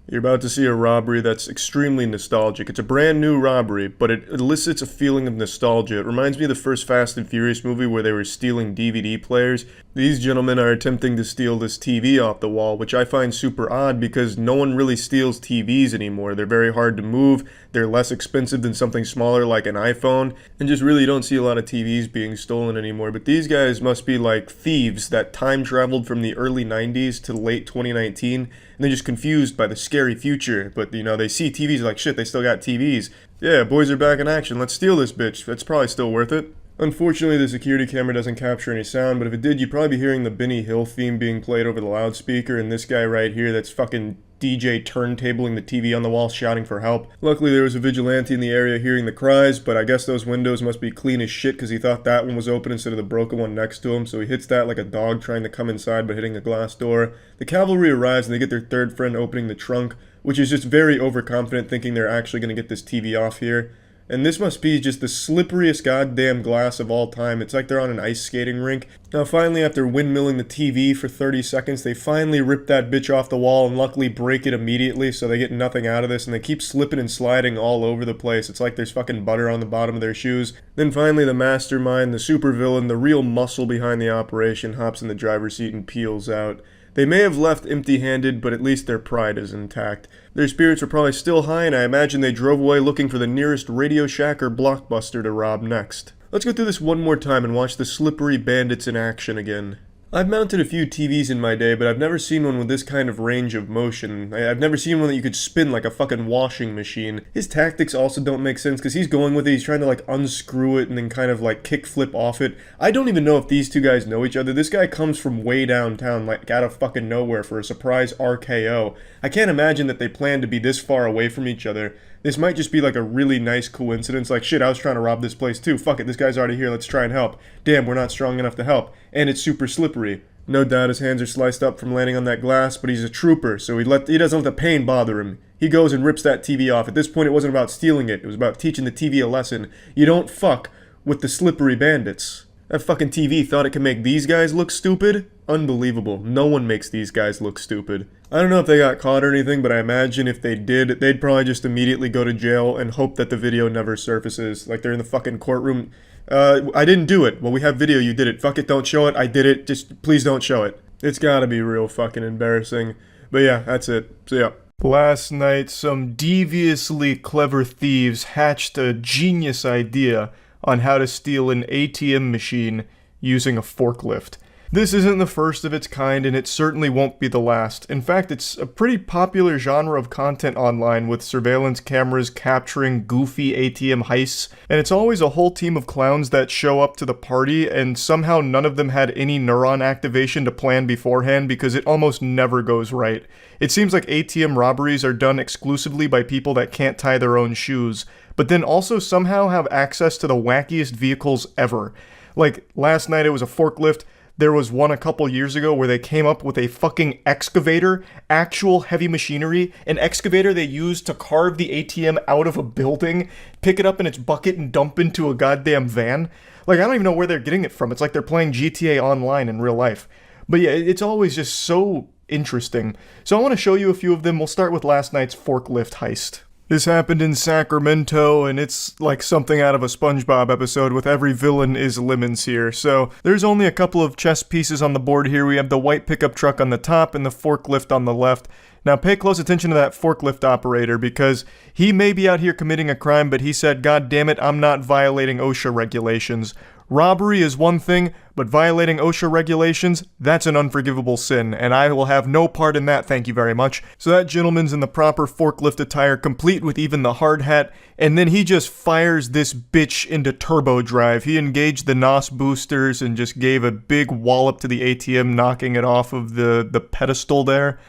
You're about to see a robbery that's extremely nostalgic. It's a brand new robbery, but it elicits a feeling of nostalgia. It reminds me of the first Fast and Furious movie where they were stealing DVD players. These gentlemen are attempting to steal this TV off the wall, which I find super odd because no one really steals TVs anymore. They're very hard to move, they're less expensive than something smaller like an iPhone, and just really don't see a lot of TVs being stolen anymore. But these guys must be like thieves that time traveled from the early 90s to late 2019, and they're just confused by the scary future. But they see TVs like, shit, they still got TVs. Yeah, boys are back in action, let's steal this bitch. That's probably still worth it. Unfortunately, the security camera doesn't capture any sound, but if it did, you'd probably be hearing the Benny Hill theme being played over the loudspeaker, and this guy right here that's fucking DJ turntabling the TV on the wall shouting for help. Luckily, there was a vigilante in the area hearing the cries, but I guess those windows must be clean as shit because he thought that one was open instead of the broken one next to him, so he hits that like a dog trying to come inside but hitting a glass door. The cavalry arrives and they get their third friend opening the trunk, which is just very overconfident, thinking they're actually going to get this TV off here. And this must be just the slipperiest goddamn glass of all time. It's like they're on an ice skating rink. Now finally, after windmilling the TV for 30 seconds, they finally rip that bitch off the wall and luckily break it immediately so they get nothing out of this, and they keep slipping and sliding all over the place. It's like there's fucking butter on the bottom of their shoes. Then finally the mastermind, the supervillain, the real muscle behind the operation hops in the driver's seat and peels out. They may have left empty-handed, but at least their pride is intact. Their spirits were probably still high, and I imagine they drove away looking for the nearest Radio Shack or Blockbuster to rob next. Let's go through this one more time and watch the slippery bandits in action again. I've mounted a few TVs in my day, but I've never seen one with this kind of range of motion. I've never seen one that you could spin like a fucking washing machine. His tactics also don't make sense because he's going with it, he's trying to like unscrew it and then kind of like kick flip off it. I don't even know if these two guys know each other. This guy comes from way downtown, like out of fucking nowhere for a surprise RKO. I can't imagine that they plan to be this far away from each other. This might just be like a really nice coincidence, like shit, I was trying to rob this place too, fuck it, this guy's already here, let's try and help. Damn, we're not strong enough to help, and it's super slippery. No doubt his hands are sliced up from landing on that glass, but he's a trooper, so he doesn't let the pain bother him. He goes and rips that TV off. At this point it wasn't about stealing it, it was about teaching the TV a lesson. You don't fuck with the slippery bandits. That fucking TV thought it could make these guys look stupid? Unbelievable. No one makes these guys look stupid. I don't know if they got caught or anything, but I imagine if they did, they'd probably just immediately go to jail and hope that the video never surfaces. Like they're in the fucking courtroom. I didn't do it. Well, we have video, you did it. Fuck it, don't show it. I did it. Just please don't show it. It's gotta be real fucking embarrassing. But yeah, that's it. So yeah. Last night, some deviously clever thieves hatched a genius idea on how to steal an ATM machine using a forklift. This isn't the first of its kind, and it certainly won't be the last. In fact, it's a pretty popular genre of content online, with surveillance cameras capturing goofy ATM heists, and it's always a whole team of clowns that show up to the party, and somehow none of them had any neuron activation to plan beforehand because it almost never goes right. It seems like ATM robberies are done exclusively by people that can't tie their own shoes, but then also somehow have access to the wackiest vehicles ever. Like, last night it was a forklift. There was one a couple years ago where they came up with a fucking excavator, actual heavy machinery, an excavator they used to carve the ATM out of a building, pick it up in its bucket and dump into a goddamn van. Like, I don't even know where they're getting it from. It's like they're playing GTA Online in real life. But yeah, it's always just so interesting. So I want to show you a few of them. We'll start with last night's forklift heist. This happened in Sacramento, and it's like something out of a SpongeBob episode with every villain is Lemons here. So there's only a couple of chess pieces on the board here. We have the white pickup truck on the top and the forklift on the left. Now pay close attention to that forklift operator, because he may be out here committing a crime, but he said, God damn it, I'm not violating OSHA regulations. Robbery is one thing, but violating OSHA regulations, that's an unforgivable sin, and I will have no part in that, thank you very much. So that gentleman's in the proper forklift attire, complete with even the hard hat, and then he just fires this bitch into turbo drive. He engaged the NOS boosters and just gave a big wallop to the ATM, knocking it off of the pedestal there.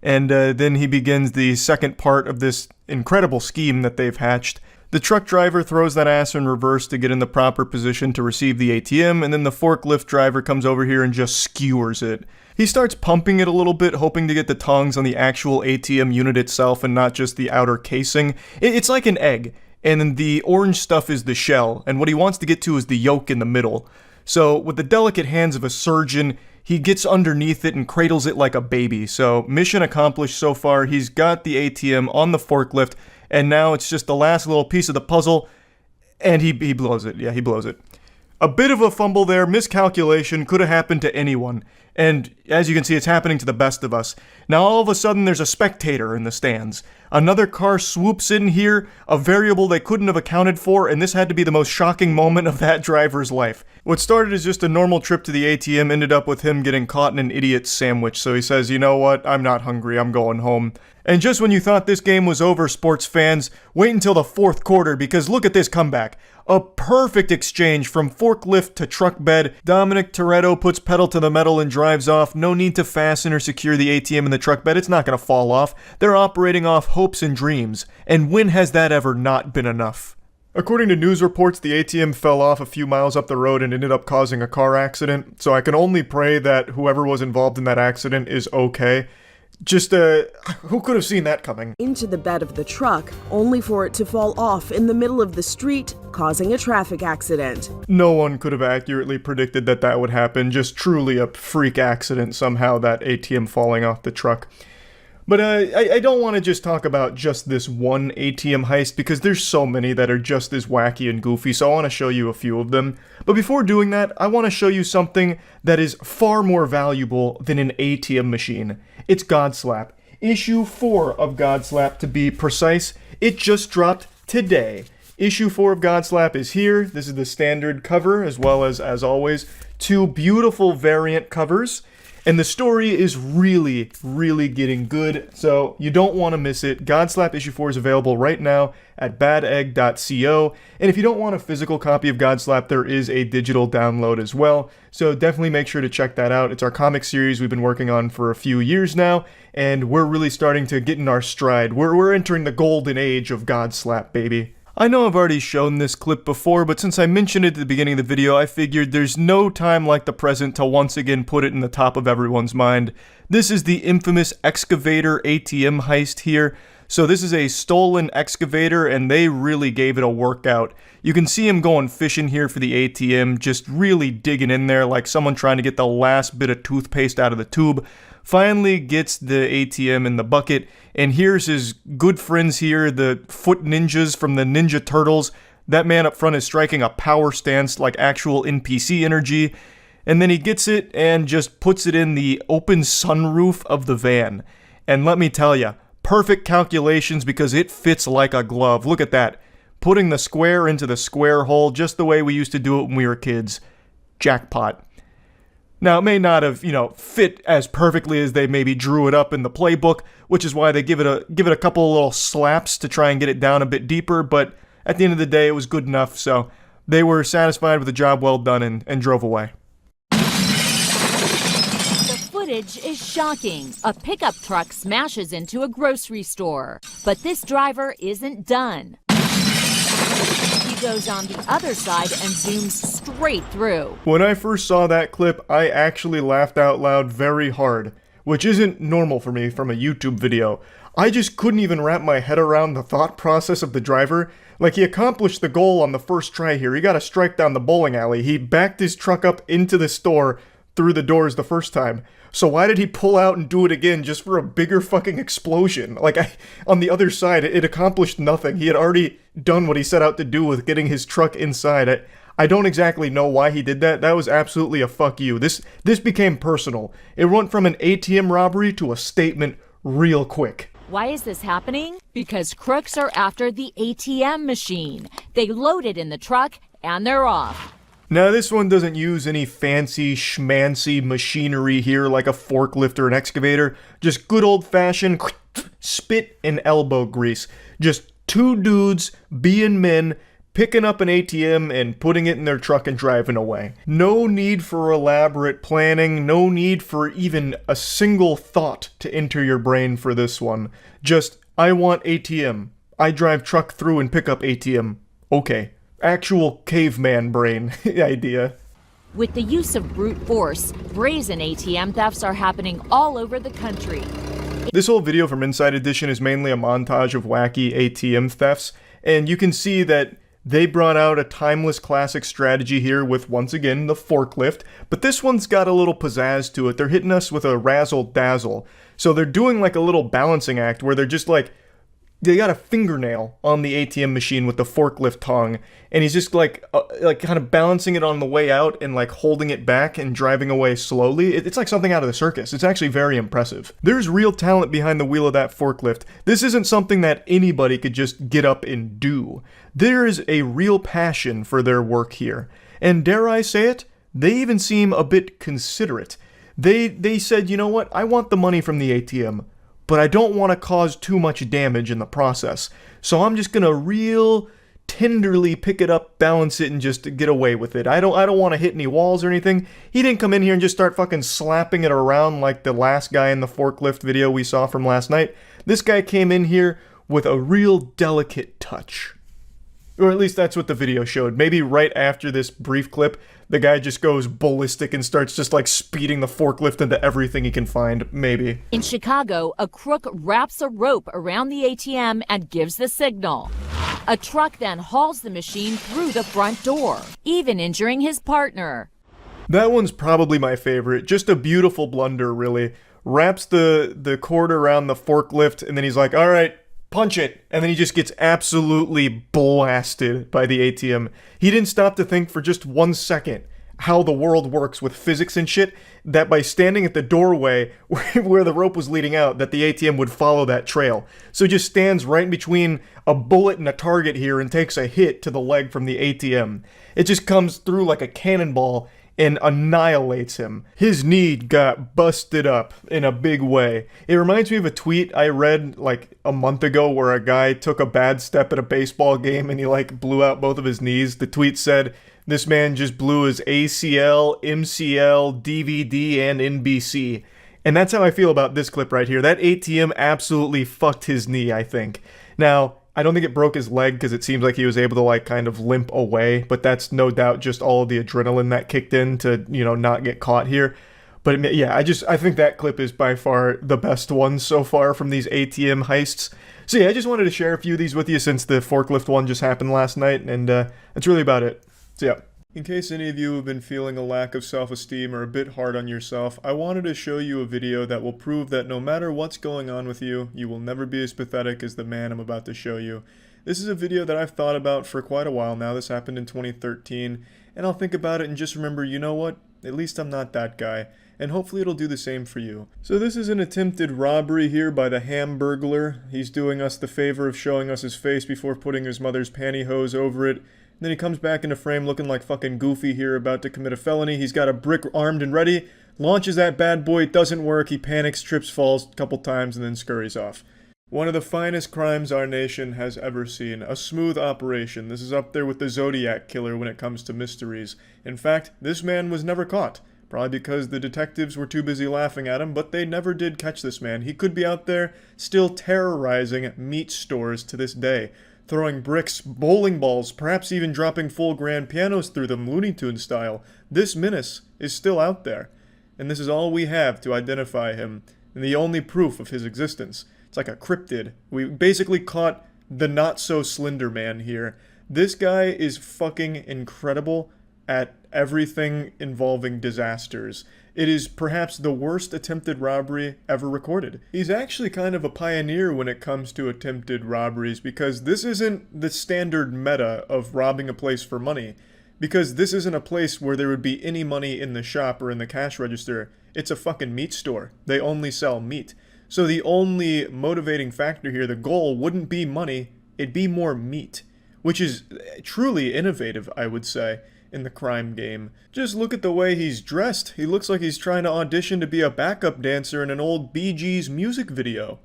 And then he begins the second part of this incredible scheme that they've hatched. The truck driver throws that ass in reverse to get in the proper position to receive the ATM, and then the forklift driver comes over here and just skewers it. He starts pumping it a little bit, hoping to get the tongs on the actual ATM unit itself and not just the outer casing. It's like an egg, and then the orange stuff is the shell, and what he wants to get to is the yolk in the middle. So, with the delicate hands of a surgeon, he gets underneath it and cradles it like a baby. So mission accomplished so far. He's got the ATM on the forklift, and now it's just the last little piece of the puzzle, and he blows it. Yeah, he blows it. A bit of a fumble there, miscalculation, could have happened to anyone. And as you can see, it's happening to the best of us. Now all of a sudden there's a spectator in the stands. Another car swoops in here, a variable they couldn't have accounted for, and this had to be the most shocking moment of that driver's life. What started as just a normal trip to the ATM ended up with him getting caught in an idiot's sandwich, so he says, you know what, I'm not hungry, I'm going home. And just when you thought this game was over, sports fans, wait until the fourth quarter, because look at this comeback. A perfect exchange from forklift to truck bed. Dominic Toretto puts pedal to the metal and drives off. No need to fasten or secure the ATM in the truck bed. It's not going to fall off. They're operating off hopes and dreams. And when has that ever not been enough? According to news reports, the ATM fell off a few miles up the road and ended up causing a car accident. So I can only pray that whoever was involved in that accident is okay. Just, who could have seen that coming? Into the bed of the truck, only for it to fall off in the middle of the street, causing a traffic accident. No one could have accurately predicted that that would happen. Just truly a freak accident somehow, that ATM falling off the truck. But I don't want to just talk about just this one ATM heist, because there's so many that are just as wacky and goofy, so I want to show you a few of them. But before doing that, I want to show you something that is far more valuable than an ATM machine. It's Godslap. Issue 4 of Godslap, to be precise. It just dropped today. Issue 4 of Godslap is here. This is the standard cover, as well as always, 2 beautiful variant covers. And the story is really, really getting good, so you don't want to miss it. Godslap issue 4 is available right now at badegg.co. And if you don't want a physical copy of Godslap, there is a digital download as well. So definitely make sure to check that out. It's our comic series we've been working on for a few years now, and we're really starting to get in our stride. We're entering the golden age of Godslap, baby. I know I've already shown this clip before, but since I mentioned it at the beginning of the video, I figured there's no time like the present to once again put it in the top of everyone's mind. This is the infamous excavator ATM heist here. So this is a stolen excavator, and they really gave it a workout. You can see him going fishing here for the ATM, just really digging in there like someone trying to get the last bit of toothpaste out of the tube. Finally gets the ATM in the bucket, and here's his good friends here, the foot ninjas from the Ninja Turtles. That man up front is striking a power stance like actual NPC energy, and then he gets it and just puts it in the open sunroof of the van. And let me tell ya, perfect calculations because it fits like a glove. Look at that. Putting the square into the square hole just the way we used to do it when we were kids. Jackpot. Now, it may not have, fit as perfectly as they maybe drew it up in the playbook, which is why they give it a couple of little slaps to try and get it down a bit deeper, but at the end of the day, it was good enough, so they were satisfied with a job well done and drove away. The footage is shocking. A pickup truck smashes into a grocery store, but this driver isn't done. He goes on the other side and zooms straight through. When I first saw that clip, I actually laughed out loud very hard, which isn't normal for me from a YouTube video. I just couldn't even wrap my head around the thought process of the driver. Like, he accomplished the goal on the first try here. He got a strike down the bowling alley. He backed his truck up into the store through the doors the first time. So why did he pull out and do it again just for a bigger fucking explosion? Like, on the other side, it accomplished nothing. He had already done what he set out to do with getting his truck inside. I don't exactly know why he did that. That was absolutely a fuck you. This became personal. It went from an ATM robbery to a statement real quick. Why is this happening? Because crooks are after the ATM machine. They load it in the truck and they're off. Now, this one doesn't use any fancy schmancy machinery here like a forklift or an excavator. Just good old-fashioned spit and elbow grease. Just two dudes being men, picking up an ATM and putting it in their truck and driving away. No need for elaborate planning, no need for even a single thought to enter your brain for this one. Just, I want ATM. I drive truck through and pick up ATM. Okay. Actual caveman brain idea. With the use of brute force, brazen ATM thefts are happening all over the country. This whole video from Inside Edition is mainly a montage of wacky ATM thefts, and you can see that They brought out a timeless classic strategy here with, once again, the forklift, but this one's got a little pizzazz to it. They're hitting us with a razzle-dazzle. So they're doing like a little balancing act where they're just like, they got a fingernail on the ATM machine with the forklift tongue, and he's just like kind of balancing it on the way out and like holding it back and driving away slowly. It's like something out of the circus. It's actually very impressive. There's real talent behind the wheel of that forklift. This isn't something that anybody could just get up and do. There is a real passion for their work here. And dare I say it, they even seem a bit considerate. They said, you know what, I want the money from the ATM, but I don't want to cause too much damage in the process. So I'm just gonna real tenderly pick it up, balance it, and just get away with it. I don't want to hit any walls or anything. He didn't come in here and just start fucking slapping it around like the last guy in the forklift video we saw from last night. This guy came in here with a real delicate touch. Or at least that's what the video showed. Maybe right after this brief clip, the guy just goes ballistic and starts just like speeding the forklift into everything he can find, maybe. In Chicago, a crook wraps a rope around the ATM and gives the signal. A truck then hauls the machine through the front door, even injuring his partner. That one's probably my favorite. Just a beautiful blunder, really. Wraps the cord around the forklift, and then he's like, all right, punch it. And then he just gets absolutely blasted by the ATM. He didn't stop to think for just 1 second how the world works with physics and shit, that by standing at the doorway where the rope was leading out, that the ATM would follow that trail. So he just stands right in between a bullet and a target here and takes a hit to the leg from the ATM. It just comes through like a cannonball and annihilates him. His knee got busted up in a big way. It reminds me of a tweet I read like a month ago where a guy took a bad step at a baseball game and he like blew out both of his knees. The tweet said, this man just blew his ACL, MCL, DVD, and NBC. And that's how I feel about this clip right here. That ATM absolutely fucked his knee, I think. Now, I don't think it broke his leg because it seems like he was able to like kind of limp away, but that's no doubt just all of the adrenaline that kicked in to, you know, not get caught here. But yeah, I think that clip is by far the best one so far from these ATM heists. So yeah, I just wanted to share a few of these with you since the forklift one just happened last night, and that's really about it. So yeah. In case any of you have been feeling a lack of self-esteem or a bit hard on yourself, I wanted to show you a video that will prove that no matter what's going on with you, you will never be as pathetic as the man I'm about to show you. This is a video that I've thought about for quite a while now. This happened in 2013, and I'll think about it and just remember, you know what? At least I'm not that guy, and hopefully it'll do the same for you. So this is an attempted robbery here by the Hamburglar. He's doing us the favor of showing us his face before putting his mother's pantyhose over it. Then he comes back into frame looking like fucking Goofy here, about to commit a felony. He's got a brick armed and ready, launches that bad boy, it doesn't work, he panics, trips, falls a couple times, and then scurries off. One of the finest crimes our nation has ever seen. A smooth operation. This is up there with the Zodiac Killer when it comes to mysteries. In fact, this man was never caught. Probably because the detectives were too busy laughing at him, but they never did catch this man. He could be out there still terrorizing meat stores to this day. Throwing bricks, bowling balls, perhaps even dropping full grand pianos through them, Looney Tunes style. This menace is still out there. And this is all we have to identify him, and the only proof of his existence. It's like a cryptid. We basically caught the not-so-slender man here. This guy is fucking incredible at everything involving disasters. It is perhaps the worst attempted robbery ever recorded. He's actually kind of a pioneer when it comes to attempted robberies, because this isn't the standard meta of robbing a place for money. Because this isn't a place where there would be any money in the shop or in the cash register. It's a fucking meat store. They only sell meat. So the only motivating factor here, the goal, wouldn't be money, it'd be more meat. Which is truly innovative, I would say, in the crime game. Just look at the way he's dressed. He looks like he's trying to audition to be a backup dancer in an old Bee Gees music video.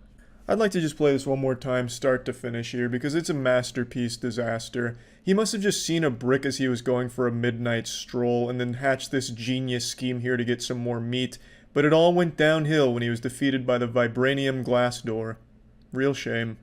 I'd like to just play this one more time, start to finish here, because it's a masterpiece disaster. He must have just seen a brick as he was going for a midnight stroll, and then hatched this genius scheme here to get some more meat, but it all went downhill when he was defeated by the vibranium glass door. Real shame.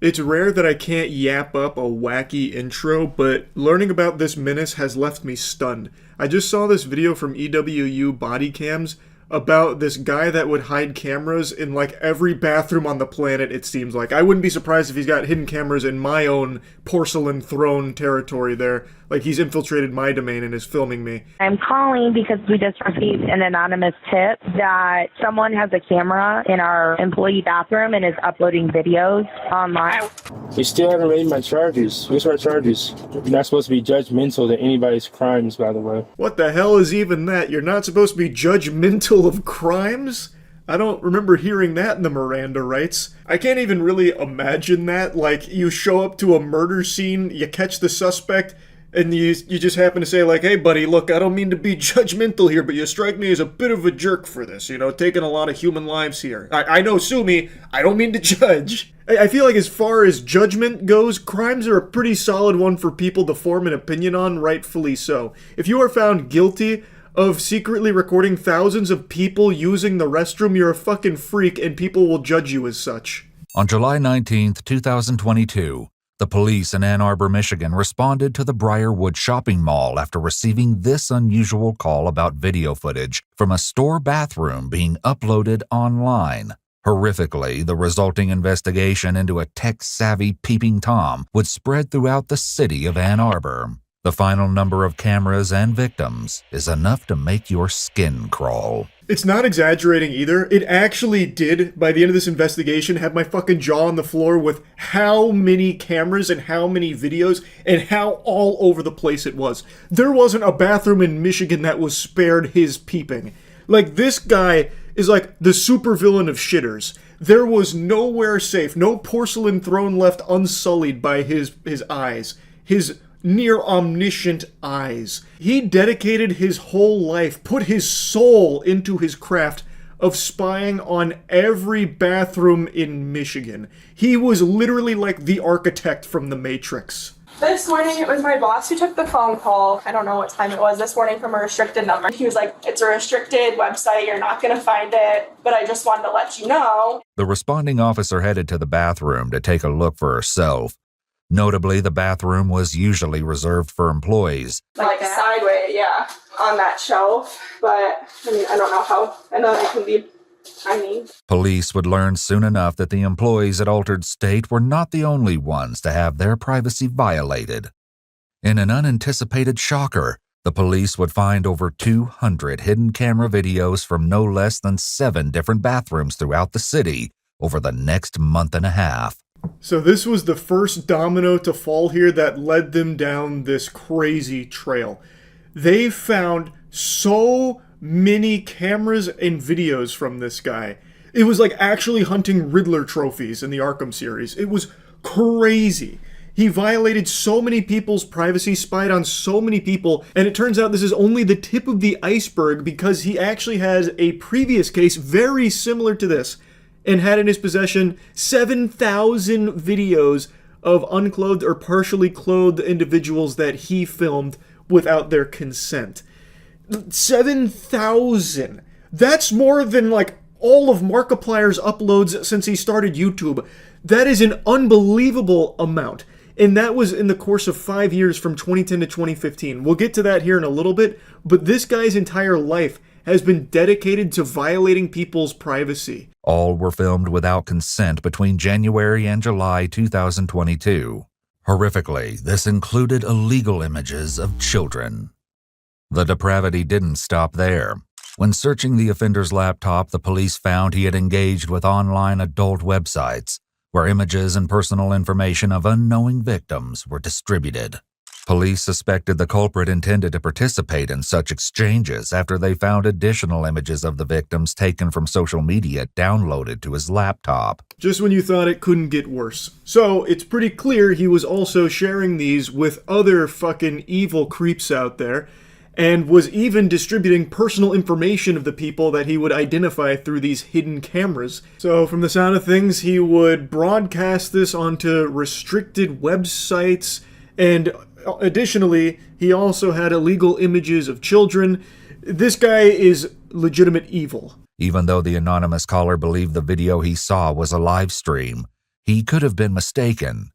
It's rare that I can't yap up a wacky intro, but learning about this menace has left me stunned. I just saw this video from EWU body cams about this guy that would hide cameras in like every bathroom on the planet, it seems like. I wouldn't be surprised if he's got hidden cameras in my own porcelain throne territory there. Like he's infiltrated my domain and is filming me. I'm calling because we just received an anonymous tip that someone has a camera in our employee bathroom and is uploading videos online. You still haven't made my charges. What's our charges? You're not supposed to be judgmental to anybody's crimes, by the way. What the hell is even that? You're not supposed to be judgmental of crimes? I don't remember hearing that in the Miranda rights. I can't even really imagine that. Like, you show up to a murder scene, you catch the suspect, and you just happen to say, like, hey, buddy, look, I don't mean to be judgmental here, but you strike me as a bit of a jerk for this, you know, taking a lot of human lives here. I know, sue me, I don't mean to judge. I feel like as far as judgment goes, crimes are a pretty solid one for people to form an opinion on, rightfully so. If you are found guilty of secretly recording thousands of people using the restroom, you're a fucking freak and people will judge you as such. On July 19th, 2022, the police in Ann Arbor, Michigan responded to the Briarwood shopping mall after receiving this unusual call about video footage from a store bathroom being uploaded online. Horrifically, the resulting investigation into a tech-savvy peeping Tom would spread throughout the city of Ann Arbor. The final number of cameras and victims is enough to make your skin crawl. It's not exaggerating either. It actually did, by the end of this investigation, have my fucking jaw on the floor with how many cameras and how many videos and how all over the place it was. There wasn't a bathroom in Michigan that was spared his peeping. Like, this guy is like the supervillain of shitters. There was nowhere safe, no porcelain throne left unsullied by his eyes. His near omniscient eyes. He dedicated his whole life, put his soul into his craft of spying on every bathroom in Michigan. He was literally like the architect from The Matrix. This morning, it was my boss who took the phone call. I don't know what time it was this morning from a restricted number. He was like, it's a restricted website. You're not going to find it, but I just wanted to let you know. The responding officer headed to the bathroom to take a look for herself. Notably, the bathroom was usually reserved for employees. Like sideways, yeah, on that shelf. But, I mean, I don't know how. I know it can be tiny. Police would learn soon enough that the employees at Altered State were not the only ones to have their privacy violated. In an unanticipated shocker, the police would find over 200 hidden camera videos from no less than 7 different bathrooms throughout the city over the next month and a half. So this was the first domino to fall here that led them down this crazy trail. They found so many cameras and videos from this guy. It was like actually hunting Riddler trophies in the Arkham series. It was crazy. He violated so many people's privacy, spied on so many people, and it turns out this is only the tip of the iceberg because he actually has a previous case very similar to this and had in his possession 7,000 videos of unclothed or partially clothed individuals that he filmed without their consent. 7,000! That's more than like all of Markiplier's uploads since he started YouTube. That is an unbelievable amount. And that was in the course of 5 years from 2010 to 2015. We'll get to that here in a little bit, but this guy's entire life has been dedicated to violating people's privacy. All were filmed without consent between January and July 2022. Horrifically, this included illegal images of children. The depravity didn't stop there. When searching the offender's laptop, the police found he had engaged with online adult websites, where images and personal information of unknowing victims were distributed. Police suspected the culprit intended to participate in such exchanges after they found additional images of the victims taken from social media downloaded to his laptop. Just when you thought it couldn't get worse. So, it's pretty clear he was also sharing these with other fucking evil creeps out there, and was even distributing personal information of the people that he would identify through these hidden cameras. So, from the sound of things, he would broadcast this onto restricted websites, and additionally, he also had illegal images of children. This guy is legitimate evil. Even though the anonymous caller believed the video he saw was a live stream, he could have been mistaken.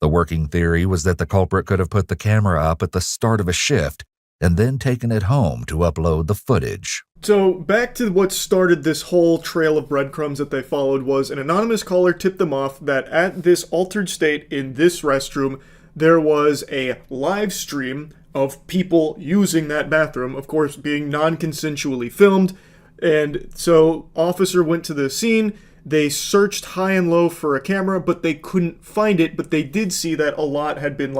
The working theory was that the culprit could have put the camera up at the start of a shift and then taken it home to upload the footage. So back to what started this whole trail of breadcrumbs that they followed was an anonymous caller tipped them off that at this altered state in this restroom, there was a live stream of people using that bathroom, of course being non-consensually filmed. And so officer went to the scene. They searched high and low for a camera, but they couldn't find it. But they did see that a lot had been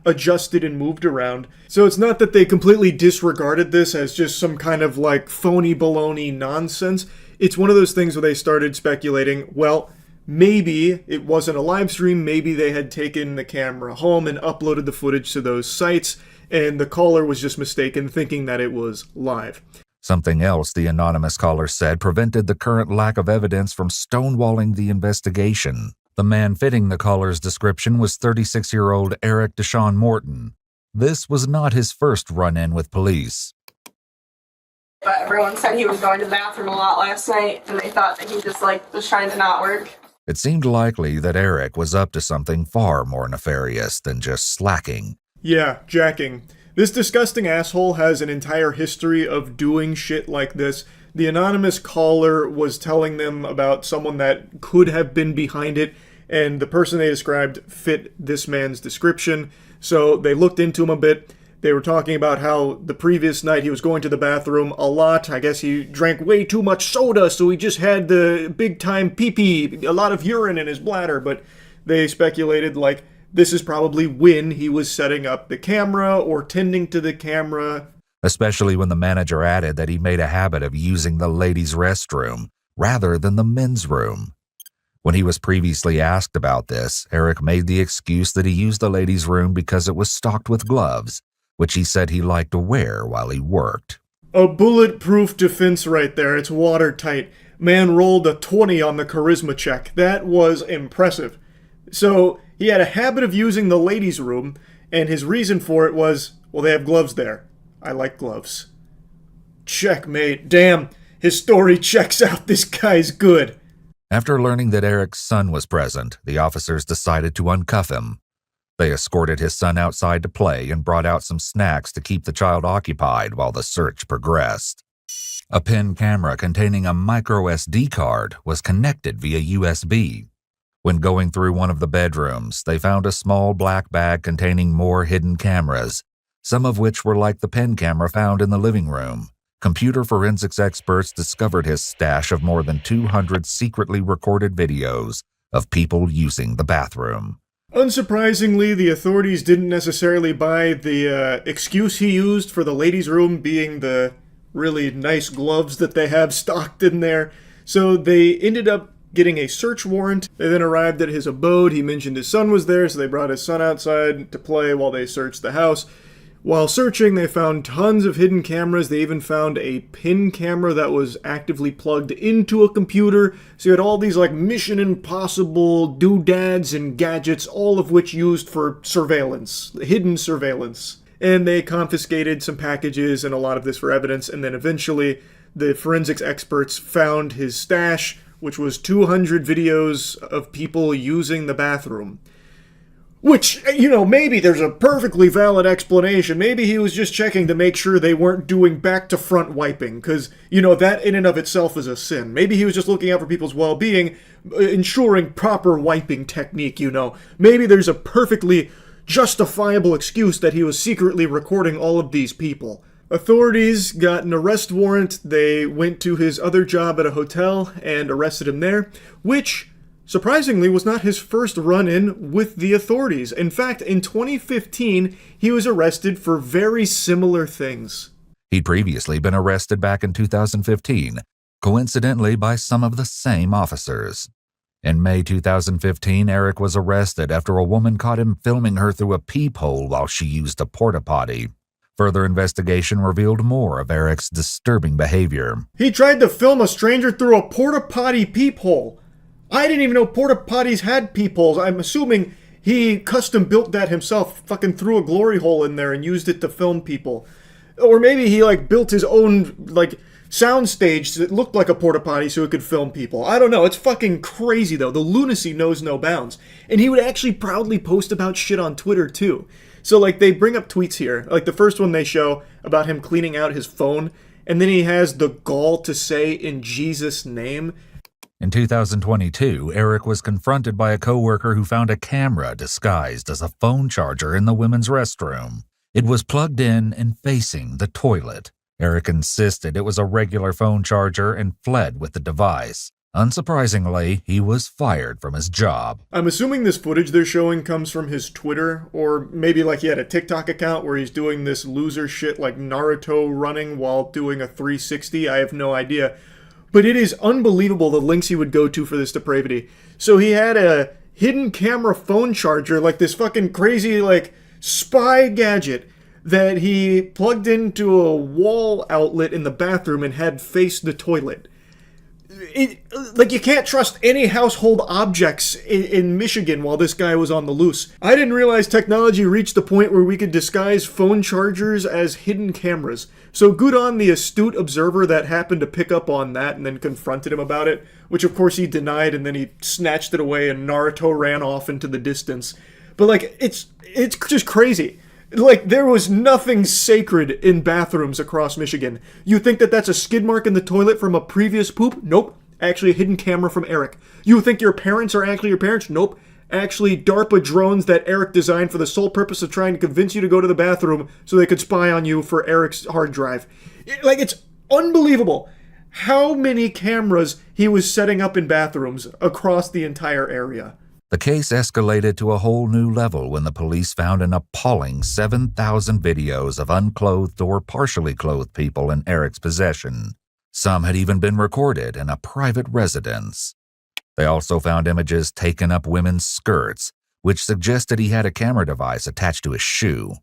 adjusted and moved around. So it's not that they completely disregarded this as just some kind of phony baloney nonsense. It's one of those things where they started speculating, well, maybe it wasn't a live stream, maybe they had taken the camera home and uploaded the footage to those sites, and the caller was just mistaken thinking that it was live. Something else the anonymous caller said prevented the current lack of evidence from stonewalling the investigation. The man fitting the caller's description was 36-year-old Eric Deshaun Morton. This was not his first run-in with police. But everyone said he was going to the bathroom a lot last night, and they thought that he just was trying to not work. It seemed likely that Eric was up to something far more nefarious than just slacking. Yeah, jacking. This disgusting asshole has an entire history of doing shit like this. The anonymous caller was telling them about someone that could have been behind it, and the person they described fit this man's description. So they looked into him a bit. They were talking about how the previous night he was going to the bathroom a lot. I guess he drank way too much soda, so he just had the big-time pee-pee, a lot of urine in his bladder. But they speculated, this is probably when he was setting up the camera or tending to the camera. Especially when the manager added that he made a habit of using the ladies' restroom rather than the men's room. When he was previously asked about this, Eric made the excuse that he used the ladies' room because it was stocked with gloves, which he said he liked to wear while he worked. A bulletproof defense right there. It's watertight. Man rolled a 20 on the charisma check. That was impressive. So he had a habit of using the ladies' room, and his reason for it was, well, they have gloves there. I like gloves. Checkmate. Damn, his story checks out. This guy's good. After learning that Eric's son was present, the officers decided to uncuff him. They escorted his son outside to play and brought out some snacks to keep the child occupied while the search progressed. A pen camera containing a micro SD card was connected via USB. When going through one of the bedrooms, they found a small black bag containing more hidden cameras, some of which were like the pen camera found in the living room. Computer forensics experts discovered his stash of more than 200 secretly recorded videos of people using the bathroom. Unsurprisingly, the authorities didn't necessarily buy the excuse he used for the ladies' room being the really nice gloves that they have stocked in there, so they ended up getting a search warrant. They then arrived at his abode. He mentioned his son was there, so they brought his son outside to play while they searched the house. While searching, they found tons of hidden cameras. They even found a pin camera that was actively plugged into a computer. So you had all these Mission Impossible doodads and gadgets, all of which used for surveillance, hidden surveillance. And they confiscated some packages and a lot of this for evidence. And then eventually, the forensics experts found his stash, which was 200 videos of people using the bathroom. Which, maybe there's a perfectly valid explanation. Maybe he was just checking to make sure they weren't doing back-to-front wiping, because, that in and of itself is a sin. Maybe he was just looking out for people's well-being, ensuring proper wiping technique, Maybe there's a perfectly justifiable excuse that he was secretly recording all of these people. Authorities got an arrest warrant. They went to his other job at a hotel and arrested him there, which surprisingly was not his first run-in with the authorities. In fact, in 2015, he was arrested for very similar things. He'd previously been arrested back in 2015, coincidentally by some of the same officers. In May 2015, Eric was arrested after a woman caught him filming her through a peephole while she used a porta-potty. Further investigation revealed more of Eric's disturbing behavior. He tried to film a stranger through a porta-potty peephole. I didn't even know porta potties had peepholes. I'm assuming he custom built that himself, fucking threw a glory hole in there and used it to film people. Or maybe he built his own soundstage that looked like a porta potty so it could film people. I don't know. It's fucking crazy, though. The lunacy knows no bounds. And he would actually proudly post about shit on Twitter, too. So, like, they bring up tweets here. Like, the first one they show about him cleaning out his phone, and then he has the gall to say, "In Jesus' name." In 2022, Eric was confronted by a coworker who found a camera disguised as a phone charger in the women's restroom. It was plugged in and facing the toilet. Eric insisted it was a regular phone charger and fled with the device. Unsurprisingly, he was fired from his job. I'm assuming this footage they're showing comes from his Twitter, or maybe like he had a TikTok account where he's doing this loser shit like Naruto running while doing a 360. I have no idea. But it is unbelievable the links he would go to for this depravity. So he had a hidden camera phone charger, like this fucking crazy like spy gadget that he plugged into a wall outlet in the bathroom and had faced the toilet. Like, you can't trust any household objects in Michigan while this guy was on the loose. I didn't realize technology reached the point where we could disguise phone chargers as hidden cameras. So good on the astute observer that happened to pick up on that and then confronted him about it, which of course he denied, and then he snatched it away and Naruto ran off into the distance. But like, it's just crazy. Like, there was nothing sacred in bathrooms across Michigan. You think that that's a skid mark in the toilet from a previous poop? Nope. Actually a hidden camera from Eric. You think your parents are actually your parents? Nope. Actually DARPA drones that Eric designed for the sole purpose of trying to convince you to go to the bathroom so they could spy on you for Eric's hard drive. Like, it's unbelievable how many cameras he was setting up in bathrooms across the entire area. The case escalated to a whole new level when the police found an appalling 7,000 videos of unclothed or partially clothed people in Eric's possession. Some had even been recorded in a private residence. They also found images taken up women's skirts, which suggested he had a camera device attached to his shoe.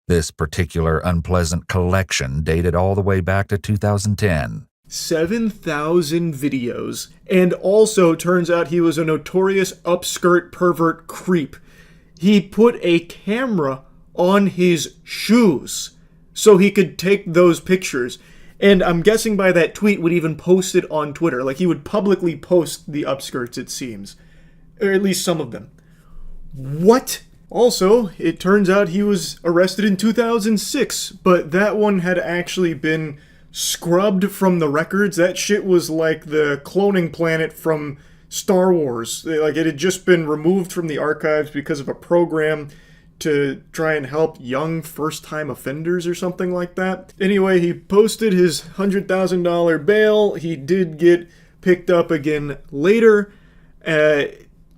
This particular unpleasant collection dated all the way back to 2010. 7,000 videos, and also turns out he was a notorious upskirt pervert creep. He put a camera on his shoes so he could take those pictures, and I'm guessing by that tweet would even post it on Twitter. Like, he would publicly post the upskirts, it seems, or at least some of them. What? Also, it turns out he was arrested in 2006, but that one had actually been scrubbed from the records. That shit was like the cloning planet from Star Wars. Like, it had just been removed from the archives because of a program to try and help young first-time offenders or something like that. Anyway, he posted his $100,000 bail. He did get picked up again later.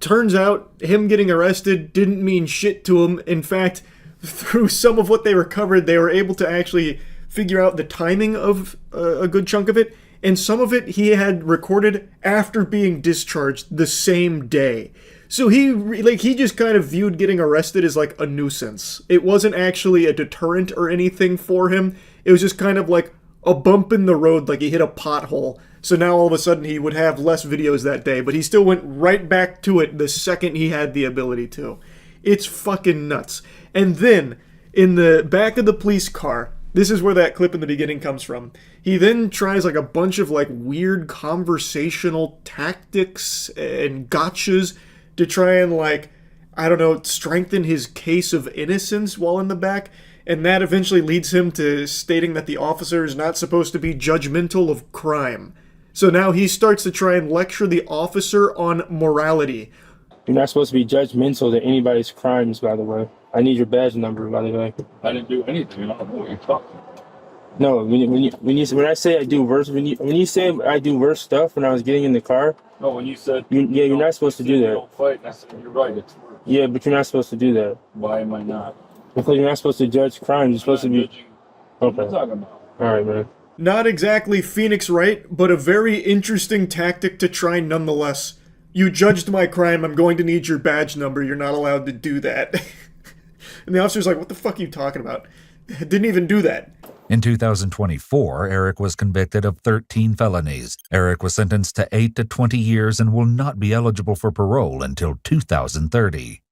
Turns out him getting arrested didn't mean shit to him. In fact, through some of what they recovered, they were able to actually figure out the timing of a good chunk of it, and some of it he had recorded after being discharged the same day. So he just kind of viewed getting arrested as like a nuisance. It wasn't actually a deterrent or anything for him. It was just kind of like a bump in the road, like he hit a pothole. So now all of a sudden he would have less videos that day, but he still went right back to it the second he had the ability to. It's fucking nuts. And then, in the back of the police car, this is where that clip in the beginning comes from. He then tries like a bunch of like weird conversational tactics and gotchas to try and like, I don't know, strengthen his case of innocence while in the back. And that eventually leads him to stating that the officer is not supposed to be judgmental of crime. So now he starts to try and lecture the officer on morality. You're not supposed to be judgmental to anybody's crimes, by the way. I need your badge number, by the way. I didn't do anything. I don't know what you're talking about. No, when I say I do worse, when you say I do worse stuff when I was getting in the car. No, when you said you're not supposed to do that. Don't fight. And I said you're right. It's worse. Yeah, but you're not supposed to do that. Why am I not? Because you're not supposed to judge crimes. You're supposed to be. What are you talking about? All right, man. Not exactly Phoenix Wright, but a very interesting tactic to try nonetheless. You judged my crime, I'm going to need your badge number, you're not allowed to do that. And the officer's like, what the fuck are you talking about? Didn't even do that. In 2024, Eric was convicted of 13 felonies. Eric was sentenced to 8 to 20 years and will not be eligible for parole until 2030.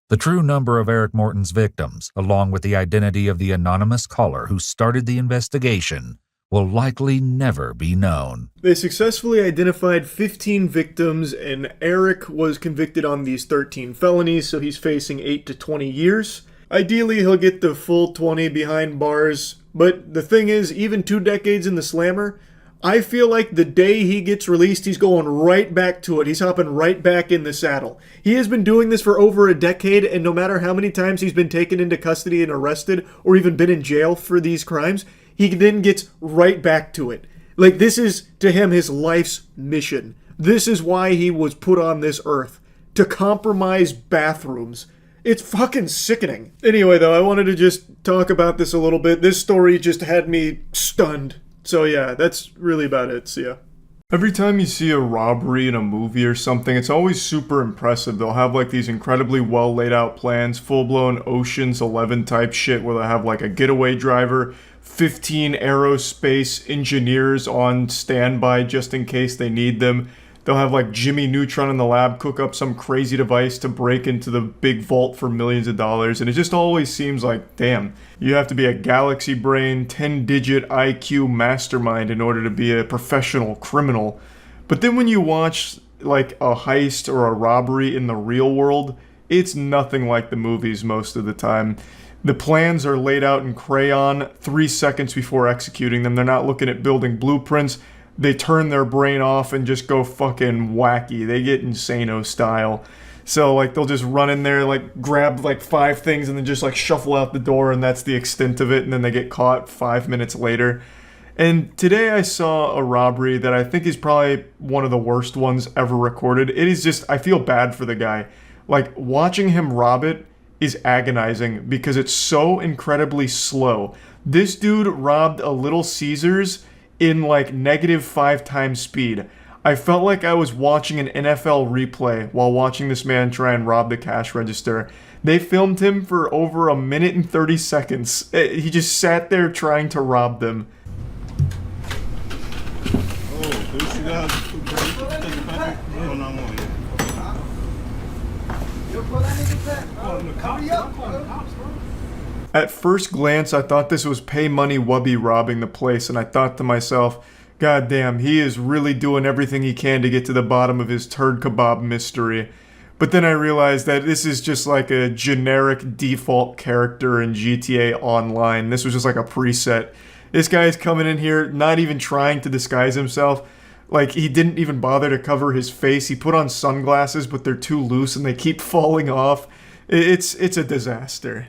The true number of Eric Morton's victims, along with the identity of the anonymous caller who started the investigation, will likely never be known. They successfully identified 15 victims, and Eric was convicted on these 13 felonies, so he's facing 8 to 20 years. Ideally, he'll get the full 20 behind bars, but the thing is, even 2 decades in the slammer, I feel like the day he gets released, he's going right back to it. He's hopping right back in the saddle. He has been doing this for over a decade, and no matter how many times he's been taken into custody and arrested, or even been in jail for these crimes, he then gets right back to it. Like, this is, to him, his life's mission. This is why he was put on this earth. To compromise bathrooms. It's fucking sickening. Anyway, though, I wanted to just talk about this a little bit. This story just had me stunned. So yeah, that's really about it. See ya. Every time you see a robbery in a movie or something, it's always super impressive. They'll have like these incredibly well laid out plans, full-blown Ocean's 11 type shit where they'll have like a getaway driver, 15 aerospace engineers on standby just in case they need them. They'll have like Jimmy Neutron in the lab cook up some crazy device to break into the big vault for millions of dollars. And it just always seems like, damn, you have to be a galaxy brain, 10-digit IQ mastermind in order to be a professional criminal. But then when you watch like a heist or a robbery in the real world, it's nothing like the movies most of the time. The plans are laid out in crayon 3 seconds before executing them. They're not looking at building blueprints. They turn their brain off and just go fucking wacky. They get Insano style. So, like, they'll just run in there, like, grab, like, 5 things and then just, like, shuffle out the door, and that's the extent of it, and then they get caught 5 minutes later. And today I saw a robbery that I think is probably one of the worst ones ever recorded. It is just, I feel bad for the guy. Like, watching him rob it is agonizing because it's so incredibly slow. This dude robbed a Little Caesars in like -5 times speed. I felt like I was watching an NFL replay while watching this man try and rob the cash register. They filmed him for over 1 minute and 30 seconds. He just sat there trying to rob them. At first glance, I thought this was Pay Money Wubby robbing the place, and I thought to myself, God damn, he is really doing everything he can to get to the bottom of his turd kebab mystery. But then I realized that this is just like a generic default character in GTA Online. This was just like a preset. This guy's coming in here not even trying to disguise himself. Like, he didn't even bother to cover his face. He put on sunglasses, but they're too loose and they keep falling off. It's a disaster.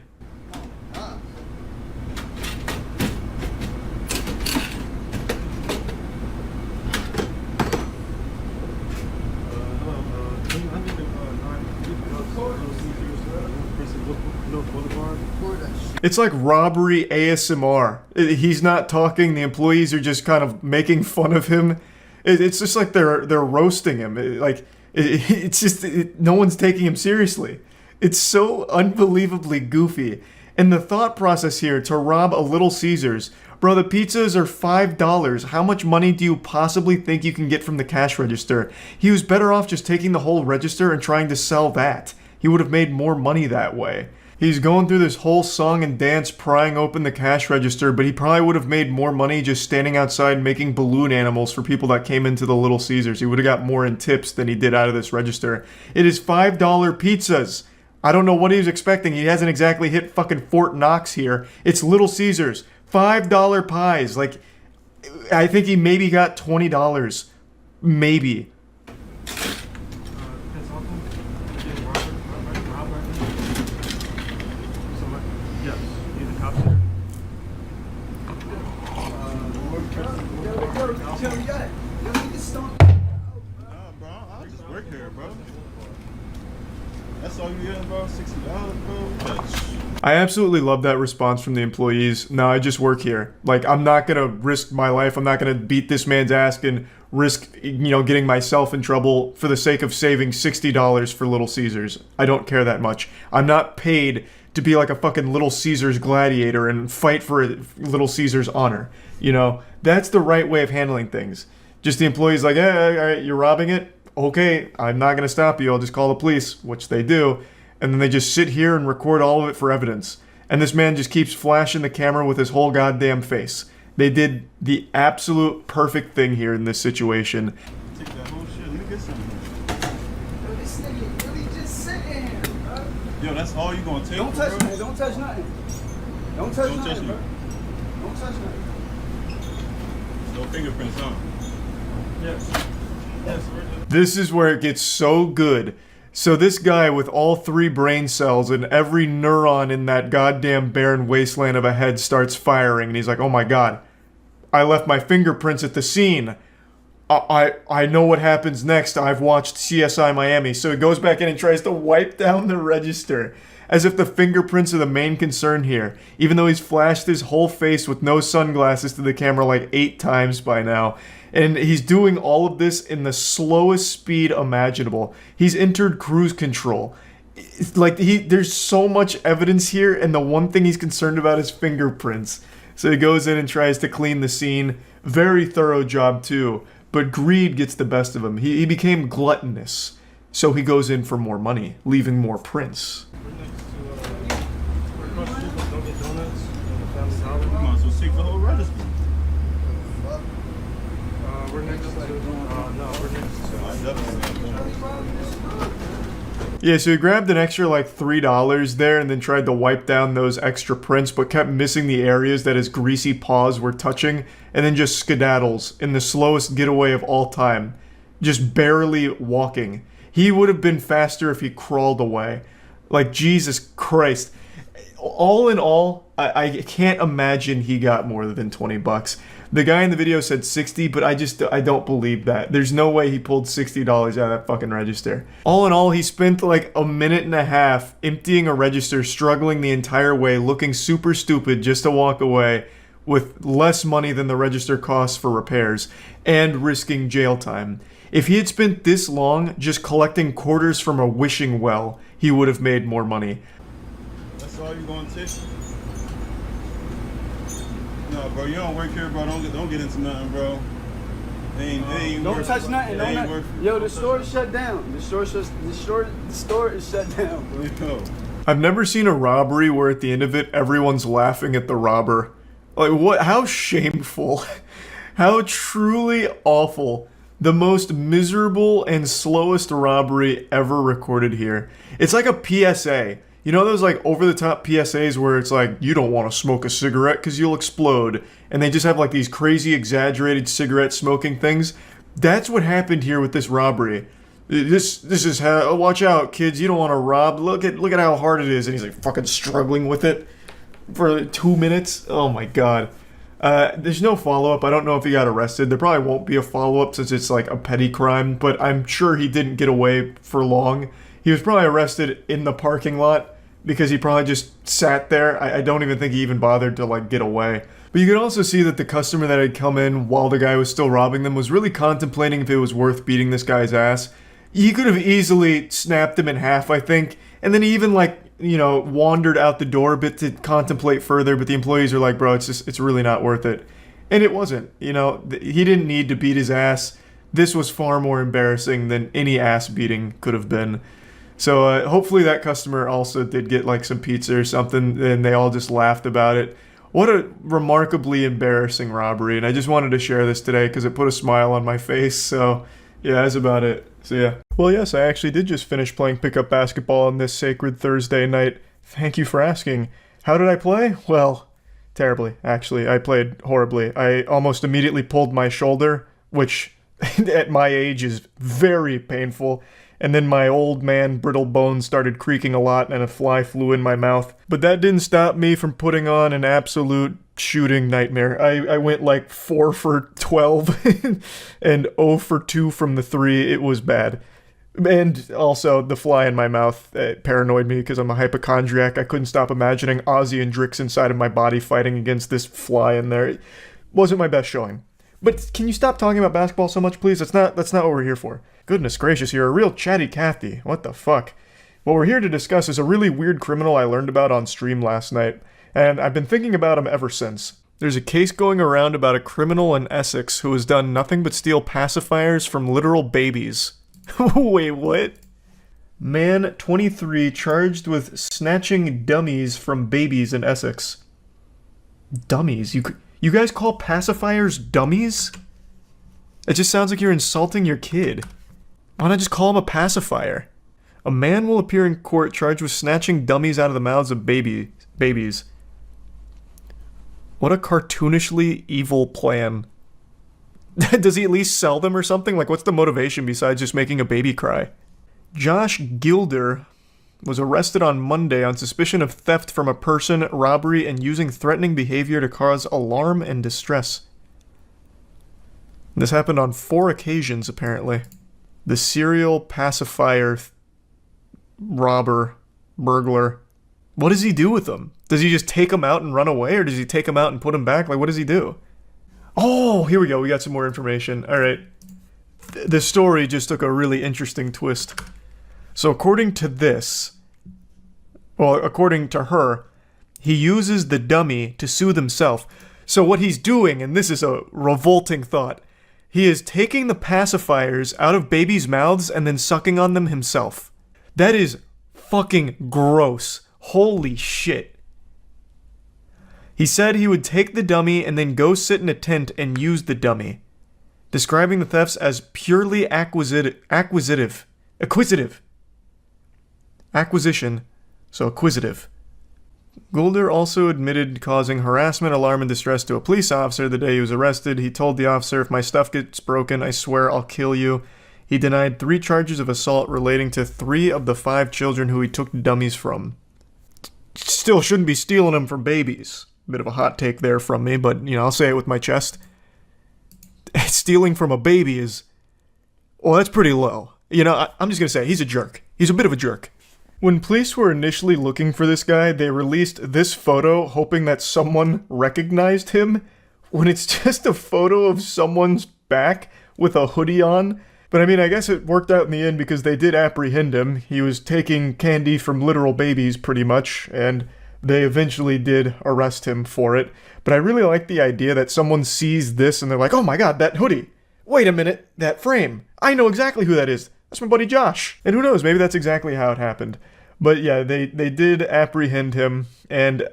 It's like robbery ASMR. He's not talking, the employees are just kind of making fun of him. It's just like they're roasting him. It's just no one's taking him seriously. It's so unbelievably goofy. And the thought process here to rob a Little Caesars, bro, the pizzas are $5. How much money do you possibly think you can get from the cash register? He was better off just taking the whole register and trying to sell that. He would have made more money that way. He's going through this whole song and dance prying open the cash register, but he probably would have made more money just standing outside making balloon animals for people that came into the Little Caesars. He would have got more in tips than he did out of this register. It is $5 pizzas. I don't know what he was expecting. He hasn't exactly hit fucking Fort Knox here. It's Little Caesars. $5 pies. Like, I think he maybe got $20. Maybe. I absolutely love that response from the employees. No, I just work here. Like, I'm not gonna risk my life. I'm not gonna beat this man's ass and risk, getting myself in trouble for the sake of saving $60 for Little Caesars. I don't care that much. I'm not paid to be like a fucking Little Caesars gladiator and fight for Little Caesars honor. That's the right way of handling things. Just the employees like, hey, all right, you're robbing it? Okay, I'm not gonna stop you. I'll just call the police, which they do. And then they just sit here and record all of it for evidence. And this man just keeps flashing the camera with his whole goddamn face. They did the absolute perfect thing here in this situation. Take that whole shit. Let me get some. Yo, this nigga really just sitting here, bro. Yo, that's all you gonna take? Don't touch bro? nothing. Don't touch nothing. Don't touch Don't touch nothing, me. bro. Don't touch nothing. No fingerprints, huh? Yes. Yes, This is where it gets so good. So this guy with all 3 brain cells and every neuron in that goddamn barren wasteland of a head starts firing, and he's like, oh my god, I left my fingerprints at the scene. I know what happens next. I've watched CSI Miami. So he goes back in and tries to wipe down the register, as if the fingerprints are the main concern here, even though he's flashed his whole face with no sunglasses to the camera like 8 times by now. And he's doing all of this in the slowest speed imaginable. He's entered cruise control. It's like there's so much evidence here, and the one thing he's concerned about is fingerprints. So he goes in and tries to clean the scene. Very thorough job too. But greed gets the best of him. He became gluttonous. So he goes in for more money, leaving more prints. You might as well take the whole register. We're next to. We're next to. I definitely. Yeah, so he grabbed an extra like $3 there and then tried to wipe down those extra prints, but kept missing the areas that his greasy paws were touching, and then just skedaddles in the slowest getaway of all time, just barely walking. He would have been faster if he crawled away. Like, Jesus Christ. All in all, I can't imagine he got more than 20 bucks. The guy in the video said 60, but I don't believe that. There's no way he pulled $60 out of that fucking register. All in all, he spent like a minute and a half emptying a register, struggling the entire way, looking super stupid just to walk away with less money than the register costs for repairs, and risking jail time. If he had spent this long just collecting quarters from a wishing well, he would have made more money. That's all you gonna take? No, bro, you don't work here, bro. Don't get into nothing, bro. They ain't Don't worth touch it. nothing. They Don't ain't not, worth it. yo, the store is shut down. The store is shut down, bro. Yo. I've never seen a robbery where at the end of it, everyone's laughing at the robber. Like, what? How shameful. How truly awful. The most miserable and slowest robbery ever recorded here. It's like a PSA. You know those like over-the-top PSAs where it's like, you don't want to smoke a cigarette because you'll explode. And they just have like these crazy exaggerated cigarette smoking things. That's what happened here with this robbery. This is how, watch out kids, you don't want to rob. Look at how hard it is. And he's like fucking struggling with it for 2 minutes. Oh my god. There's no follow-up. I don't know if he got arrested. There probably won't be a follow-up since it's like a petty crime, but I'm sure he didn't get away for long. He was probably arrested in the parking lot because he probably just sat there. I don't even think he even bothered to like get away. But you could also see that the customer that had come in while the guy was still robbing them was really contemplating if it was worth beating this guy's ass. He could have easily snapped him in half, I think, and then he even like, you know, wandered out the door a bit to contemplate further, but the employees are like, bro, it's really not worth it. And it wasn't, you know, he didn't need to beat his ass. This was far more embarrassing than any ass beating could have been. So hopefully that customer also did get like some pizza or something, and they all just laughed about it. What a remarkably embarrassing robbery, and I just wanted to share this today because it put a smile on my face. So yeah, that's about it. So yeah. Well, yes, I actually did just finish playing pickup basketball on this sacred Thursday night. Thank you for asking. How did I play? Well, terribly, actually. I played horribly. I almost immediately pulled my shoulder, which at my age is very painful. And then my old man brittle bones started creaking a lot and a fly flew in my mouth. But that didn't stop me from putting on an absolute shooting nightmare. I went like 4 for 12 and 0 for 2 from the 3. It was bad. And also the fly in my mouth paranoid me because I'm a hypochondriac. I couldn't stop imagining Ozzy and Drix inside of my body fighting against this fly in there. It wasn't my best showing. But can you stop talking about basketball so much, please? That's not what we're here for. Goodness gracious, you're a real chatty Cathy. What the fuck? What we're here to discuss is a really weird criminal I learned about on stream last night, and I've been thinking about him ever since. There's a case going around about a criminal in Essex who has done nothing but steal pacifiers from literal babies. Wait, what? Man, 23, charged with snatching dummies from babies in Essex. Dummies? You You guys call pacifiers dummies? It just sounds like you're insulting your kid. Why not just call him a pacifier? A man will appear in court charged with snatching dummies out of the mouths of babies. What a cartoonishly evil plan. Does he at least sell them or something? Like, what's the motivation besides just making a baby cry? Josh Gilder was arrested on Monday on suspicion of theft from a person, robbery, and using threatening behavior to cause alarm and distress. This happened on 4 occasions, apparently. The serial pacifier robber, burglar. What does he do with them? Does he just take them out and run away, or does he take them out and put them back? Like, what does he do? Oh, here we go. We got some more information. All right. The story just took a really interesting twist. So according to this, well, according to her, he uses the dummy to soothe himself. So what he's doing, and this is a revolting thought, he is taking the pacifiers out of babies' mouths and then sucking on them himself. That is fucking gross. Holy shit. He said he would take the dummy and then go sit in a tent and use the dummy, describing the thefts as purely acquisition, so acquisitive. Goulder also admitted causing harassment, alarm, and distress to a police officer the day he was arrested. He told the officer, "If my stuff gets broken, I swear I'll kill you." He denied 3 charges of assault relating to 3 of the 5 children who he took dummies from. Still shouldn't be stealing them from babies. Bit of a hot take there from me, but, I'll say it with my chest. Stealing from a baby is... well, that's pretty low. I'm just gonna say, he's a jerk. He's a bit of a jerk. When police were initially looking for this guy, they released this photo hoping that someone recognized him, when it's just a photo of someone's back with a hoodie on. But I guess it worked out in the end because they did apprehend him. He was taking candy from literal babies, pretty much, and they eventually did arrest him for it. But I really like the idea that someone sees this and they're like, "Oh my god, that hoodie! Wait a minute, that frame! I know exactly who that is! That's my buddy Josh!" And who knows, maybe that's exactly how it happened. But yeah, they did apprehend him, and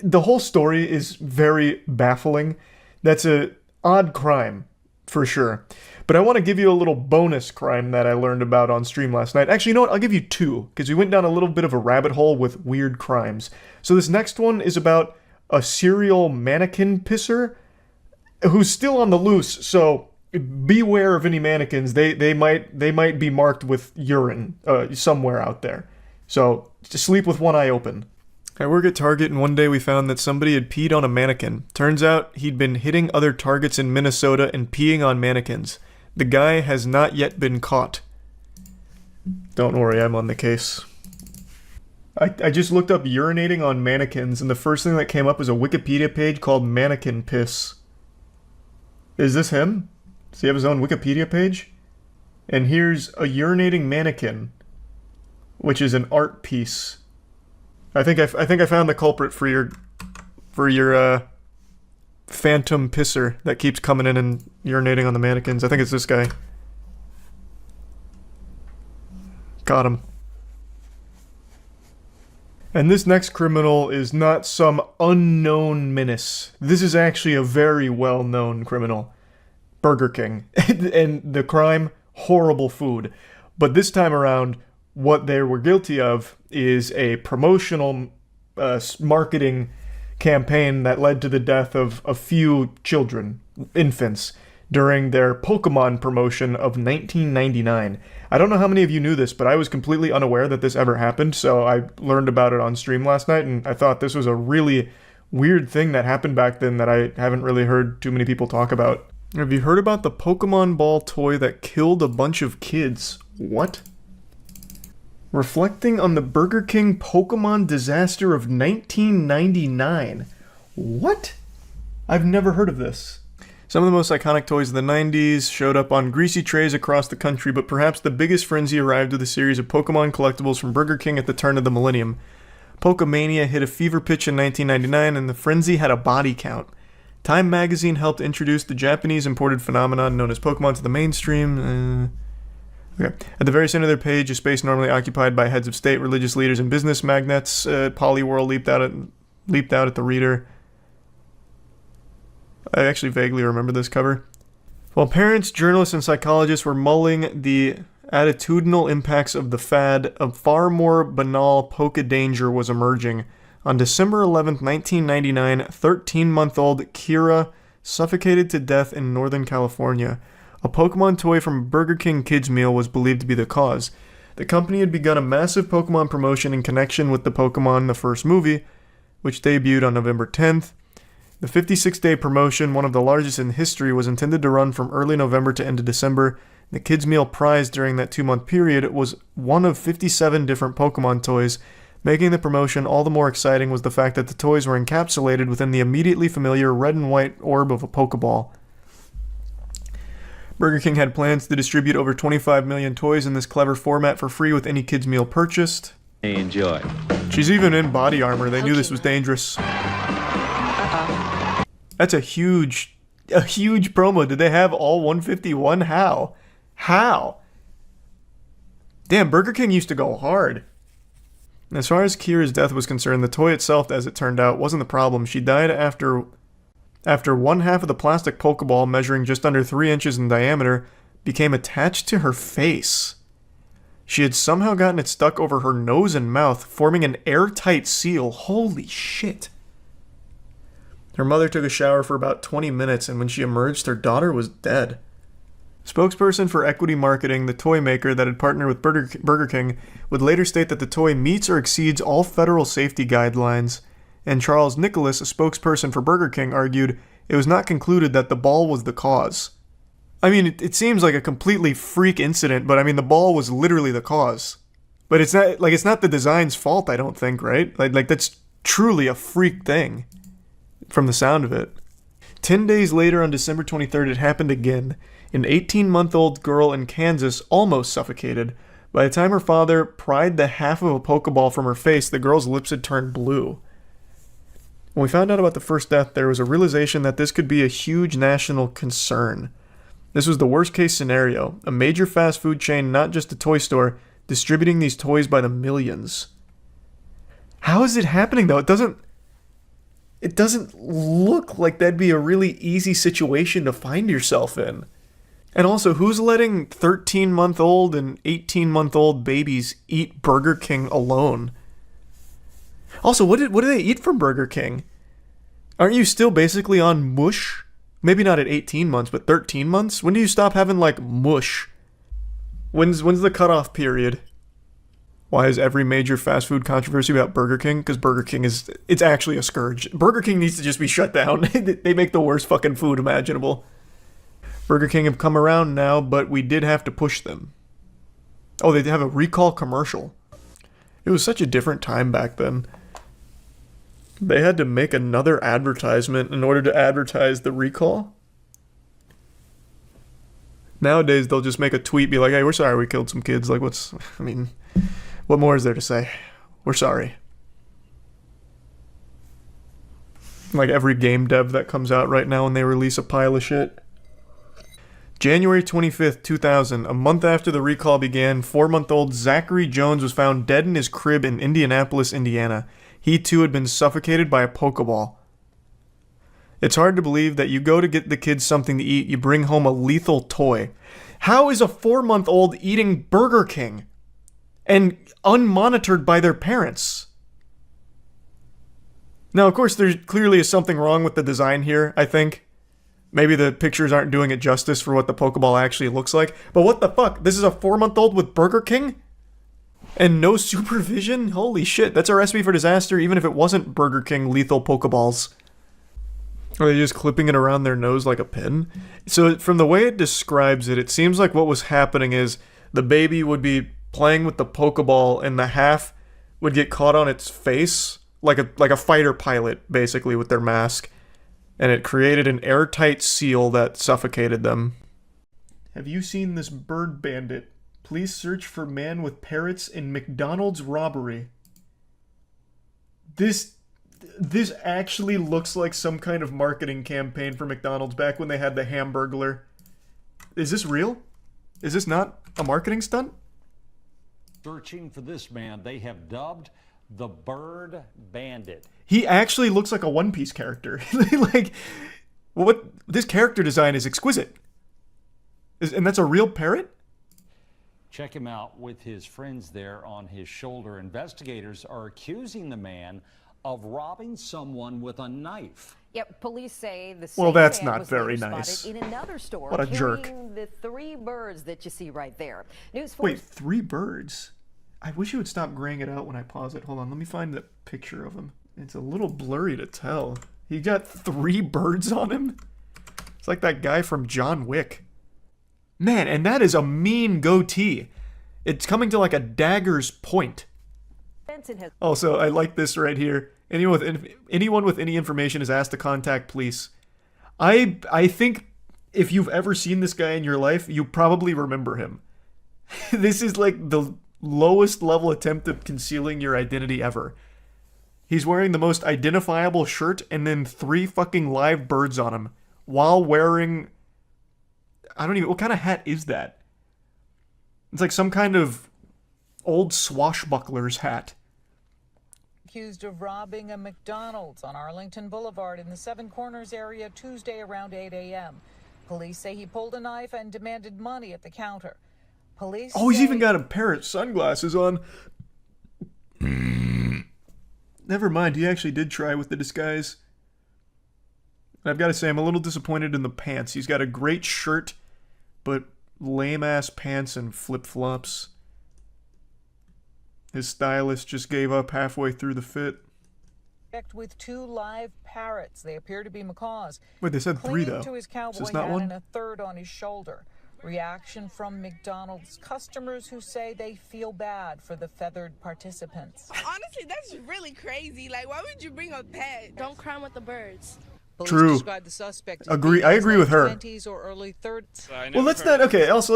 the whole story is very baffling. That's an odd crime, for sure. But I want to give you a little bonus crime that I learned about on stream last night. Actually, you know what? I'll give you 2, because we went down a little bit of a rabbit hole with weird crimes. So this next one is about a serial mannequin pisser who's still on the loose, so beware of any mannequins. They might be marked with urine somewhere out there. So, just sleep with one eye open. I work at Target, and one day we found that somebody had peed on a mannequin. Turns out he'd been hitting other Targets in Minnesota and peeing on mannequins. The guy has not yet been caught. Don't worry, I'm on the case. I just looked up urinating on mannequins, and the first thing that came up was a Wikipedia page called Mannequin Piss. Is this him? Does he have his own Wikipedia page? And here's a urinating mannequin, which is an art piece. I think I found the culprit for your phantom pisser that keeps coming in and urinating on the mannequins. I think it's this guy. Got him. And this next criminal is not some unknown menace. This is actually a very well-known criminal. Burger King. And the crime, horrible food. But this time around, what they were guilty of is a promotional marketing campaign that led to the death of a few children, infants, during their Pokemon promotion of 1999. I don't know how many of you knew this, but I was completely unaware that this ever happened, so I learned about it on stream last night, and I thought this was a really weird thing that happened back then that I haven't really heard too many people talk about. Have you heard about the Pokemon ball toy that killed a bunch of kids? What? Reflecting on the Burger King Pokemon disaster of 1999. What? I've never heard of this. Some of the most iconic toys of the 90s showed up on greasy trays across the country, but perhaps the biggest frenzy arrived with a series of Pokemon collectibles from Burger King at the turn of the millennium. Pokemania hit a fever pitch in 1999, and the frenzy had a body count. Time magazine helped introduce the Japanese imported phenomenon known as Pokemon to the mainstream. Okay. At the very center of their page, a space normally occupied by heads of state, religious leaders, and business magnates, Polyworld leaped out at the reader. I actually vaguely remember this cover. While parents, journalists, and psychologists were mulling the attitudinal impacts of the fad, a far more banal polka danger was emerging. On December 11th, 1999, 13-month-old Kira suffocated to death in Northern California. A Pokemon toy from Burger King Kids Meal was believed to be the cause. The company had begun a massive Pokemon promotion in connection with the Pokemon the First movie, which debuted on November 10th. The 56-day promotion, one of the largest in history, was intended to run from early November to end of December. The Kids Meal prize during that 2-month period was one of 57 different Pokemon toys. Making the promotion all the more exciting was the fact that the toys were encapsulated within the immediately familiar red and white orb of a Pokeball. Burger King had plans to distribute over 25 million toys in this clever format for free with any Kids Meal purchased. Enjoy. She's even in body armor. They knew this was dangerous. That's a huge promo. Did they have all 151? How? Damn, Burger King used to go hard. As far as Kira's death was concerned, the toy itself, as it turned out, wasn't the problem. She died after one half of the plastic Pokeball, measuring just under 3 inches in diameter, became attached to her face. She had somehow gotten it stuck over her nose and mouth, forming an airtight seal. Holy shit. Her mother took a shower for about 20 minutes, and when she emerged, her daughter was dead. Spokesperson for Equity Marketing, the toy maker that had partnered with Burger King, would later state that the toy meets or exceeds all federal safety guidelines, and Charles Nicholas, a spokesperson for Burger King, argued it was not concluded that the ball was the cause. I mean, it seems like a completely freak incident, but I mean, the ball was literally the cause. But it's not the design's fault, I don't think, right? Like that's truly a freak thing. From the sound of it. 10 days later, on December 23rd, it happened again. An 18-month-old girl in Kansas almost suffocated. By the time her father pried the half of a Pokeball from her face, the girl's lips had turned blue. When we found out about the first death, there was a realization that this could be a huge national concern. This was the worst-case scenario. A major fast food chain, not just a toy store, distributing these toys by the millions. How is it happening, though? It doesn't look like that'd be a really easy situation to find yourself in. And also, who's letting 13-month-old and 18-month-old babies eat Burger King alone? Also, what do they eat from Burger King? Aren't you still basically on mush? Maybe not at 18 months, but 13 months? When do you stop having, like, mush? When's the cutoff period? Why is every major fast food controversy about Burger King? Because Burger King it's actually a scourge. Burger King needs to just be shut down. They make the worst fucking food imaginable. Burger King have come around now, but we did have to push them. Oh, they have a recall commercial. It was such a different time back then. They had to make another advertisement in order to advertise the recall. Nowadays, they'll just make a tweet, be like, hey, we're sorry we killed some kids. Like, what more is there to say? We're sorry. Like every game dev that comes out right now when they release a pile of shit. January 25th, 2000, a month after the recall began, 4-month-old Zachary Jones was found dead in his crib in Indianapolis, Indiana. He too had been suffocated by a Pokeball. It's hard to believe that you go to get the kids something to eat, you bring home a lethal toy. How is a 4-month-old eating Burger King? And unmonitored by their parents. Now, of course, there clearly is something wrong with the design here, I think. Maybe the pictures aren't doing it justice for what the Pokeball actually looks like. But what the fuck? This is a 4-month-old with Burger King? And no supervision? Holy shit, that's a recipe for disaster, even if it wasn't Burger King lethal Pokeballs. Are they just clipping it around their nose like a pin? So from the way it describes it, it seems like what was happening is the baby would be playing with the Pokeball and the half would get caught on its face, like a fighter pilot, basically, with their mask. And it created an airtight seal that suffocated them. Have you seen this bird bandit? Please search for man with parrots in McDonald's robbery. This actually looks like some kind of marketing campaign for McDonald's back when they had the Hamburglar. Is this real? Is this not a marketing stunt? Searching for this man they have dubbed the Bird Bandit. He actually looks like a One Piece character. Well, what? This character design is exquisite. And that's a real parrot? Check him out with his friends there on his shoulder. Investigators are accusing the man of robbing someone with a knife. Yep, police say the Well, same that's man not was very later nice. spotted in another store What a jerk. carrying the 3 birds that you see right there. News Wait, 4. 3 birds? I wish you would stop graying it out when I pause it. Hold on, let me find the picture of him. It's a little blurry to tell. He got 3 birds on him? It's like that guy from John Wick. Man, and that is a mean goatee. It's coming to like a dagger's point. Also, I like this right here. Anyone with any information is asked to contact police. I think if you've ever seen this guy in your life, you probably remember him. This is like the lowest level attempt of concealing your identity ever. He's wearing the most identifiable shirt and then 3 fucking live birds on him while wearing... I don't even... What kind of hat is that? It's like some kind of old swashbuckler's hat. Accused of robbing a McDonald's on Arlington Boulevard in the Seven Corners area Tuesday around 8 a.m. Police say he pulled a knife and demanded money at the counter. Police Oh, he's say even got a pair of sunglasses on. Never mind, he actually did try with the disguise. I've got to say, I'm a little disappointed in the pants. He's got a great shirt, but lame-ass pants and flip-flops. His stylist just gave up halfway through the fit. with 2 live parrots. They appear to be macaws. Wait, they said 3 Clinging though. to his cowboy Is this not hat one? and a third on his shoulder. Reaction from McDonald's customers who say they feel bad for the feathered participants. Honestly, that's really crazy. Like, why would you bring a pet? Don't crime with the birds. Police True. describe the suspect as Agree. being I in his agree with late her. 20s or early 30s. Well, let's not. Okay. Also,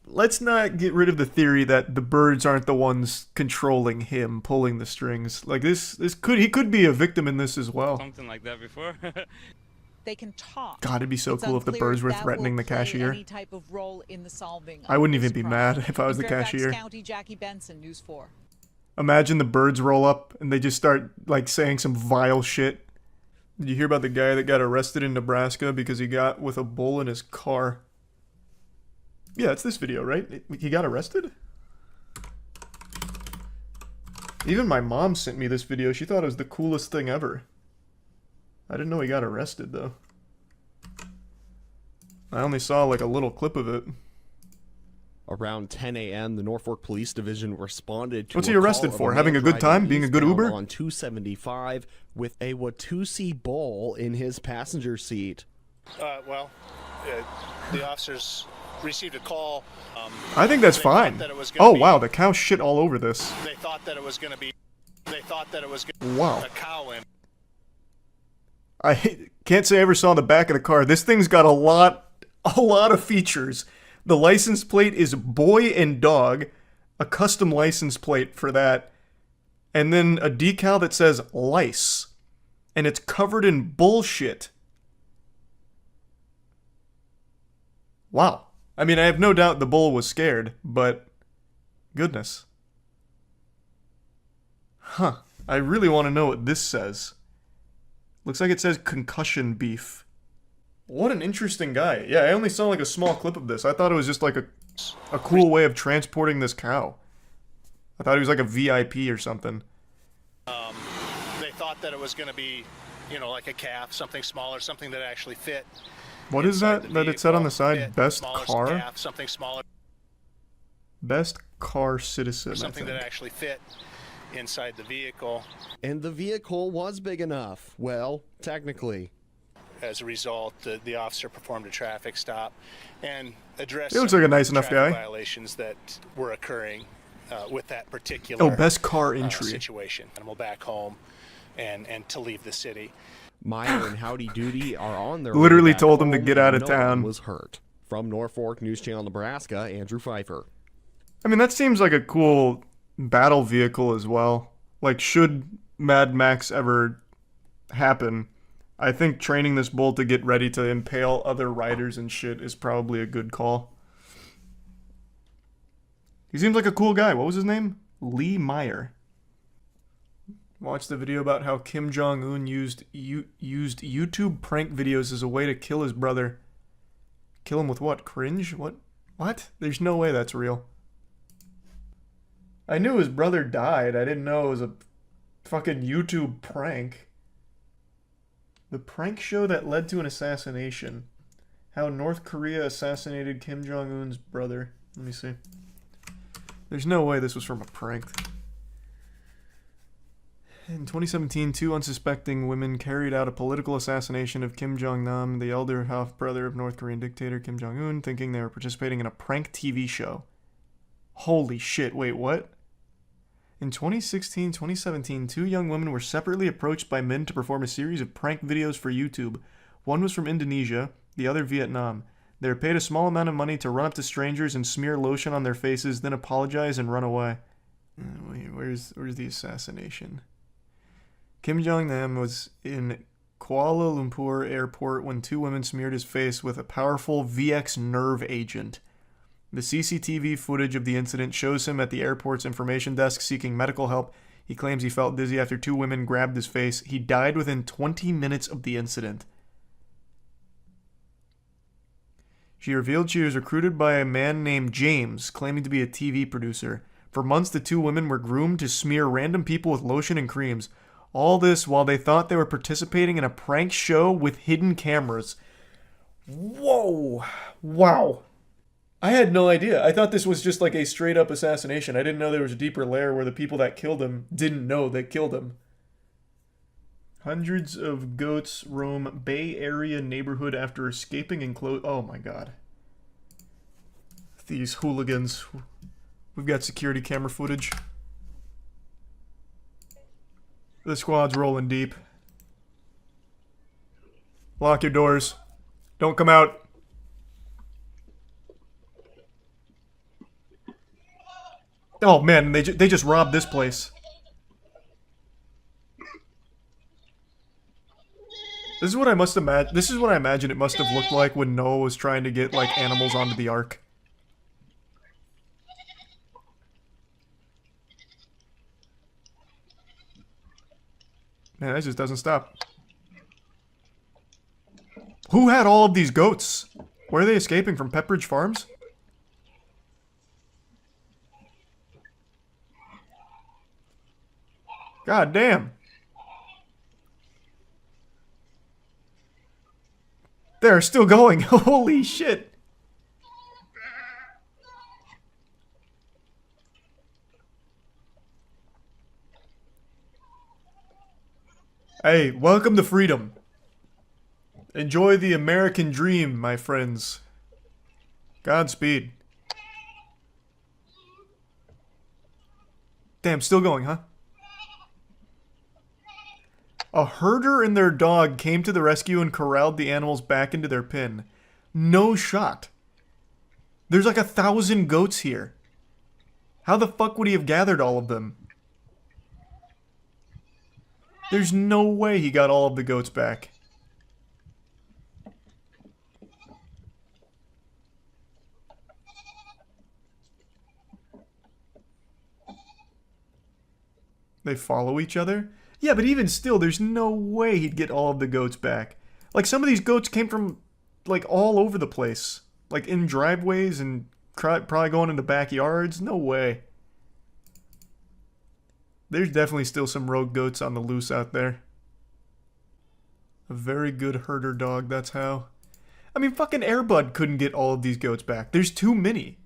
let's not get rid of the theory that the birds aren't the ones controlling him, pulling the strings. Like he could be a victim in this as well. Something like that before. They can talk. God, it'd be so It's cool if the unclear birds were that threatening will the play cashier. Any type of role in the solving I of wouldn't this even be crime. mad if I was In the Fairfax cashier. County, Jackie Benson, News 4. Imagine the birds roll up and they just start like saying some vile shit. Did you hear about the guy that got arrested in Nebraska because he got with a bull in his car? Yeah, it's this video, right? He got arrested? Even my mom sent me this video. She thought it was the coolest thing ever. I didn't know he got arrested, though. I only saw like a little clip of it. Around 10 a.m., the Norfolk Police Division responded to What's he a call arrested of for? man Having a good driving time? Being a good eastbound Uber? on 275 with a Watusi bull in his passenger seat. The officers received a call. I think that's fine. Oh wow, the cow shit all over this. They thought that it was going to be. They thought that it was going to Wow. be a cow in. I can't say I ever saw the back of the car. This thing's got a lot of features. The license plate is boy and dog, a custom license plate for that, and then a decal that says lice, and it's covered in bullshit. Wow. I mean, I have no doubt the bull was scared, but goodness. Huh. I really want to know what this says. Looks like it says concussion beef. What an interesting guy. Yeah, I only saw like a small clip of this. I thought it was just like a cool way of transporting this cow. I thought he was like a VIP or something. They thought that it was going to be, like a calf, something smaller, something that actually fit. What is that it said on the side? Best Smaller car? calf, something smaller. Best car citizen, Something I that think. actually fit inside the vehicle. And the vehicle was big enough. Well, technically. As a result, the officer performed a traffic stop and addressed He looks some like a nice enough traffic guy. violations that were occurring with that particular Oh, best car entry. situation. Animal back home and to leave the city. Meyer and Howdy Doody are on their Literally way back told him to home get out and of no one town. was hurt. From Norfolk News Channel, Nebraska, Andrew Pfeiffer. I mean, that seems like a cool battle vehicle as well. Like, should Mad Max ever happen, I think training this bull to get ready to impale other riders and shit is probably a good call. He seems like a cool guy. What was his name? Lee Meyer. Watched the video about how Kim Jong-un used YouTube prank videos as a way to kill his brother. Kill him with what? Cringe? What? There's no way that's real. I knew his brother died. I didn't know it was a fucking YouTube prank. The prank show that led to an assassination. How North Korea assassinated Kim Jong-un's brother. Let me see. There's no way this was from a prank. In 2017, 2 unsuspecting women carried out a political assassination of Kim Jong-nam, the elder half-brother of North Korean dictator Kim Jong-un, thinking they were participating in a prank TV show. Holy shit, wait, what? In 2016-2017, 2 young women were separately approached by men to perform a series of prank videos for YouTube. One was from Indonesia, the other Vietnam. They were paid a small amount of money to run up to strangers and smear lotion on their faces, then apologize and run away. Wait, where's the assassination? Kim Jong-nam was in Kuala Lumpur airport when 2 women smeared his face with a powerful VX nerve agent. The CCTV footage of the incident shows him at the airport's information desk seeking medical help. He claims he felt dizzy after 2 women grabbed his face. He died within 20 minutes of the incident. She revealed she was recruited by a man named James, claiming to be a TV producer. For months, the 2 women were groomed to smear random people with lotion and creams. All this while they thought they were participating in a prank show with hidden cameras. Whoa! Wow. I had no idea. I thought this was just like a straight up assassination. I didn't know there was a deeper layer where the people that killed him didn't know they killed him. Hundreds of goats roam Bay Area neighborhood after escaping enclosed. Oh my god. These hooligans. We've got security camera footage. The squad's rolling deep. Lock your doors. Don't come out. Oh man, they just robbed this place. This is what I must imagine. This is what I imagine it must have looked like when Noah was trying to get like animals onto the ark. Man, that just doesn't stop. Who had all of these goats? Where are they escaping from? Pepperidge Farms? God damn. They're still going. Holy shit. Hey, welcome to freedom. Enjoy the American dream, my friends. Godspeed. Damn, still going, huh? A herder and their dog came to the rescue and corralled the animals back into their pen. No shot. There's like 1,000 goats here. How the fuck would he have gathered all of them? There's no way he got all of the goats back. They follow each other? Yeah, but even still, there's no way he'd get all of the goats back. Like, some of these goats came from, like, all over the place. Like, in driveways and probably going into backyards. No way. There's definitely still some rogue goats on the loose out there. A very good herder dog, that's how. I mean, fucking Airbud couldn't get all of these goats back. There's too many.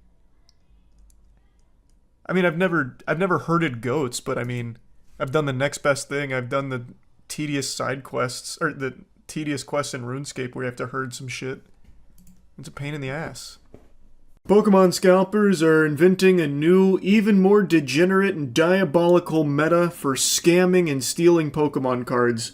I mean, I've never herded goats, but I mean, I've done the next best thing. I've done the tedious side quests, or the tedious quests in RuneScape where you have to herd some shit. It's a pain in the ass. Pokemon scalpers are inventing a new, even more degenerate and diabolical meta for scamming and stealing Pokemon cards,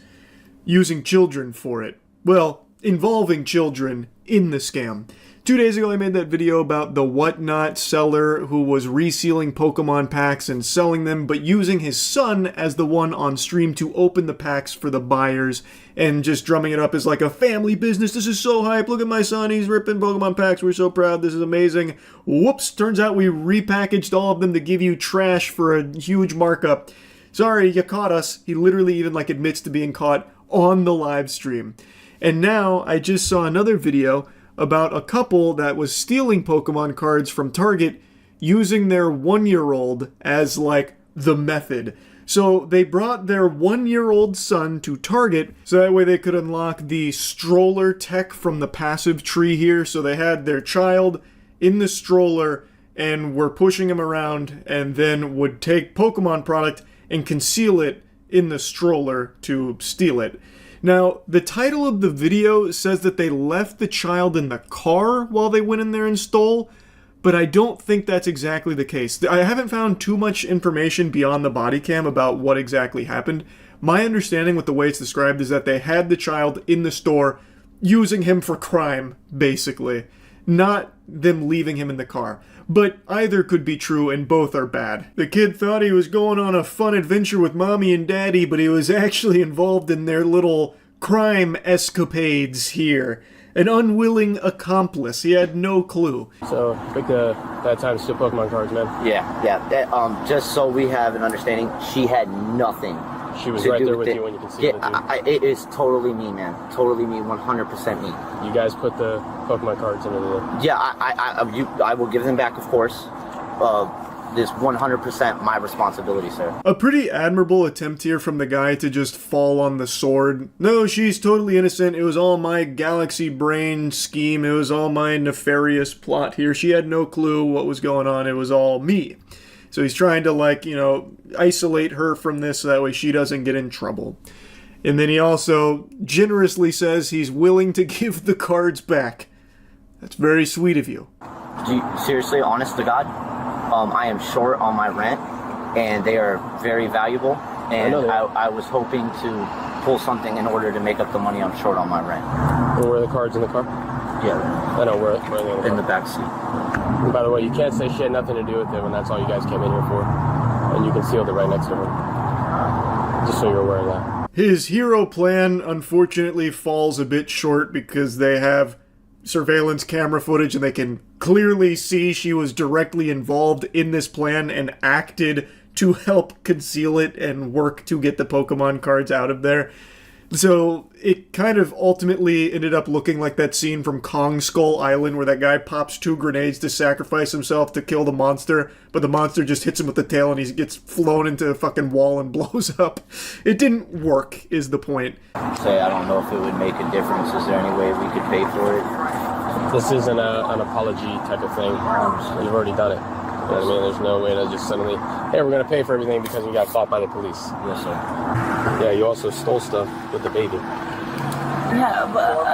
using children for it. Well, involving children in the scam. 2 days ago I made that video about the whatnot seller who was resealing Pokemon packs and selling them, but using his son as the one on stream to open the packs for the buyers and just drumming it up as like a family business. This is so hype. Look at my son. He's ripping Pokemon packs. We're so proud. This is amazing. Whoops. Turns out we repackaged all of them to give you trash for a huge markup. sorry, you caught us. He literally even like admits to being caught on the live stream. And now I just saw another video about a couple that was stealing Pokemon cards from Target using their 1-year-old as like the method. So they brought their 1-year-old son to Target so that way they could unlock the Stroller tech from the passive tree here. So they had their child in the stroller and were pushing him around and then would take Pokemon product and conceal it in the stroller to steal it. Now, the title of the video says that they left the child in the car while they went in there and stole, but I don't think that's exactly the case. I haven't found too much information beyond the body cam about what exactly happened. My understanding with the way it's described is that they had the child in the store using him for crime, basically, not them leaving him in the car. But either could be true and both are bad. The kid thought he was going on a fun adventure with mommy and daddy, but he was actually involved in their little crime escapades here. An unwilling accomplice. He had no clue. So, pick that time to steal Pokemon cards, man. Yeah. Just so we have an understanding, she had nothing. She was right there with you when you concealed it. It is totally me, man. Totally me, 100% me. You guys put the Pokemon cards into the... Yeah, I will give them back, of course. This 100% my responsibility, sir. A pretty admirable attempt here from the guy to just fall on the sword. No, she's totally innocent. It was all my galaxy brain scheme. It was all my nefarious plot here. She had no clue what was going on. It was all me. So he's trying to, like, you know, isolate her from this so that way she doesn't get in trouble. And then he also generously says he's willing to give the cards back. That's very sweet of you. Seriously, honest to God, I am short on my rent, and they are very valuable. And I was hoping to pull something in order to make up the money I'm short on my rent. And were the cards in the car? Yeah. I know, where are they in the back seat. And by the way, you can't say she had nothing to do with it when that's all you guys came in here for. And you concealed it right next to her. Just so you're aware of that. His hero plan, unfortunately, falls a bit short because they have surveillance camera footage and they can clearly see she was directly involved in this plan and acted to help conceal it and work to get the Pokemon cards out of there. So it kind of ultimately ended up looking like that scene from Kong Skull Island where that guy pops 2 grenades to sacrifice himself to kill the monster, but the monster just hits him with the tail and he gets flown into a fucking wall and blows up. It didn't work, is the point. Say, I don't know if it would make a difference. Is there any way we could pay for it? This isn't an apology type of thing. You've already done it. You know what I mean? There's no way to just suddenly, hey, we're going to pay for everything because we got caught by the police. Yes, sir. Yeah, you also stole stuff with the baby. Yeah, but...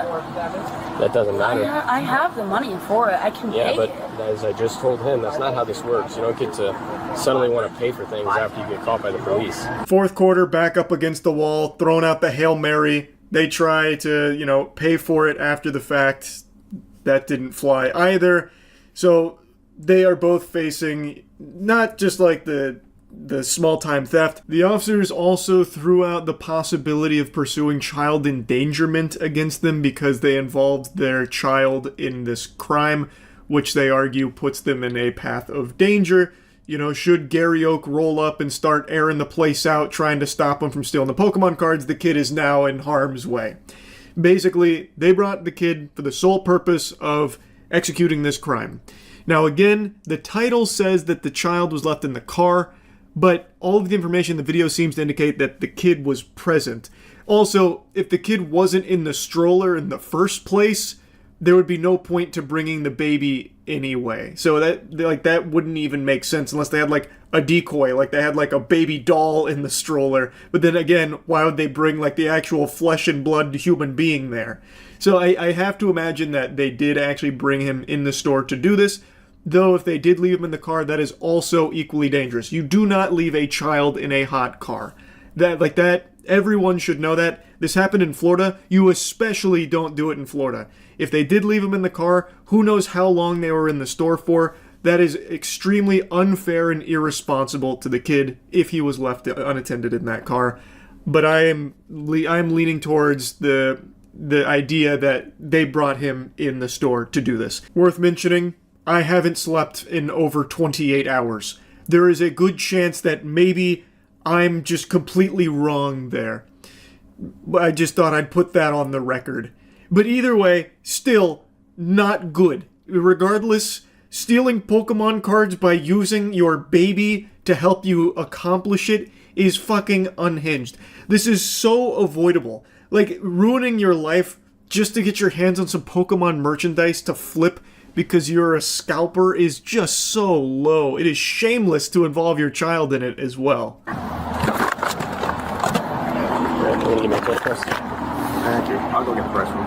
that doesn't matter. I have the money for it. I can pay but it. As I just told him, that's not how this works. You don't get to suddenly want to pay for things after you get caught by the police. Fourth quarter, back up against the wall, throwing out the Hail Mary. They try to, pay for it after the fact. That didn't fly either. So they are both facing not just like the small-time theft. The officers also threw out the possibility of pursuing child endangerment against them because they involved their child in this crime, which they argue puts them in a path of danger. Should Gary Oak roll up and start airing the place out, trying to stop him from stealing the Pokemon cards, the kid is now in harm's way. Basically, they brought the kid for the sole purpose of executing this crime. Now again, the title says that the child was left in the car, but all of the information in the video seems to indicate that the kid was present. Also, if the kid wasn't in the stroller in the first place, there would be no point to bringing the baby anyway. So that wouldn't even make sense unless they had like a decoy, like they had like a baby doll in the stroller. But then again, why would they bring like the actual flesh and blood human being there? So I have to imagine that they did actually bring him in the store to do this. Though if they did leave him in the car, that is also equally dangerous. You do not leave a child in a hot car. That, everyone should know that. This happened in Florida. You especially don't do it in Florida. If they did leave him in the car, who knows how long they were in the store for. That is extremely unfair and irresponsible to the kid if he was left unattended in that car. But I'm leaning towards the idea that they brought him in the store to do this. Worth mentioning, I haven't slept in over 28 hours. There is a good chance that maybe I'm just completely wrong there. I just thought I'd put that on the record. But either way, still not good. Regardless, stealing Pokemon cards by using your baby to help you accomplish it is fucking unhinged. This is so avoidable. Like, ruining your life just to get your hands on some Pokemon merchandise to flip because you're a scalper is just so low. It is shameless to involve your child in it as well. Thank you. I'll go get the press one.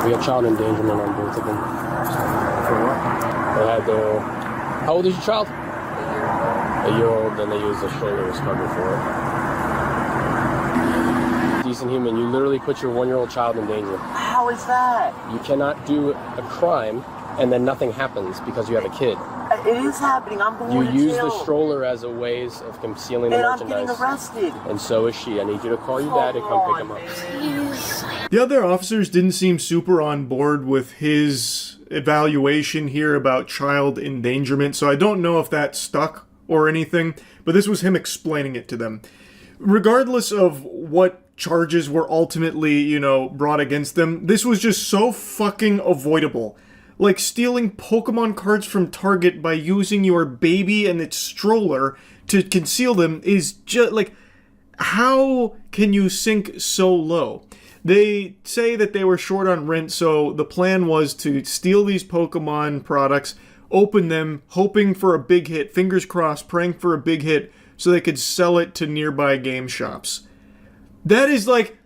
We have child endangerment on both of them. For what? They had their... How old is your child? A year old, then they use the stroller as cover for it. Decent human, you literally put your 1-year-old child in danger. How is that? You cannot do a crime and then nothing happens because you have a kid. It is happening. I'm going to You use jail. the stroller as a ways of concealing the And I'm merchandise. getting arrested. And so is she. I need you to call your dad to come pick him up. The other officers didn't seem super on board with his evaluation here about child endangerment, so I don't know if that stuck or anything, but this was him explaining it to them. Regardless of what charges were ultimately, brought against them, this was just so fucking avoidable. Like stealing Pokemon cards from Target by using your baby and its stroller to conceal them is just like, how can you sink so low? They say that they were short on rent, so the plan was to steal these Pokemon products, open them, hoping for a big hit, fingers crossed, praying for a big hit, so they could sell it to nearby game shops. That is like,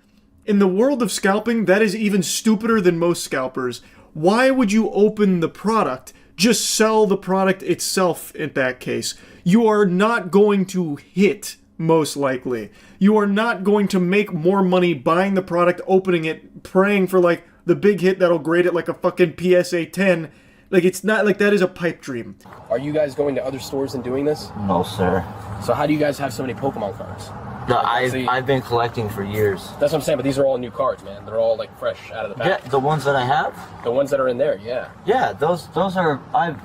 in the world of scalping, that is even stupider than most scalpers. Why would you open the product? Just sell the product itself in that case. You are not going to hit, most likely. You are not going to make more money buying the product, opening it, praying for like the big hit that'll grade it like a fucking PSA 10. Like, it's not like that is a pipe dream. Are you guys going to other stores and doing this? No, sir. So how do you guys have so many Pokemon cards? No, I've been collecting for years. That's what I'm saying, but these are all new cards, man. They're all like fresh out of the pack. Yeah, the ones that I have? The ones that are in there, yeah. Yeah, those are,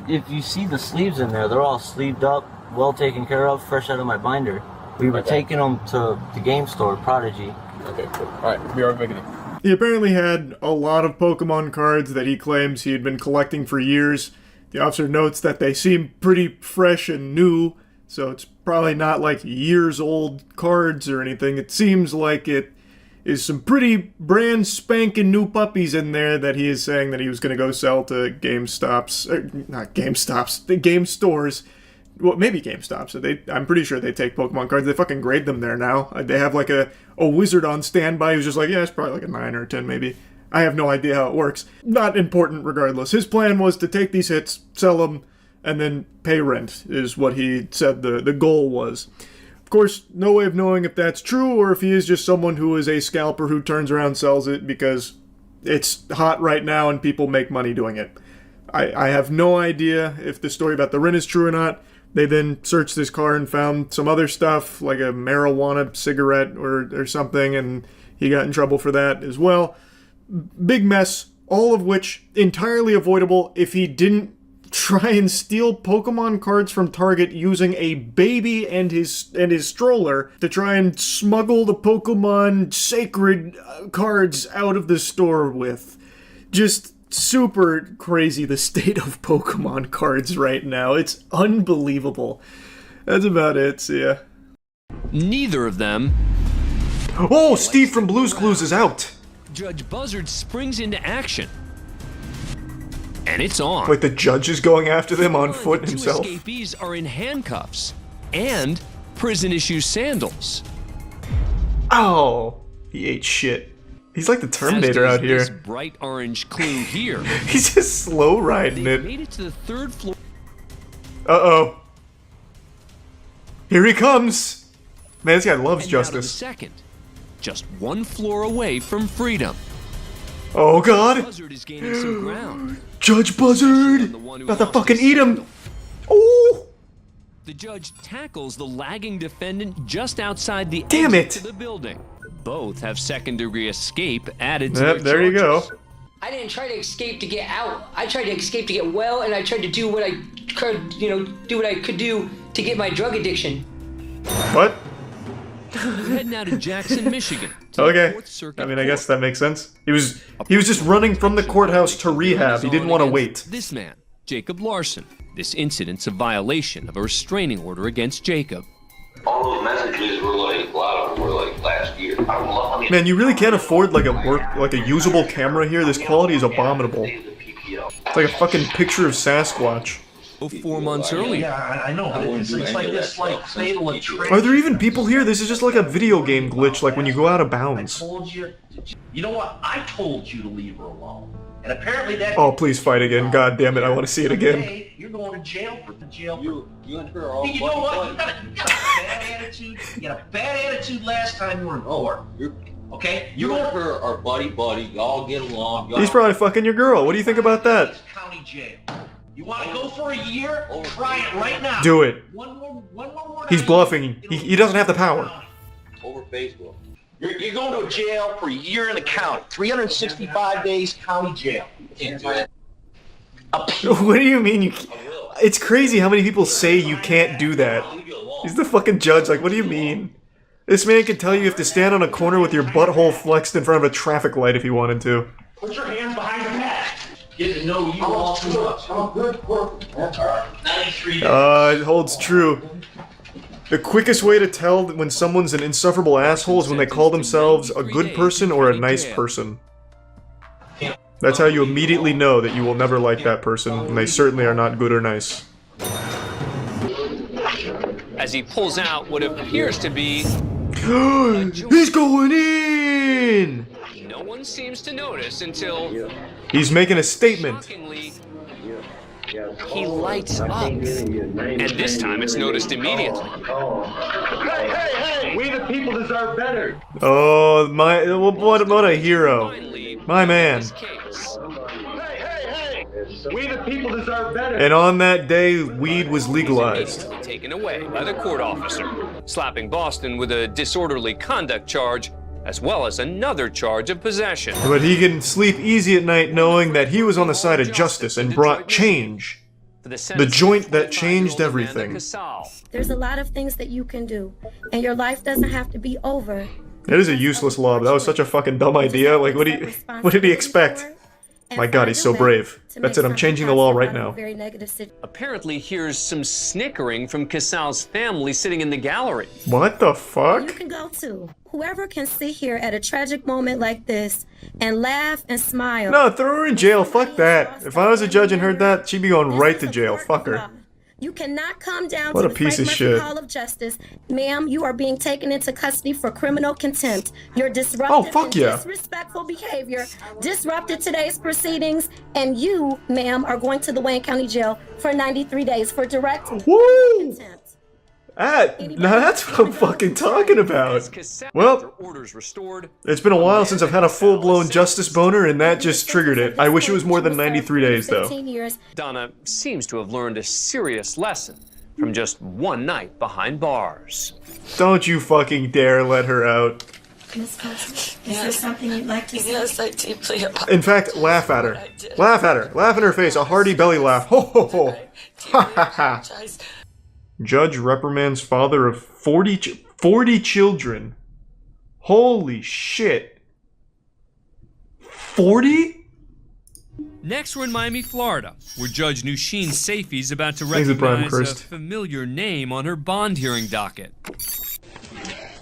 if you see the sleeves in there, they're all sleeved up, well taken care of, fresh out of my binder. We were taking them to the game store, Prodigy. Okay, cool. Alright, be right back. He apparently had a lot of Pokemon cards that he claims he had been collecting for years. The officer notes that they seem pretty fresh and new, so it's probably not like years old cards or anything. It seems like it is some pretty brand spanking new puppies in there that he is saying that he was going to go sell to not GameStops, the game stores. Well, maybe GameStops. I'm pretty sure they take Pokemon cards. They fucking grade them there now. They have like a wizard on standby who's just like, yeah, it's probably like a 9 or a 10 maybe. I have no idea how it works. Not important regardless. His plan was to take these hits, sell them, and then pay rent, is what he said the goal was. Of course, no way of knowing if that's true or if he is just someone who is a scalper who turns around and sells it because it's hot right now and people make money doing it. I have no idea if the story about the rent is true or not. They then searched his car and found some other stuff, like a marijuana cigarette or something, and he got in trouble for that as well. Big mess, all of which entirely avoidable if he didn't try and steal Pokemon cards from Target using a baby and his stroller to try and smuggle the Pokemon sacred cards out of the store with. Just super crazy, the state of Pokemon cards right now. It's unbelievable. That's about it. See ya. Neither of them. Oh, Steve from Blue's Clues is out. Judge Buzzard springs into action. And it's on. Like the judge is going after them on foot The himself. two escapees are in handcuffs and prison-issue sandals. Oh, he ate shit. He's like the Terminator As out does here. This bright orange clue here. He's just slow riding They it. made it to the 3rd floor. Uh-oh. Here he comes. Man, this guy loves and out of the justice. 2nd, just 1 floor away from freedom. Oh god. Buzzard is gaining some ground. Judge Buzzard! About to fucking eat him! Oh! The judge tackles the lagging defendant just outside the Damn exit it. to the building. Both have second-degree escape added to Yep, their there you go. charges. I didn't try to escape to get out. I tried to escape to get well, and I tried to do what I could, do what I could do to get my drug addiction. What? We're heading out to Jackson, Michigan. Okay. I mean, I guess that makes sense. He was just running from the courthouse to rehab. He didn't want to wait. This man, Jacob Larson. This incident's a violation of a restraining order against Jacob. All those messages were like, a lot of them were like last year. Man, you really can't afford like a usable camera here. This quality is abominable. It's like a fucking picture of Sasquatch. 4 months earlier. Yeah, I know. It's like this, like fatal attraction. Are there even people here? This is just like a video game glitch, like when you go out of bounds. I told you. You know what? I told you to leave her alone, and apparently that. Oh, please fight again! God damn it! I want to see it again. You're going to jail for jail. You and her are all. You know what? You got a bad attitude. You had a bad attitude last time you were in court. Okay? You and her are buddy. Y'all get along. He's probably fucking your girl. What do you think about that? County jail. You want to go for a year? Try it right now. Do it. One more He's bluffing. He doesn't have the power. Over Facebook. You're going to jail for a year in the county. 365 days county jail. Can't do it. What do you mean? It's crazy how many people say you can't do that. He's the fucking judge. Like, what do you mean? This man can tell you have to stand on a corner with your butthole flexed in front of a traffic light if you wanted to. Put your hands behind your back. Get to know you all too much. I'm good for 93 days. It holds true. The quickest way to tell when someone's an insufferable asshole is when they call themselves a good person or a nice person. That's how you immediately know that you will never like that person, and they certainly are not good or nice. As he pulls out what appears to be... He's going in! No one seems to notice until... He's making a statement. He lights up. And this time it's noticed immediately. Hey! We the people deserve better. Oh, what a hero. My man. Hey! We the people deserve better. And on that day, weed was legalized. Taken away by the court officer, slapping Boston with a disorderly conduct charge, as well as another charge of possession. But he can sleep easy at night knowing that he was on the side of justice and brought change. The joint that changed everything. There's a lot of things that you can do, and your life doesn't have to be over. That is a useless law, but that was such a fucking dumb idea. Like, what did he expect? My god, he's so brave. That's it, I'm changing the law right now. Apparently, here's some snickering from Casal's family sitting in the gallery. What the fuck? You can go too. Whoever can sit here at a tragic moment like this and laugh and smile. No, throw her in jail. Fuck that. If I was a judge and heard that, she'd be going right to jail. Fuck her. You cannot come down what to a the piece Frank of shit. Hall of Justice. Ma'am, you are being taken into custody for criminal contempt. Your disruptive and disrespectful behavior disrupted today's proceedings, and you, ma'am, are going to the Wayne County Jail for 93 days for direct contempt. Now that's what I'm fucking talking about. Well, it's been a while since I've had a full-blown justice boner, and that just triggered it. I wish it was more than 93 days, though. Donna seems to have learned a serious lesson from just one night behind bars. Don't you fucking dare let her out. Miss Coates, is there something you'd like to say? Yes, I deeply apologize. In fact, laugh at her. Laugh at her. Laugh in her face. A hearty belly laugh. Ho ho ho. Ha ha ha. Judge reprimands father of 40 children. Holy shit. 40? Next, we're in Miami, Florida, where Judge Nusheen Safie's about to Thanks, Brian recognize a Christ. familiar name on her bond hearing docket.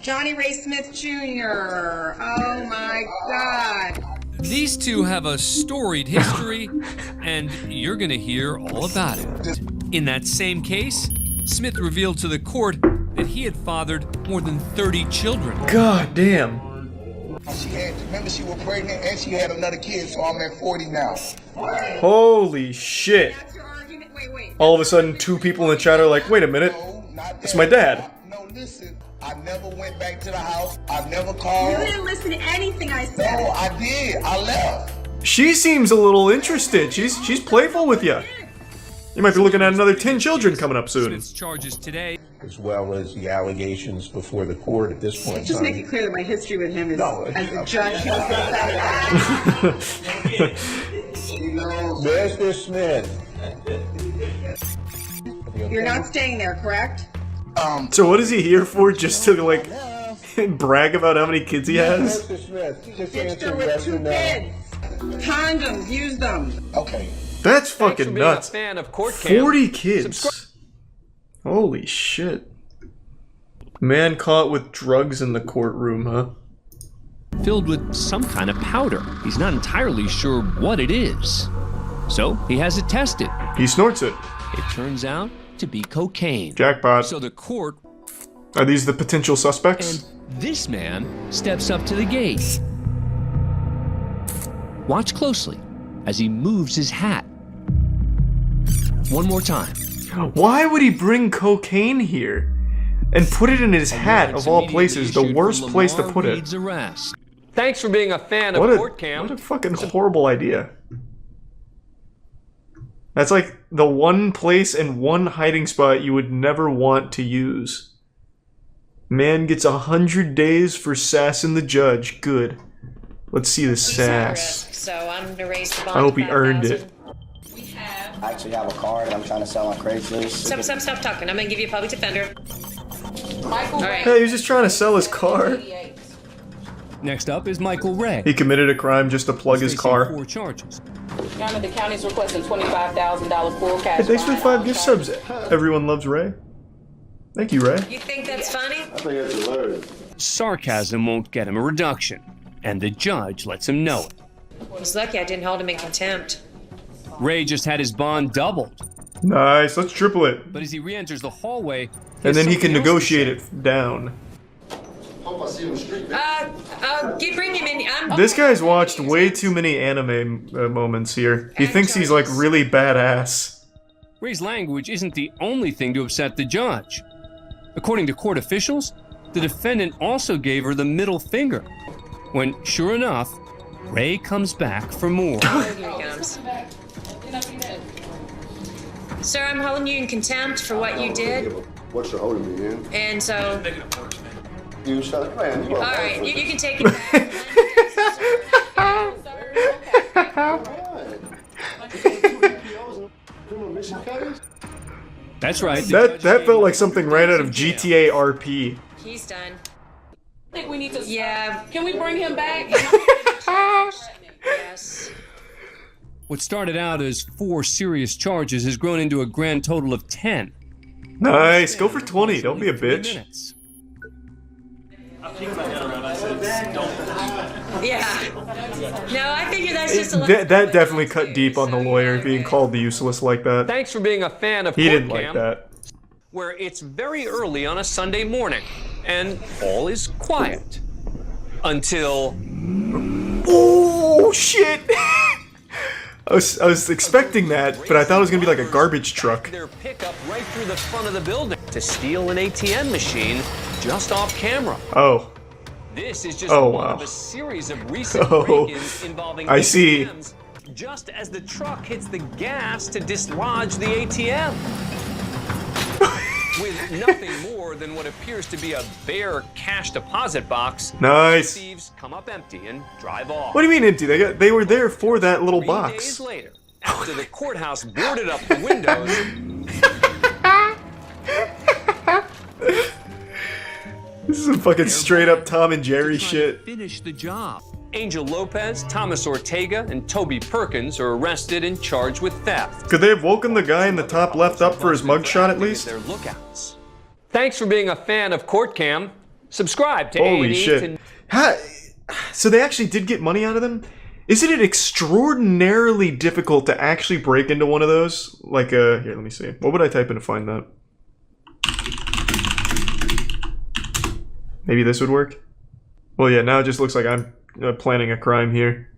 Johnny Ray Smith Jr. Oh my God. These two have a storied history, and you're gonna hear all about it. In that same case, Smith revealed to the court that he had fathered more than 30 children. God damn. Remember she was pregnant and she had another kid, so I'm at 40 now. Holy shit. All of a sudden, two people in the chat are like, wait a minute, it's my dad. No, listen, I never went back to the house. I never called. You didn't listen to anything I said. No, I did. I left. She seems a little interested. She's playful with you. You might be looking at another 10 children coming up soon. Charges today, as well as the allegations before the court at this point in Just time. make it clear that my history with him is as a judge. Mr. Smith. You're not staying there, correct? So what is he here for? Just to like brag about how many kids he has? Sister with 2 kids. Condoms, use them. Okay. That's fucking nuts. Fan of Court Cam. 40 kids. Holy shit. Man caught with drugs in the courtroom, huh? Filled with some kind of powder. He's not entirely sure what it is. So he has it tested. He snorts it. It turns out to be cocaine. Jackpot. So the court... Are these the potential suspects? And this man steps up to the gate. Watch closely as he moves his hat. One more time. Why would he bring cocaine here? And put it in his hat, of all places, the worst place to put it. Arrest. Thanks for being a fan of Court Cam. What a fucking horrible idea. That's like the one place and one hiding spot you would never want to use. Man gets 100 days for sassing the judge. Good. Let's see the sass. So I'm gonna raise the bond. I hope he earned it. I actually have a car that I'm trying to sell on Craigslist. Stop talking. I'm gonna give you a public defender. Michael Ray. Hey, he was just trying to sell his car. Next up is Michael Ray. He committed a crime just to plug his car. 4 charges. Your Honor, the county's requesting $25,000 full cash. Hey, thanks for the 5 gift subs. Everyone loves Ray. Thank you, Ray. You think that's funny? I think it's hilarious. Sarcasm won't get him a reduction, and the judge lets him know it. I was lucky I didn't hold him in contempt. Ray just had his bond doubled. Nice, let's triple it. But as he re-enters the hallway, and then he can negotiate it down. Bring him in. This guy's watched way too many anime moments here. He thinks he's like really badass. Ray's language isn't the only thing to upset the judge. According to court officials, the defendant also gave her the middle finger. When, sure enough, Ray comes back for more. Here he comes. Sir, I'm holding you in contempt for what you did. What you're holding me in? And so... You shut man. All right, you can take it back. That's right. That felt like something right out of GTA RP. He's done. I think we need to... Yeah. Can we bring him back? Yes. What started out as 4 serious charges has grown into a grand total of 10. Nice, go for 20, don't be a bitch. Yeah. No, I figure that's just a That definitely cut deep on the lawyer, being called useless like that. Thanks for being a fan of He Court didn't Cam, like that. where it's very early on a Sunday morning, and all is quiet. Until... Oh, shit! I was expecting that, but I thought it was gonna be like a garbage truck. Their pickup right through the front of the building to steal an ATM machine just off camera. Oh. This is just Oh, one wow. of a series of recent Oh, break-ins involving I see. ATMs just as the truck hits the gas to dislodge the ATM. With nothing more than what appears to be a bare cash deposit box, Nice. the thieves come up empty and drive off. What do you mean empty? They were there for that little 3 box. days later, after the courthouse boarded up the windows, This is some fucking straight up Tom and Jerry shit. Finish the job. Angel Lopez, Thomas Ortega, and Toby Perkins are arrested and charged with theft. Could they have woken the guy in the top left up for his mugshot at least? They're lookouts. Thanks for being a fan of Court Cam. Subscribe to Holy A&E shit. So they actually did get money out of them? Isn't it extraordinarily difficult to actually break into one of those? Like, here, let me see. What would I type in to find that? Maybe this would work? Well, yeah, now it just looks like I'm planning a crime here.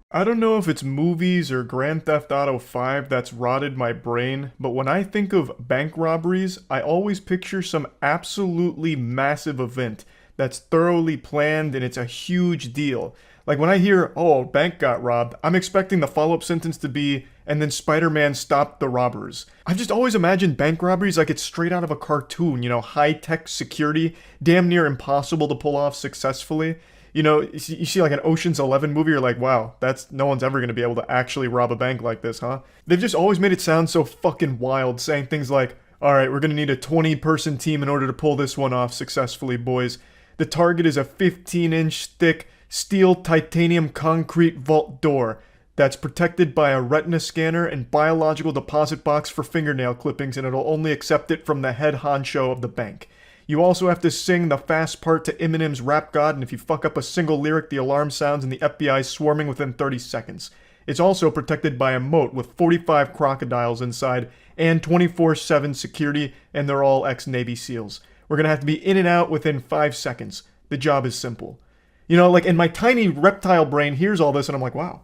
I don't know if it's movies or Grand Theft Auto 5 that's rotted my brain, but when I think of bank robberies, I always picture some absolutely massive event that's thoroughly planned and it's a huge deal. Like when I hear, oh, a bank got robbed, I'm expecting the follow-up sentence to be, and then Spider-Man stopped the robbers. I've just always imagined bank robberies like it's straight out of a cartoon, you know, high-tech security, damn near impossible to pull off successfully. You know, you see like an Ocean's 11 movie, you're like, wow, no one's ever going to be able to actually rob a bank like this, huh? They've just always made it sound so fucking wild, saying things like, Alright, we're gonna need a 20-person team in order to pull this one off successfully, boys. The target is a 15-inch thick steel titanium concrete vault door that's protected by a retina scanner and biological deposit box for fingernail clippings, and it'll only accept it from the head honcho of the bank. You also have to sing the fast part to Eminem's Rap God, and if you fuck up a single lyric, the alarm sounds and the FBI swarming within 30 seconds. It's also protected by a moat with 45 crocodiles inside and 24/7 security, and they're all ex-Navy SEALs. We're gonna have to be in and out within 5 seconds. The job is simple. You know, like, in my tiny reptile brain hears all this and I'm like, wow.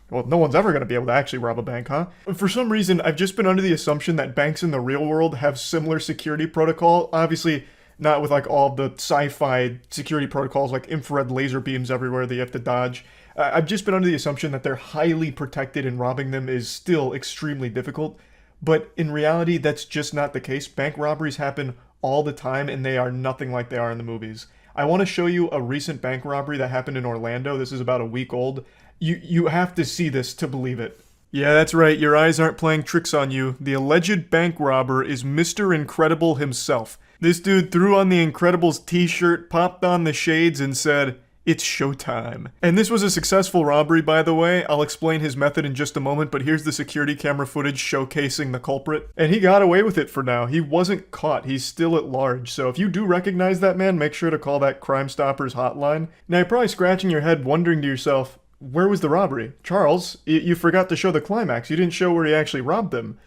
Well, no one's ever going to be able to actually rob a bank, huh? For some reason, I've just been under the assumption that banks in the real world have similar security protocol. Obviously, not with like all the sci-fi security protocols like infrared laser beams everywhere that you have to dodge. I've just been under the assumption that they're highly protected and robbing them is still extremely difficult. But in reality, that's just not the case. Bank robberies happen all the time and they are nothing like they are in the movies. I want to show you a recent bank robbery that happened in Orlando. This is about a week old. You have to see this to believe it. Yeah, that's right. Your eyes aren't playing tricks on you. The alleged bank robber is Mr. Incredible himself. This dude threw on the Incredibles t-shirt, popped on the shades, and said, "It's showtime." And this was a successful robbery, by the way. I'll explain his method in just a moment, but here's the security camera footage showcasing the culprit. And he got away with it for now. He wasn't caught. He's still at large. So if you do recognize that man, make sure to call that Crime Stoppers hotline. Now you're probably scratching your head wondering to yourself, where was the robbery? Charles, you forgot to show the climax. You didn't show where he actually robbed them.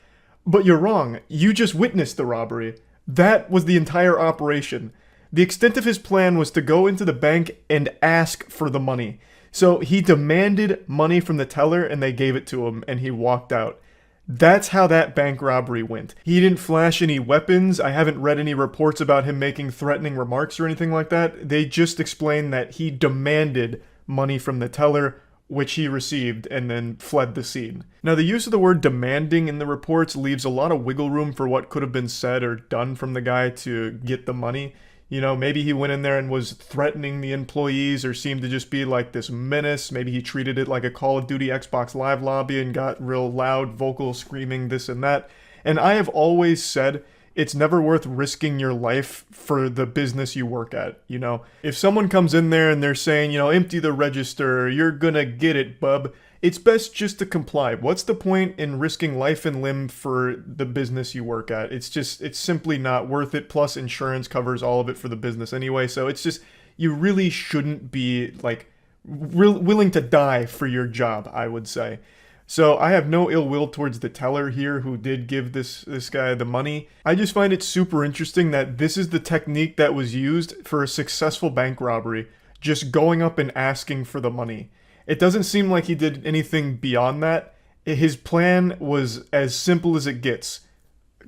But you're wrong. You just witnessed the robbery. That was the entire operation. The extent of his plan was to go into the bank and ask for the money. So he demanded money from the teller and they gave it to him and he walked out. That's how that bank robbery went. He didn't flash any weapons. I haven't read any reports about him making threatening remarks or anything like that. They just explained that he demanded money from the teller, which he received, and then fled the scene. Now, the use of the word demanding in the reports leaves a lot of wiggle room for what could have been said or done from the guy to get the money. You know, maybe he went in there and was threatening the employees or seemed to just be like this menace. Maybe he treated it like a Call of Duty Xbox Live lobby and got real loud, vocal, screaming this and that. And I have always said it's never worth risking your life for the business you work at, you know? If someone comes in there and they're saying, you know, empty the register, you're gonna get it, bub, it's best just to comply. What's the point in risking life and limb for the business you work at? It's simply not worth it. Plus, insurance covers all of it for the business anyway. So it's just, you really shouldn't be, like, willing to die for your job, I would say. So I have no ill will towards the teller here who did give this guy the money. I just find it super interesting that this is the technique that was used for a successful bank robbery. Just going up and asking for the money. It doesn't seem like he did anything beyond that. His plan was as simple as it gets.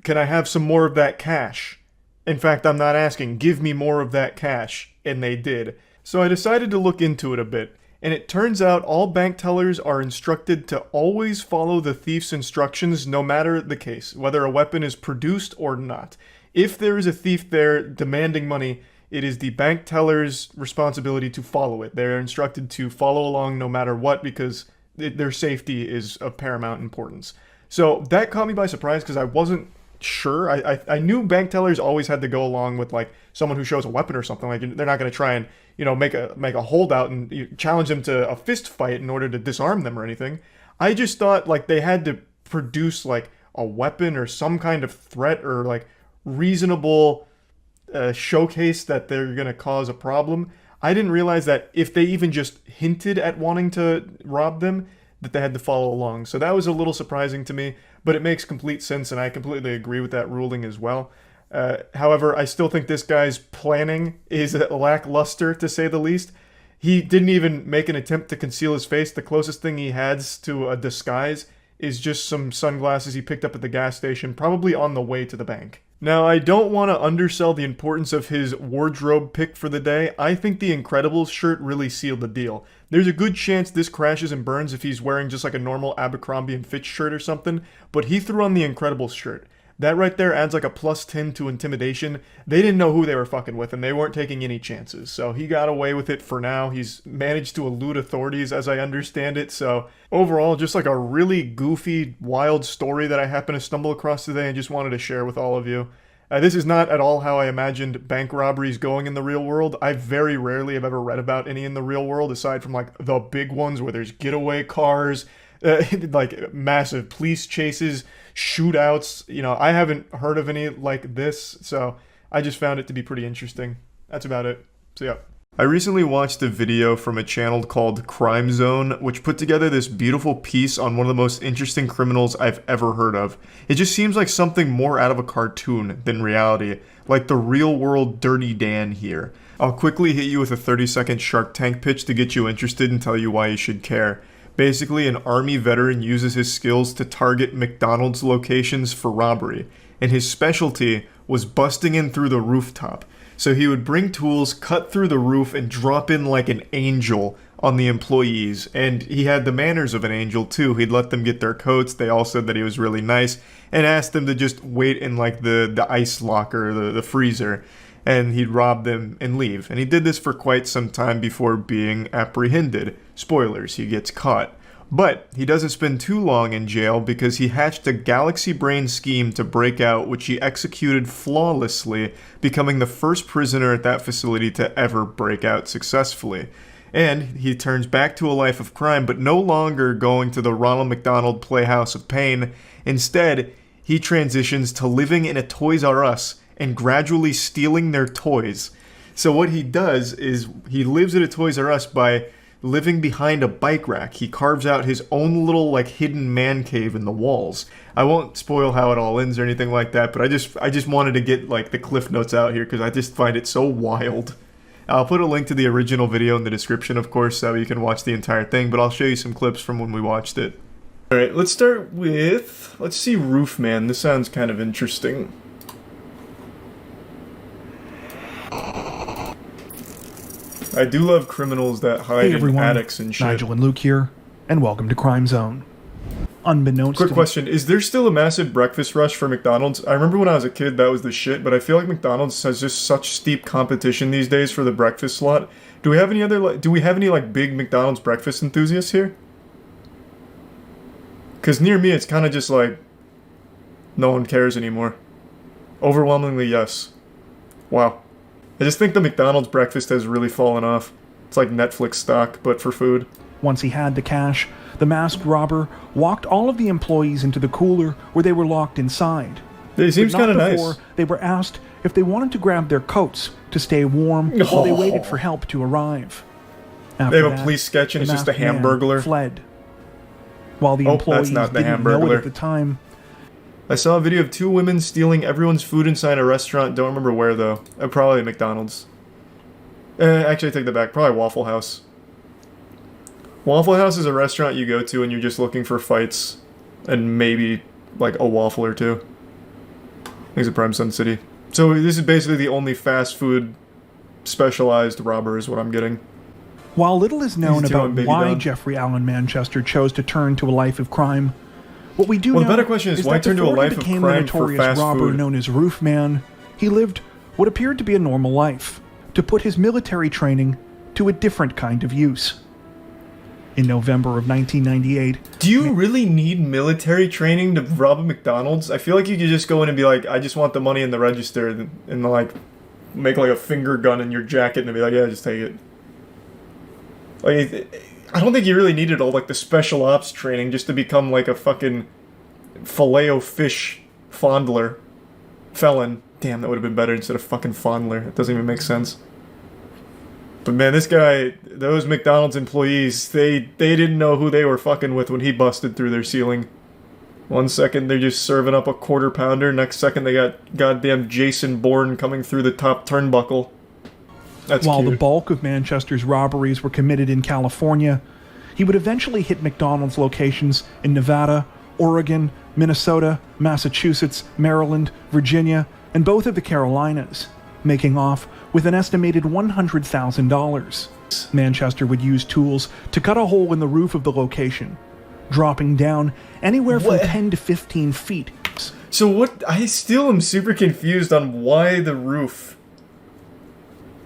Can I have some more of that cash? In fact, I'm not asking. Give me more of that cash. And they did. So I decided to look into it a bit. And it turns out all bank tellers are instructed to always follow the thief's instructions no matter the case, whether a weapon is produced or not. If there is a thief there demanding money, it is the bank teller's responsibility to follow it. They're instructed to follow along no matter what because their safety is of paramount importance. So that caught me by surprise because I wasn't sure. I knew bank tellers always had to go along with like someone who shows a weapon or something. Like they're not going to try and, you know, make a holdout and challenge them to a fist fight in order to disarm them or anything. I just thought like they had to produce like a weapon or some kind of threat or like reasonable showcase that they're going to cause a problem. I didn't realize that if they even just hinted at wanting to rob them, that they had to follow along. So that was a little surprising to me, but it makes complete sense and I completely agree with that ruling as well. However, I still think this guy's planning is lackluster, to say the least. He didn't even make an attempt to conceal his face. The closest thing he has to a disguise is just some sunglasses he picked up at the gas station, probably on the way to the bank. Now, I don't want to undersell the importance of his wardrobe pick for the day. I think the Incredibles shirt really sealed the deal. There's a good chance this crashes and burns if he's wearing just like a normal Abercrombie & Fitch shirt or something, but he threw on the Incredibles shirt. That right there adds like a +10 to intimidation. They didn't know who they were fucking with, and they weren't taking any chances. So he got away with it for now. He's managed to elude authorities, as I understand it. So overall, just like a really goofy, wild story that I happened to stumble across today and just wanted to share with all of you. This is not at all how I imagined bank robberies going in the real world. I very rarely have ever read about any in the real world, aside from like the big ones where there's getaway cars, like massive police chases, shootouts. You know, I haven't heard of any like this, so I just found it to be pretty interesting. That's about it. So yeah. I recently watched a video from a channel called Crime0, which put together this beautiful piece on one of the most interesting criminals I've ever heard of. It just seems like something more out of a cartoon than reality, like the real world Dirty Dan here. I'll quickly hit you with a 30-second Shark Tank pitch to get you interested and tell you why you should care. Basically, an army veteran uses his skills to target McDonald's locations for robbery, and his specialty was busting in through the rooftop. So he would bring tools, cut through the roof, and drop in like an angel on the employees. And he had the manners of an angel too. He'd let them get their coats. They all said that he was really nice, and asked them to just wait in like the ice locker, the freezer. And he'd rob them and leave. And he did this for quite some time before being apprehended. Spoilers, he gets caught. But he doesn't spend too long in jail because he hatched a galaxy brain scheme to break out, which he executed flawlessly, becoming the first prisoner at that facility to ever break out successfully. And he turns back to a life of crime, but no longer going to the Ronald McDonald Playhouse of Pain. Instead, he transitions to living in a Toys R Us and gradually stealing their toys. So what he does is he lives at a Toys R Us by living behind a bike rack. He carves out his own little like hidden man cave in the walls. I won't spoil how it all ends or anything like that, but I just wanted to get like the cliff notes out here because I just find it so wild. I'll put a link to the original video in the description, of course, so you can watch the entire thing, but I'll show you some clips from when we watched it. Alright, let's start with, let's see Roofman. This sounds kind of interesting. I do love criminals that hide in attics and shit. Nigel and Luke here, and welcome to Crime Zone. Unbeknownst Quick question, is there still a massive breakfast rush for McDonald's? I remember when I was a kid that was the shit, but I feel like McDonald's has just such steep competition these days for the breakfast slot. Do we have any other, like big McDonald's breakfast enthusiasts here? Because near me it's kind of just like, no one cares anymore. Overwhelmingly yes. Wow. I just think the McDonald's breakfast has really fallen off. It's like Netflix stock, but for food. Once he had the cash, the masked robber walked all of the employees into the cooler where they were locked inside. It seems kind of nice. They were asked if they wanted to grab their coats to stay warm while they waited for help to arrive. After they have a police sketch and it's just a Hamburglar. Fled. While the employees didn't know it at the time. I saw a video of two women stealing everyone's food inside a restaurant. Don't remember where, though. Probably McDonald's. Actually, I take that back. Probably Waffle House. Waffle House is a restaurant you go to and you're just looking for fights. And maybe, like, a waffle or two. I think it's a Prime Sun City. So this is basically the only fast food specialized robber is what I'm getting. While little is known about why Jeffrey Allen Manchester chose to turn to a life of crime, what we do know the better question is why turn to a life of crime for fast robber food? Known as Roofman, he lived what appeared to be a normal life, to put his military training to a different kind of use. In November of 1998... Do you really need military training to rob a McDonald's? I feel like you could just go in and be like, I just want the money in the register, and like, make like a finger gun in your jacket and be like, yeah, just take it. Like, I don't think you really needed all like the special ops training just to become like a fucking Filet-O-Fish fondler. Felon. Damn, that would have been better instead of fucking fondler. It doesn't even make sense. But man, this guy, those McDonald's employees, they didn't know who they were fucking with when he busted through their ceiling. 1 second they're just serving up a quarter pounder, next second they got goddamn Jason Bourne coming through the top turnbuckle. That's While cute. the bulk of Manchester's robberies were committed in California, he would eventually hit McDonald's locations in Nevada, Oregon, Minnesota, Massachusetts, Maryland, Virginia, and both of the Carolinas, making off with an estimated $100,000. Manchester would use tools to cut a hole in the roof of the location, dropping down anywhere from 10 to 15 feet So what? I still am super confused on why the roof.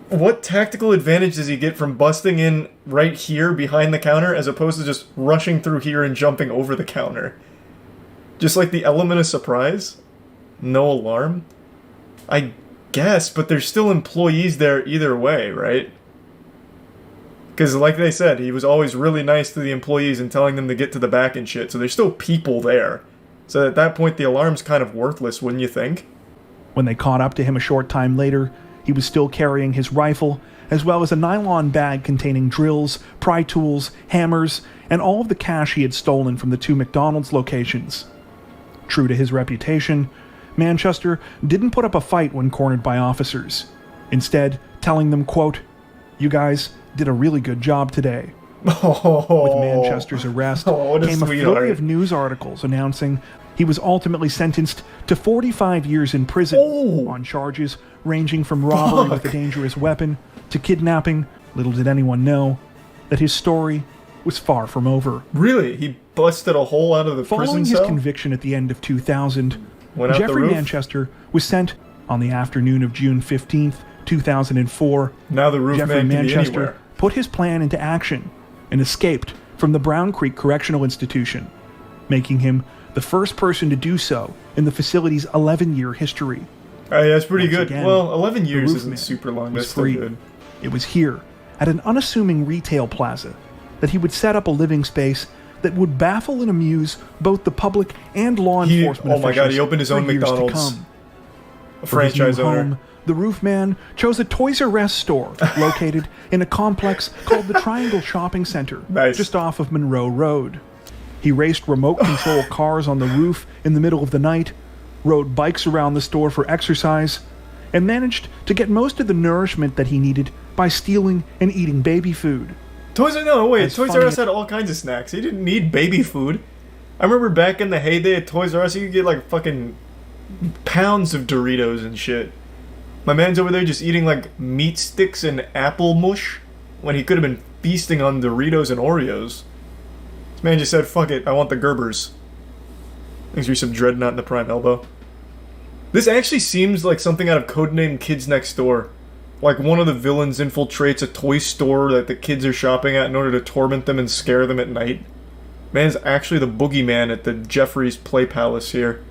What tactical advantage does he get from busting in right here behind the counter as opposed to just rushing through here and jumping over the counter? Just like the element of surprise? No alarm? I guess, but there's still employees there either way, right? Because like they said, he was always really nice to the employees and telling them to get to the back and shit, so there's still people there. So at that point, the alarm's kind of worthless, wouldn't you think? When they caught up to him a short time later, he was still carrying his rifle, as well as a nylon bag containing drills, pry tools, hammers, and all of the cash he had stolen from the 2 McDonald's locations. True to his reputation, Manchester didn't put up a fight when cornered by officers, instead telling them, quote, "You guys did a really good job today." With Manchester's arrest came a flurry of news articles announcing he was ultimately sentenced to 45 years in prison on charges ranging from robbery with a dangerous weapon to kidnapping. Little did anyone know that his story was far from over. Really? He busted a hole out of the prison Following cell? his conviction at the end of 2000, Went out the Jeffrey roof? Manchester was sent on the afternoon of June 15th, 2004. Now the roof Jeffrey man can be Manchester anywhere. put his plan into action and escaped from the Brown Creek Correctional Institution, making him the first person to do so in the facility's 11-year history. Hey, that's pretty Once good. again, Well, 11 years the isn't Roofman super long. was That's still free. good. It was here, at an unassuming retail plaza, that he would set up a living space that would baffle and amuse both the public and law enforcement oh my god, he officials opened his own for years to McDonald's. come. A For his franchise new owner. home, the Roofman chose a Toys R Us store located in a complex called the Triangle Shopping Center, just off of Monroe Road. He raced remote control cars on the roof in the middle of the night, rode bikes around the store for exercise, and managed to get most of the nourishment that he needed by stealing and eating baby food. Toys R funny Us had all kinds of snacks. He didn't need baby food. I remember back in the heyday at Toys R Us, you could get like fucking pounds of Doritos and shit. My man's over there just eating like meat sticks and apple mush when he could have been feasting on Doritos and Oreos. This man just said, fuck it, I want the Gerbers. Thanks for some Dreadnought in the prime elbow. This actually seems like something out of Codename Kids Next Door. Like one of the villains infiltrates a toy store that the kids are shopping at in order to torment them and scare them at night. Man's actually the boogeyman at the Jeffrey's Play Palace here.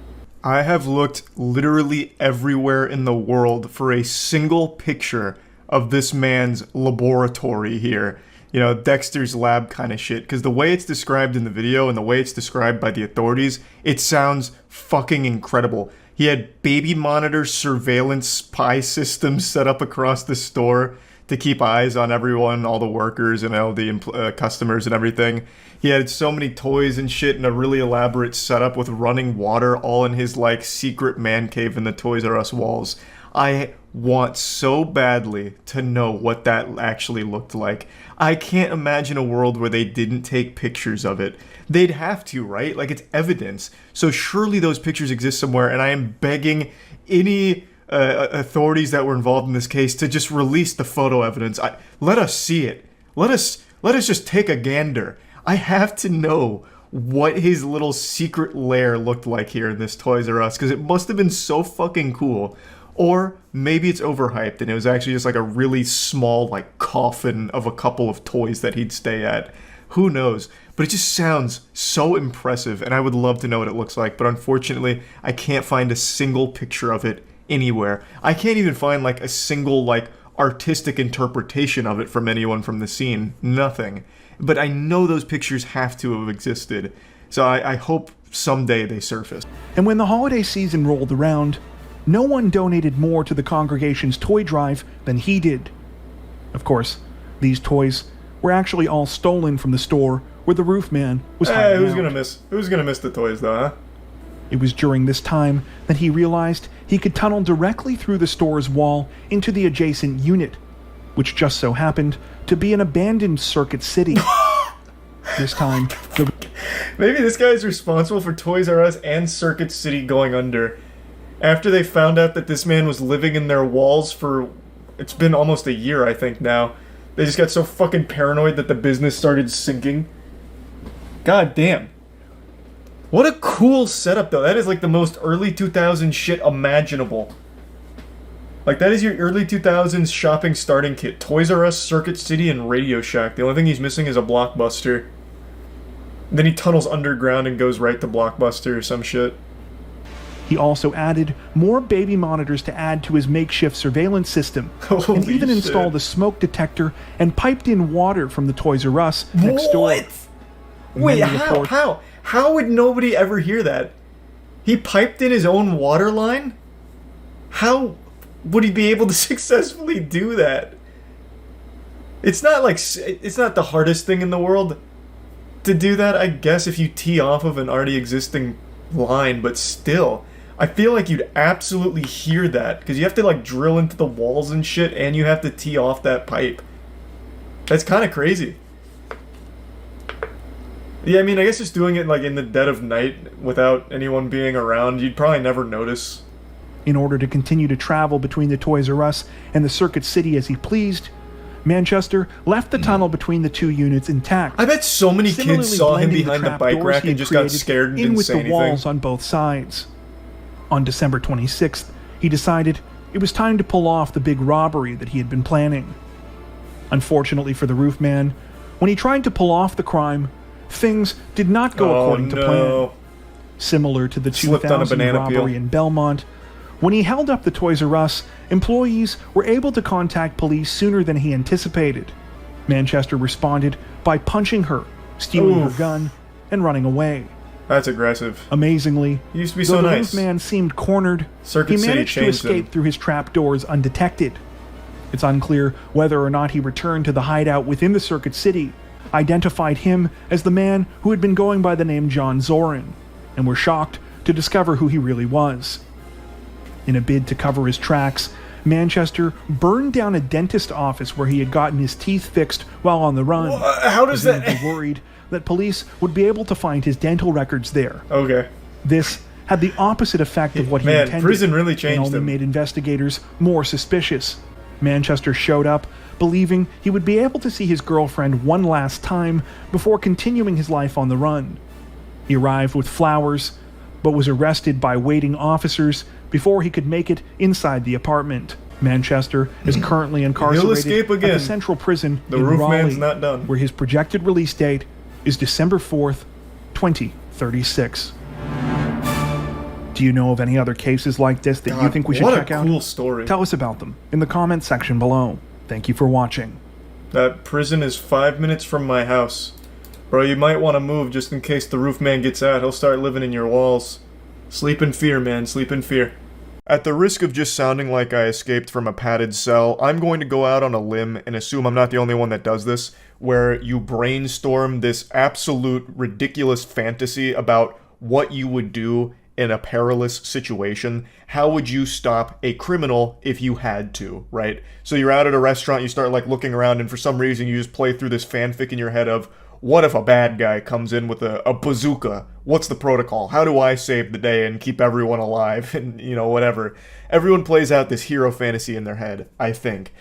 I have looked literally everywhere in the world for a single picture of this man's laboratory here. You know, Dexter's lab kind of shit. Because the way it's described in the video and the way it's described by the authorities, it sounds fucking incredible. He had baby monitor surveillance spy systems set up across the store to keep eyes on everyone, all the workers and all the customers and everything. He had so many toys and shit and a really elaborate setup with running water all in his like secret man cave in the Toys R Us walls. I want so badly to know what that actually looked like. I can't imagine a world where they didn't take pictures of it. They'd have to, right? Like, it's evidence. So surely those pictures exist somewhere, and I am begging any authorities that were involved in this case to just release the photo evidence. Let us see it. Let us just take a gander. I have to know what his little secret lair looked like here in this Toys R Us, because it must have been so fucking cool. Or maybe it's overhyped and it was actually just like a really small like coffin of a couple of toys that he'd stay at. Who knows? But it just sounds so impressive and I would love to know what it looks like. But unfortunately, I can't find a single picture of it anywhere. I can't even find like a single like artistic interpretation of it from anyone from the scene. Nothing. But I know those pictures have to have existed. So I hope someday they surface. And when the holiday season rolled around, no one donated more to the congregation's toy drive than he did. Of course, these toys were actually all stolen from the store where the Roofman was hiding who's out. gonna miss the toys though, huh? It was during this time that he realized he could tunnel directly through the store's wall into the adjacent unit, which just so happened to be an abandoned Circuit City. This time, maybe this guy is responsible for Toys R Us and Circuit City going under. After they found out that this man was living in their walls for, it's been almost a year, I think now. They just got so fucking paranoid that the business started sinking. God damn. What a cool setup, though. That is like the most early 2000s shit imaginable. Like, that is your early 2000s shopping starting kit. Toys R Us, Circuit City, and Radio Shack. The only thing he's missing is a Blockbuster. Then he tunnels underground and goes right to Blockbuster or some shit. He also added more baby monitors to add to his makeshift surveillance system, and even installed a smoke detector and piped in water from the Toys R Us next door. Wait, how would nobody ever hear that? He piped in his own water line? How would he be able to successfully do that? It's not the hardest thing in the world to do that, I guess, if you tee off of an already existing line, but still, I feel like you'd absolutely hear that, because you have to like drill into the walls and shit, and you have to tee off that pipe. That's kind of crazy. Yeah, I mean, I guess just doing it like in the dead of night without anyone being around, you'd probably never notice. In order to continue to travel between the Toys R Us and the Circuit City as he pleased, Manchester left the tunnel between the two units intact. I bet so many kids saw him behind the bike rack and just got scared and didn't say anything. In with the walls on both sides. On December 26th, he decided it was time to pull off the big robbery that he had been planning. Unfortunately for the roof man, when he tried to pull off the crime, things did not go according to plan. Similar to the 2000 robbery in Belmont, when he held up the Toys R Us, employees were able to contact police sooner than he anticipated. Manchester responded by punching her, stealing her gun, and running away. That's aggressive. Amazingly, he used to be so nice. The roof man seemed cornered. He managed to escape through his trapdoors undetected. It's unclear whether or not he returned to the hideout within the Circuit City, identified him as the man who had been going by the name John Zorin, and were shocked to discover who he really was. In a bid to cover his tracks, Manchester burned down a dentist office where he had gotten his teeth fixed while on the run. How does that... He was worried that police would be able to find his dental records there. Okay. This had the opposite effect of what he intended. Prison really changed and only made investigators more suspicious. Manchester showed up, believing he would be able to see his girlfriend one last time before continuing his life on the run. He arrived with flowers, but was arrested by waiting officers before he could make it inside the apartment. Manchester is currently incarcerated at the Central Prison in Raleigh, where his projected release date is December 4th, 2036. Do you know of any other cases like this that you think we should check out? What a cool story. Tell us about them in the comments section below. Thank you for watching. That prison is 5 minutes from my house. Bro, you might want to move just in case the roof man gets out. He'll start living in your walls. Sleep in fear, man. Sleep in fear. At the risk of just sounding like I escaped from a padded cell, I'm going to go out on a limb and assume I'm not the only one that does this, where you brainstorm this absolute ridiculous fantasy about what you would do in a perilous situation. How would you stop a criminal if you had to, right? So you're out at a restaurant, you start like looking around, and for some reason you just play through this fanfic in your head of, what if a bad guy comes in with a bazooka? What's the protocol? How do I save the day and keep everyone alive? And, you know, whatever. Everyone plays out this hero fantasy in their head, I think.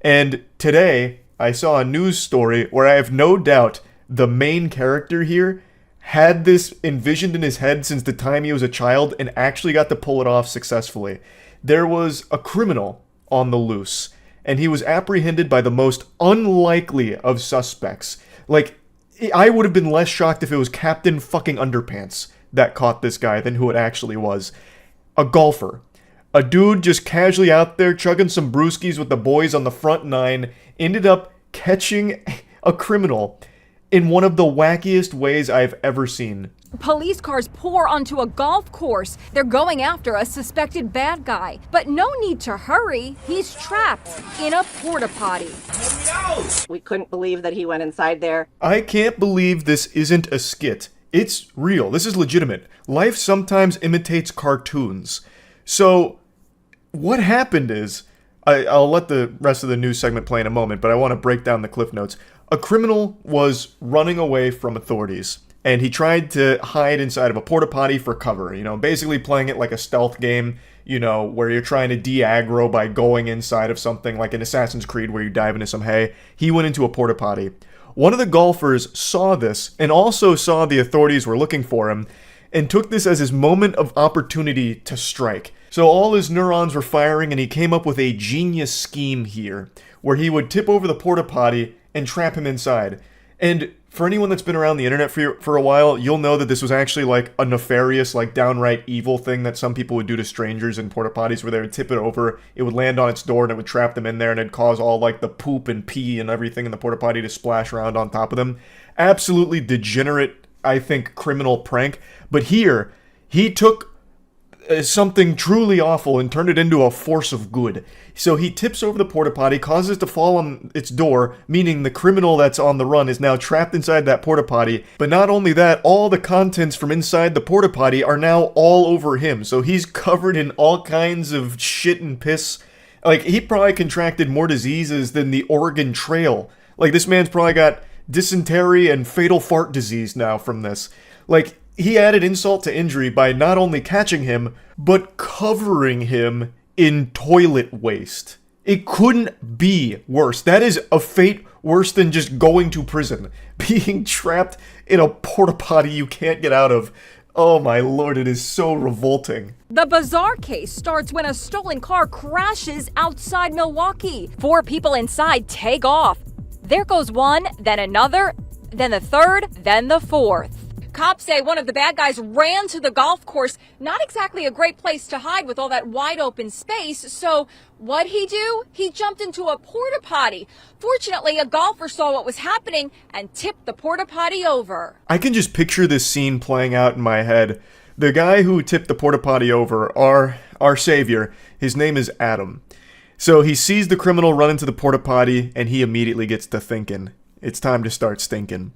And today, I saw a news story where I have no doubt the main character here had this envisioned in his head since the time he was a child and actually got to pull it off successfully. There was a criminal on the loose, and he was apprehended by the most unlikely of suspects. Like, I would have been less shocked if it was Captain fucking Underpants that caught this guy than who it actually was. A golfer. A dude just casually out there chugging some brewskis with the boys on the front nine ended up catching a criminal in one of the wackiest ways I've ever seen. Police cars pour onto a golf course. They're going after a suspected bad guy. But no need to hurry. He's trapped in a porta potty. We couldn't believe that he went inside there. I can't believe this isn't a skit. It's real. This is legitimate. Life sometimes imitates cartoons. So, what happened is, I'll let the rest of the news segment play in a moment, but I want to break down the cliff notes. A criminal was running away from authorities, and he tried to hide inside of a porta potty for cover, you know, basically playing it like a stealth game, you know, where you're trying to de-aggro by going inside of something like in Assassin's Creed where you dive into some hay. He went into a porta potty. One of the golfers saw this and also saw the authorities were looking for him, and took this as his moment of opportunity to strike. So all his neurons were firing, and he came up with a genius scheme here, where he would tip over the porta potty and trap him inside. And for anyone that's been around the internet for a while, you'll know that this was actually like a nefarious, like downright evil thing that some people would do to strangers in porta potties, where they would tip it over, it would land on its door, and it would trap them in there, and it'd cause all like the poop and pee and everything in the porta potty to splash around on top of them. Absolutely degenerate, I think, criminal prank. But here, he took something truly awful and turned it into a force of good. So he tips over the porta potty, causes it to fall on its door, meaning the criminal that's on the run is now trapped inside that porta potty. But not only that, all the contents from inside the porta potty are now all over him. So he's covered in all kinds of shit and piss. Like, he probably contracted more diseases than the Oregon Trail. Like, this man's probably got dysentery and fatal fart disease now from this. Like, he added insult to injury by not only catching him, but covering him in toilet waste. It couldn't be worse. That is a fate worse than just going to prison. Being trapped in a porta potty you can't get out of. Oh my lord, it is so revolting. The bizarre case starts when a stolen car crashes outside Milwaukee. 4 people inside take off. There goes one, then another, then the third, then the fourth. Cops say one of the bad guys ran to the golf course. Not exactly a great place to hide with all that wide open space. So what'd he do? He jumped into a porta potty. Fortunately, a golfer saw what was happening and tipped the porta potty over. I can just picture this scene playing out in my head. The guy who tipped the porta potty over, our savior, his name is Adam. So he sees the criminal run into the porta potty, and he immediately gets to thinking, it's time to start stinking.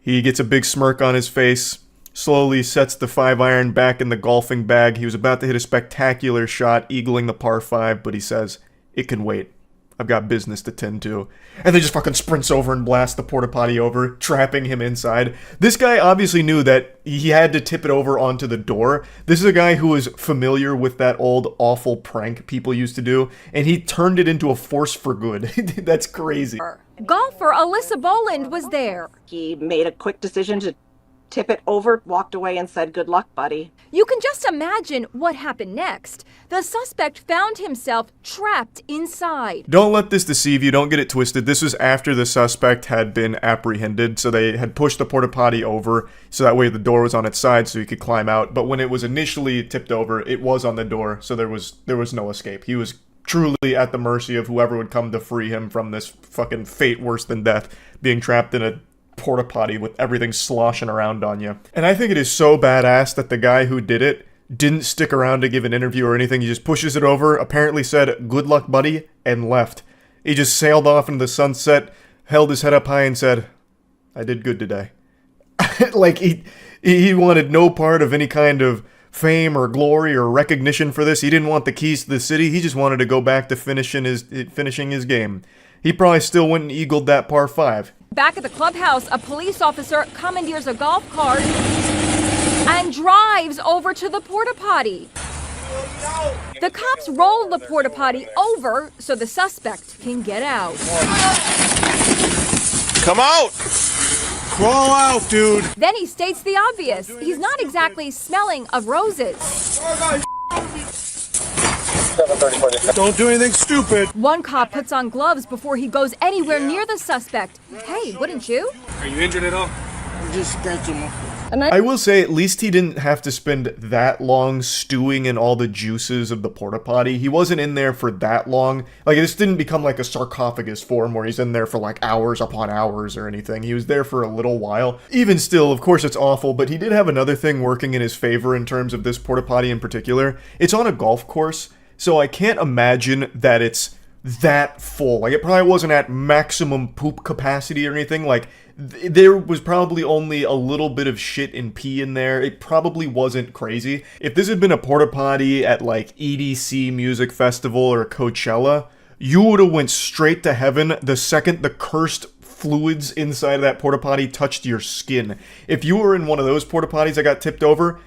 He gets a big smirk on his face, slowly sets the 5-iron back in the golfing bag. He was about to hit a spectacular shot, eagling the par 5, but he says, it can wait. I've got business to tend to. And then just fucking sprints over and blasts the porta potty over, trapping him inside. This guy obviously knew that he had to tip it over onto the door. This is a guy who was familiar with that old awful prank people used to do, and he turned it into a force for good. That's crazy. Golfer Alyssa Boland was there. He made a quick decision to tip it over, walked away, and said, good luck, buddy. You can just imagine what happened next. The suspect found himself trapped inside. Don't let this deceive you. Don't get it twisted. This was after the suspect had been apprehended, so they had pushed the porta potty over, so that way the door was on its side so he could climb out. But when it was initially tipped over, it was on the door, so there was no escape. He was truly at the mercy of whoever would come to free him from this fucking fate worse than death, being trapped in a porta potty with everything sloshing around on you. And I think it is so badass that the guy who did it didn't stick around to give an interview or anything. He just pushes it over, apparently said, good luck, buddy, and left. He just sailed off into the sunset, held his head up high and said, I did good today. Like, he wanted no part of any kind of fame or glory or recognition for this. He didn't want the keys to the city. He just wanted to go back to finishing his game. He probably still went and eagled that par 5. Back at the clubhouse, a police officer commandeers a golf cart and drives over to the porta potty. The cops roll the porta potty over so the suspect can get out. Come out! Crawl out, dude! Then he states the obvious. He's not exactly smelling of roses. Don't do anything stupid. One cop puts on gloves before he goes anywhere near the suspect. Hey, wouldn't you? Are you injured at all? I'm just scratching. I will say, at least he didn't have to spend that long stewing in all the juices of the porta potty. He wasn't in there for that long. Like, this didn't become like a sarcophagus form where he's in there for like hours upon hours or anything. He was there for a little while. Even still, of course it's awful, but he did have another thing working in his favor in terms of this porta potty in particular. It's on a golf course, so I can't imagine that it's that full. Like, it probably wasn't at maximum poop capacity or anything. Like, there was probably only a little bit of shit and pee in there. It probably wasn't crazy. If this had been a porta potty at like EDC Music Festival or Coachella, you would have went straight to heaven the second the cursed fluids inside of that porta potty touched your skin. If you were in one of those porta potties that got tipped over,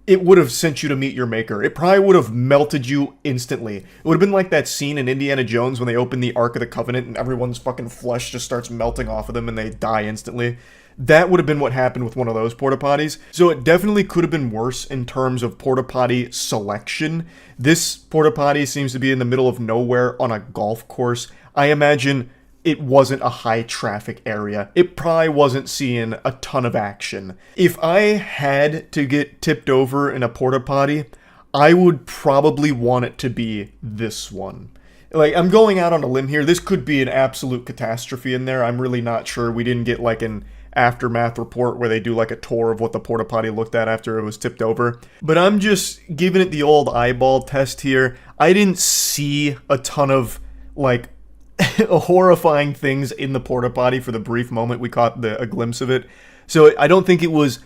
it would have sent you to meet your maker. It probably would have melted you instantly. It would have been like that scene in Indiana Jones when they open the Ark of the Covenant and everyone's fucking flesh just starts melting off of them and they die instantly. That would have been what happened with one of those porta potties. So it definitely could have been worse in terms of porta potty selection. This porta potty seems to be in the middle of nowhere on a golf course. I imagine it wasn't a high traffic area. It probably wasn't seeing a ton of action. If I had to get tipped over in a porta potty, I would probably want it to be this one. Like, I'm going out on a limb here. This could be an absolute catastrophe in there. I'm really not sure. We didn't get like an aftermath report where they do like a tour of what the porta potty looked at after it was tipped over. But I'm just giving it the old eyeball test here. I didn't see a ton of like horrifying things in the porta potty for the brief moment we caught a glimpse of it. So I don't think it was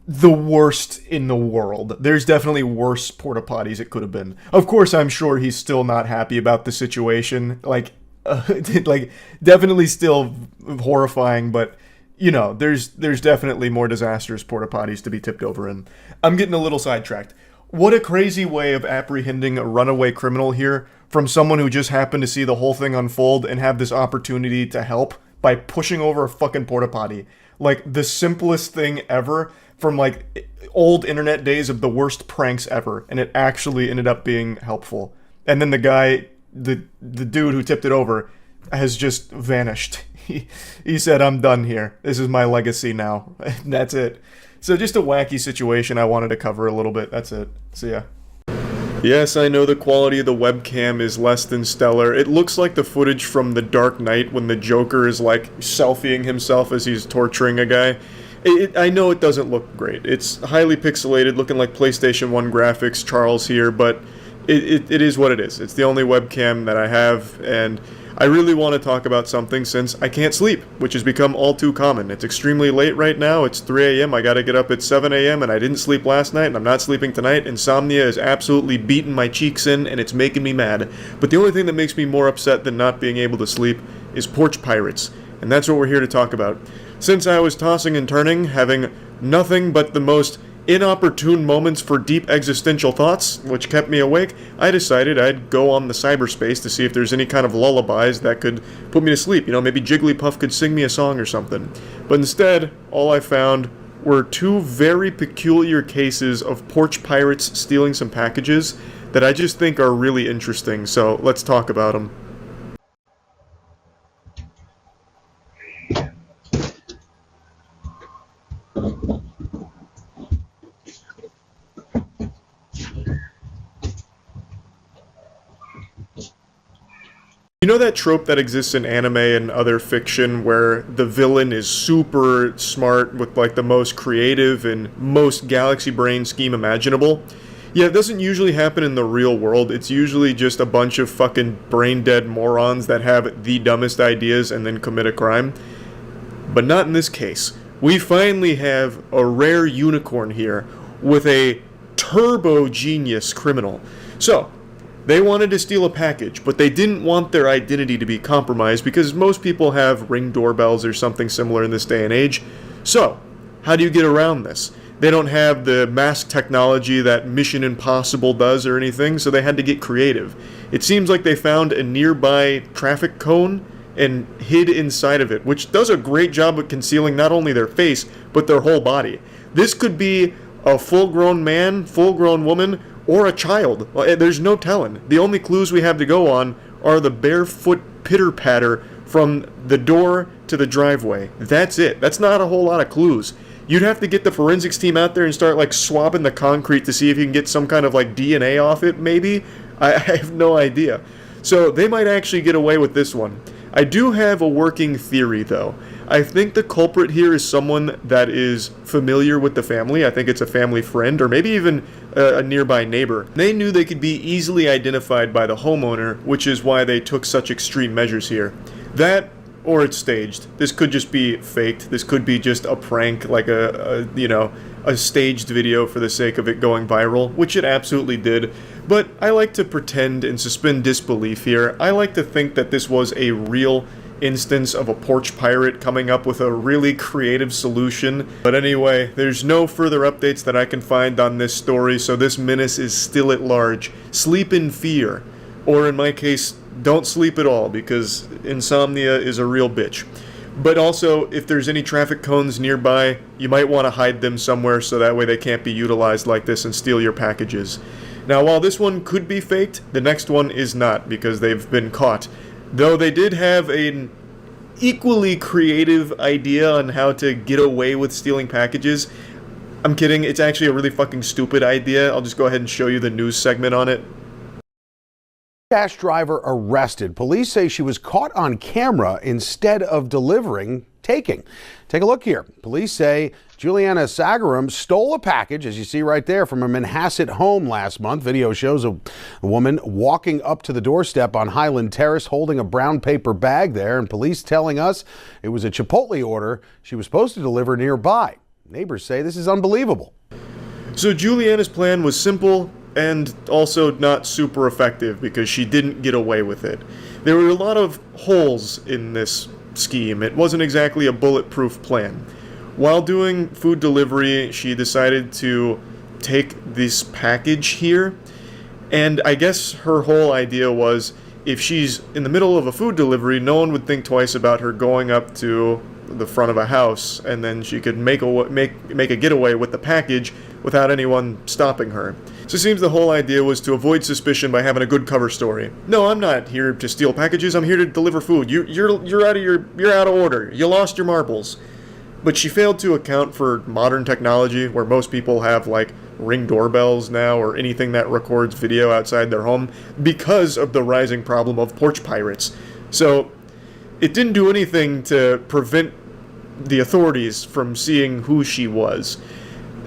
the worst in the world. There's definitely worse porta potties it could have been. Of course, I'm sure he's still not happy about the situation. Like definitely still horrifying, but you know, there's definitely more disastrous porta potties to be tipped over in. I'm getting a little sidetracked. What a crazy way of apprehending a runaway criminal here from someone who just happened to see the whole thing unfold and have this opportunity to help by pushing over a fucking porta potty. Like, the simplest thing ever from, like, old internet days of the worst pranks ever, and it actually ended up being helpful. And then the guy, the dude who tipped it over, has just vanished. He said, I'm done here. This is my legacy now. And that's it. So just a wacky situation I wanted to cover a little bit. That's it. See ya. Yes, I know the quality of the webcam is less than stellar. It looks like the footage from The Dark Knight when the Joker is like selfieing himself as he's torturing a guy. I know it doesn't look great. It's highly pixelated, looking like PlayStation 1 graphics, Charles here, but it is what it is. It's the only webcam that I have, and I really want to talk about something since I can't sleep, which has become all too common. It's extremely late right now. It's 3 a.m. I gotta get up at 7 a.m. and I didn't sleep last night and I'm not sleeping tonight. Insomnia is absolutely beating my cheeks in and it's making me mad. But the only thing that makes me more upset than not being able to sleep is porch pirates. And that's what we're here to talk about. Since I was tossing and turning, having nothing but the most inopportune moments for deep existential thoughts, which kept me awake, I decided I'd go on the cyberspace to see if there's any kind of lullabies that could put me to sleep. You know, maybe Jigglypuff could sing me a song or something. But instead, all I found were two very peculiar cases of porch pirates stealing some packages that I just think are really interesting, so let's talk about them. You know that trope that exists in anime and other fiction where the villain is super smart with like the most creative and most galaxy brain scheme imaginable? Yeah, it doesn't usually happen in the real world. It's usually just a bunch of fucking brain dead morons that have the dumbest ideas and then commit a crime. But not in this case. We finally have a rare unicorn here with a turbo genius criminal. So, they wanted to steal a package, but they didn't want their identity to be compromised because most people have Ring doorbells or something similar in this day and age. So, how do you get around this? They don't have the mask technology that Mission Impossible does or anything, so they had to get creative. It seems like they found a nearby traffic cone and hid inside of it, which does a great job of concealing not only their face, but their whole body. This could be a full-grown man, full-grown woman, or a child. There's no telling. The only clues we have to go on are the barefoot pitter-patter from the door to the driveway. That's it. That's not a whole lot of clues. You'd have to get the forensics team out there and start like swabbing the concrete to see if you can get some kind of like DNA off it, maybe? I have no idea. So they might actually get away with this one. I do have a working theory though. I think the culprit here is someone that is familiar with the family. I think it's a family friend or maybe even a nearby neighbor. They knew they could be easily identified by the homeowner, which is why they took such extreme measures here. That, or it's staged. This could just be faked. This could be just a prank, like a staged video for the sake of it going viral, which it absolutely did. But I like to pretend and suspend disbelief here. I like to think that this was a real instance of a porch pirate coming up with a really creative solution. But anyway, there's no further updates that I can find on this story, so this menace is still at large. Sleep in fear. Or in my case, don't sleep at all, because insomnia is a real bitch. But also, if there's any traffic cones nearby, you might want to hide them somewhere so that way they can't be utilized like this and steal your packages. Now, while this one could be faked, the next one is not, because they've been caught. Though they did have an equally creative idea on how to get away with stealing packages. I'm kidding, it's actually a really fucking stupid idea. I'll just go ahead and show you the news segment on it. Dash driver arrested. Police say she was caught on camera instead of taking. Take a look here. Police say Juliana Sagaram stole a package, as you see right there, from a Manhasset home last month. Video shows a woman walking up to the doorstep on Highland Terrace holding a brown paper bag there, and police telling us it was a Chipotle order she was supposed to deliver nearby. Neighbors say this is unbelievable. So Juliana's plan was simple and also not super effective because she didn't get away with it. There were a lot of holes in this scheme. It wasn't exactly a bulletproof plan. While doing food delivery, she decided to take this package here, and I guess her whole idea was if she's in the middle of a food delivery, no one would think twice about her going up to the front of a house, and then she could make a getaway with the package without anyone stopping her. So it seems the whole idea was to avoid suspicion by having a good cover story. No, I'm not here to steal packages. I'm here to deliver food. You're out of order. You lost your marbles. But she failed to account for modern technology, where most people have like Ring doorbells now or anything that records video outside their home, because of the rising problem of porch pirates. So it didn't do anything to prevent the authorities from seeing who she was.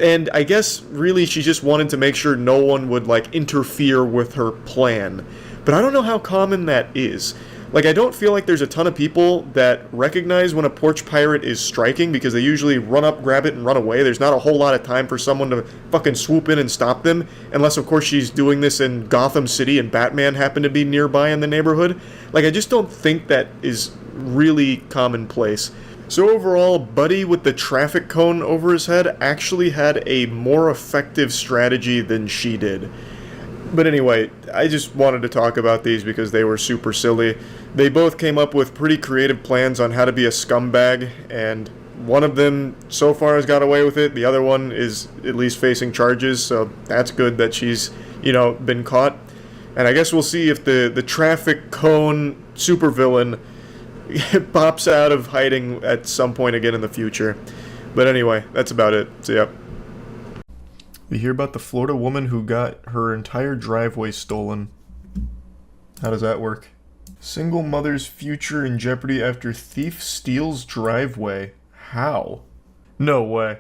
And I guess really she just wanted to make sure no one would like interfere with her plan. But I don't know how common that is. Like, I don't feel like there's a ton of people that recognize when a porch pirate is striking, because they usually run up, grab it, and run away. There's not a whole lot of time for someone to fucking swoop in and stop them, unless of course she's doing this in Gotham City and Batman happened to be nearby in the neighborhood. Like, I just don't think that is really commonplace. So overall, Buddy with the traffic cone over his head actually had a more effective strategy than she did. But anyway, I just wanted to talk about these because they were super silly. They both came up with pretty creative plans on how to be a scumbag, and one of them so far has got away with it. The other one is at least facing charges, so that's good that she's, been caught. And I guess we'll see if the traffic cone supervillain pops out of hiding at some point again in the future. But anyway, that's about it. So yeah. You hear about the Florida woman who got her entire driveway stolen. How does that work? Single mother's future in jeopardy after thief steals driveway. How? No way.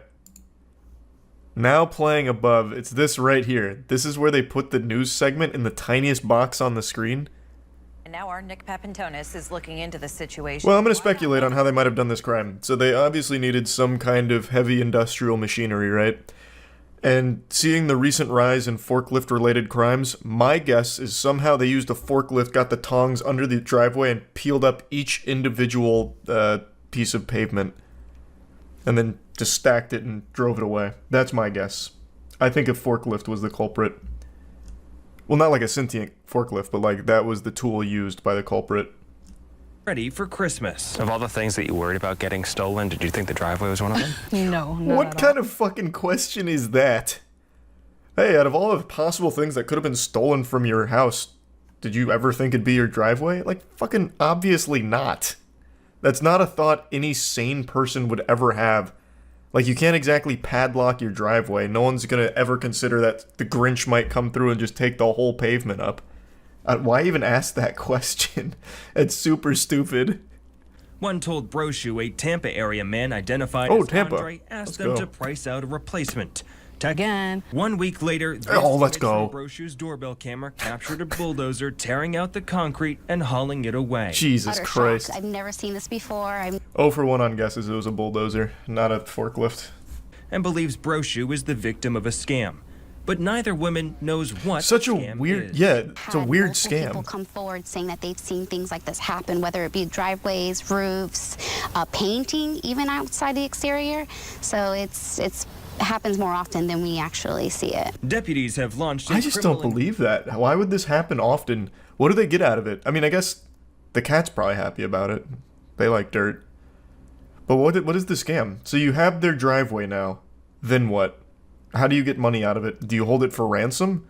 Now playing above, it's this right here. This is where they put the news segment in the tiniest box on the screen. And now our Nick Papantonis is looking into the situation. Well, I'm going to speculate on how they might have done this crime. So they obviously needed some kind of heavy industrial machinery, right? And seeing the recent rise in forklift-related crimes, my guess is somehow they used a forklift, got the tongs under the driveway, and peeled up each individual piece of pavement. And then just stacked it and drove it away. That's my guess. I think a forklift was the culprit. Well, not like a sentient forklift, but like that was the tool used by the culprit. Ready for Christmas. Of all the things that you worried about getting stolen, did you think the driveway was one of them? No, what kind of fucking question is that? Hey, out of all the possible things that could have been stolen from your house, did you ever think it'd be your driveway? Like, fucking obviously not. That's not a thought any sane person would ever have. Like, you can't exactly padlock your driveway. No one's gonna ever consider that the Grinch might come through and just take the whole pavement up. Why even ask that question? It's super stupid. One told Brochu a Tampa area man identified as Tampa. Andre asked Let's them go. to price out a replacement. Again. 1 week later, this let's go. from Brochu's doorbell camera captured a bulldozer tearing out the concrete and hauling it away. Jesus Christ. I've never seen this before. 0 for 1 on guesses. It was a bulldozer, not a forklift. And believes Brochu is the victim of a scam. but neither woman knows what Such a scam weird, is. yeah, it's a Had weird multiple scam. People come forward saying that they've seen things like this happen, whether it be driveways, roofs, painting, even outside the exterior. So it's happens more often than we actually see it. Deputies have launched I just don't believe that. Why would this happen often? What do they get out of it? I mean, I guess the cat's probably happy about it. They like dirt. But what is the scam? So you have their driveway now. Then what? How do you get money out of it? Do you hold it for ransom?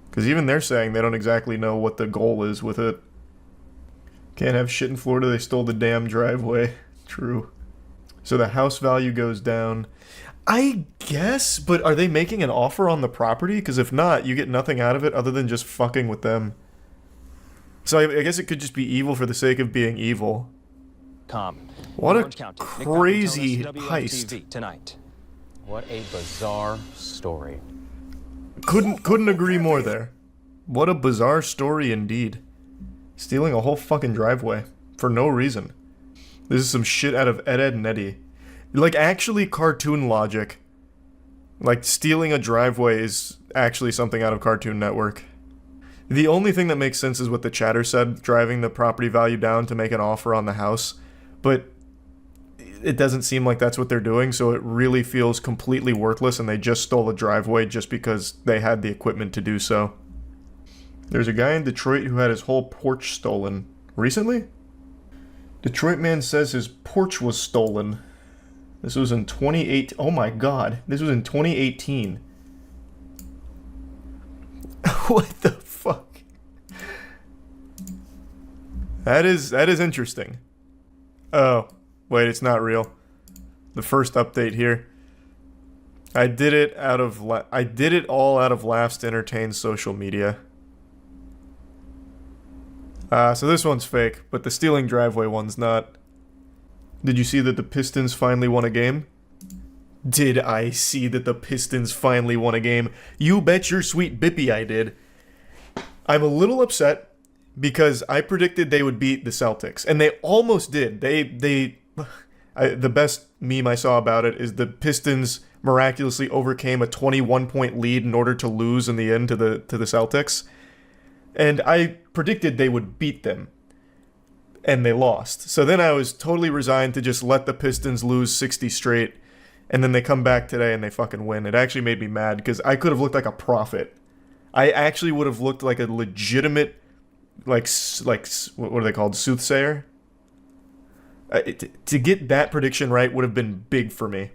Because even they're saying they don't exactly know what the goal is with it. Can't have shit in Florida, they stole the damn driveway. True. So the house value goes down. I guess, but are they making an offer on the property? Because if not, you get nothing out of it other than just fucking with them. So I guess it could just be evil for the sake of being evil. What a crazy heist. Tonight. What a bizarre story. Couldn't agree more there. What a bizarre story indeed. Stealing a whole fucking driveway for no reason. This is some shit out of Ed, Edd and Eddy. Like, actually cartoon logic. Like, stealing a driveway is actually something out of Cartoon Network. The only thing that makes sense is what the chatter said, driving the property value down to make an offer on the house. But it doesn't seem like that's what they're doing, so it really feels completely worthless, and they just stole a driveway just because they had the equipment to do so. There's a guy in Detroit who had his whole porch stolen. Recently? Detroit man says his porch was stolen. This was in 2018. Oh my god. This was in 2018. What the fuck? That is interesting. Oh, wait, it's not real. The first update here. I did it all out of laughs to entertain social media. So this one's fake, but the stealing driveway one's not. Did you see that the Pistons finally won a game? Did I see that the Pistons finally won a game? You bet your sweet bippy I did. I'm a little upset because I predicted they would beat the Celtics, and they almost did. The best meme I saw about it is the Pistons miraculously overcame a 21-point lead in order to lose in the end to the Celtics. And I predicted they would beat them. And they lost. So then I was totally resigned to just let the Pistons lose 60 straight. And then they come back today and they fucking win. It actually made me mad because I could have looked like a prophet. I actually would have looked like a legitimate, like what are they called? Soothsayer? To get that prediction right would have been big for me.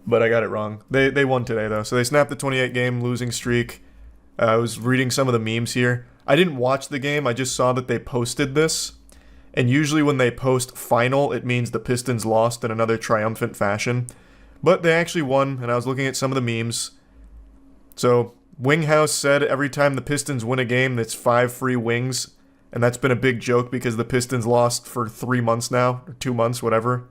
But I got it wrong. They won today though. So they snapped the 28-game losing streak. I was reading some of the memes here. I didn't watch the game, I just saw that they posted this. And usually when they post final, it means the Pistons lost in another triumphant fashion. But they actually won, and I was looking at some of the memes. So, Winghouse said every time the Pistons win a game, it's 5 free wings. And that's been a big joke because the Pistons lost for 3 months now, or 2 months, whatever.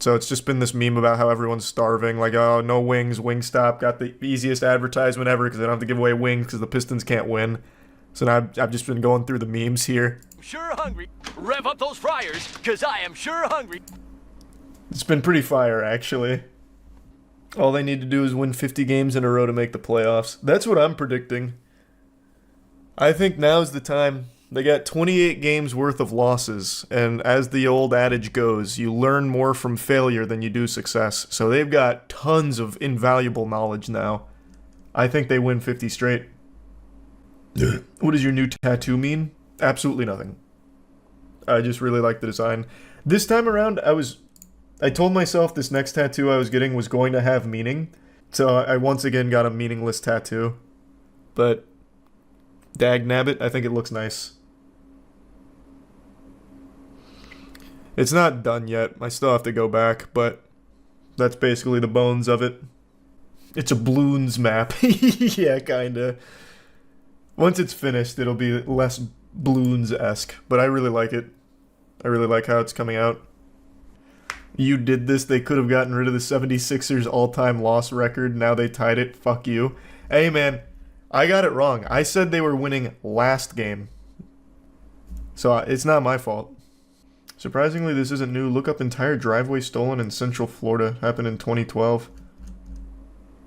So it's just been this meme about how everyone's starving, like, oh, no wings, Wingstop got the easiest advertisement ever because they don't have to give away wings because the Pistons can't win. So now I've just been going through the memes here. Sure hungry. Rev up those fryers, because I am sure hungry. It's been pretty fire, actually. All they need to do is win 50 games in a row to make the playoffs. That's what I'm predicting. I think now's the time. They got 28 games worth of losses, and as the old adage goes, you learn more from failure than you do success. So they've got tons of invaluable knowledge now. I think they win 50 straight. What does your new tattoo mean? Absolutely nothing. I just really like the design. This time around, I told myself this next tattoo I was getting was going to have meaning. So I once again got a meaningless tattoo. But, dagnabbit, I think it looks nice. It's not done yet. I still have to go back, but that's basically the bones of it. It's a balloons map. Yeah, kinda. Once it's finished, it'll be less balloons-esque, but I really like it. I really like how it's coming out. You did this, they could have gotten rid of the 76ers all-time loss record, now they tied it, fuck you. Hey man, I got it wrong. I said they were winning last game. So it's not my fault. Surprisingly, this isn't new. Look up entire driveway stolen in Central Florida. Happened in 2012.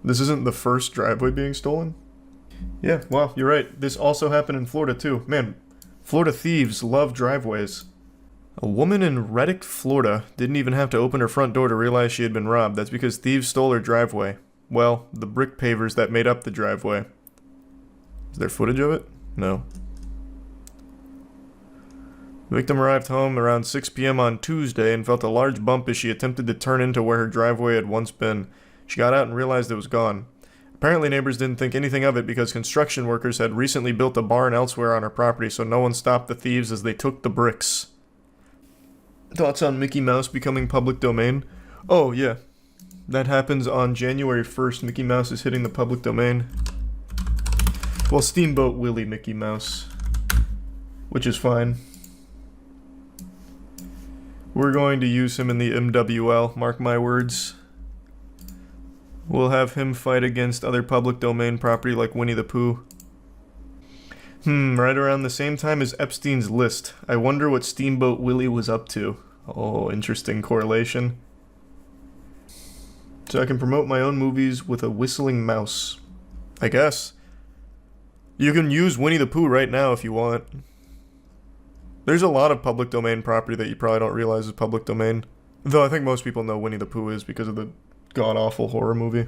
This isn't the first driveway being stolen? Yeah, well, you're right. This also happened in Florida, too. Man, Florida thieves love driveways. A woman in Reddick, Florida didn't even have to open her front door to realize she had been robbed. That's because thieves stole her driveway. Well, the brick pavers that made up the driveway. Is there footage of it? No. The victim arrived home around 6 p.m. on Tuesday and felt a large bump as she attempted to turn into where her driveway had once been. She got out and realized it was gone. Apparently neighbors didn't think anything of it because construction workers had recently built a barn elsewhere on her property, so no one stopped the thieves as they took the bricks. Thoughts on Mickey Mouse becoming public domain? Oh, yeah. That happens on January 1st. Mickey Mouse is hitting the public domain. Well, Steamboat Willie Mickey Mouse. Which is fine. We're going to use him in the MWL, mark my words. We'll have him fight against other public domain property like Winnie the Pooh. Right around the same time as Epstein's List. I wonder what Steamboat Willie was up to. Oh, interesting correlation. So I can promote my own movies with a whistling mouse. I guess. You can use Winnie the Pooh right now if you want. There's a lot of public domain property that you probably don't realize is public domain. Though I think most people know Winnie the Pooh is because of the god-awful horror movie.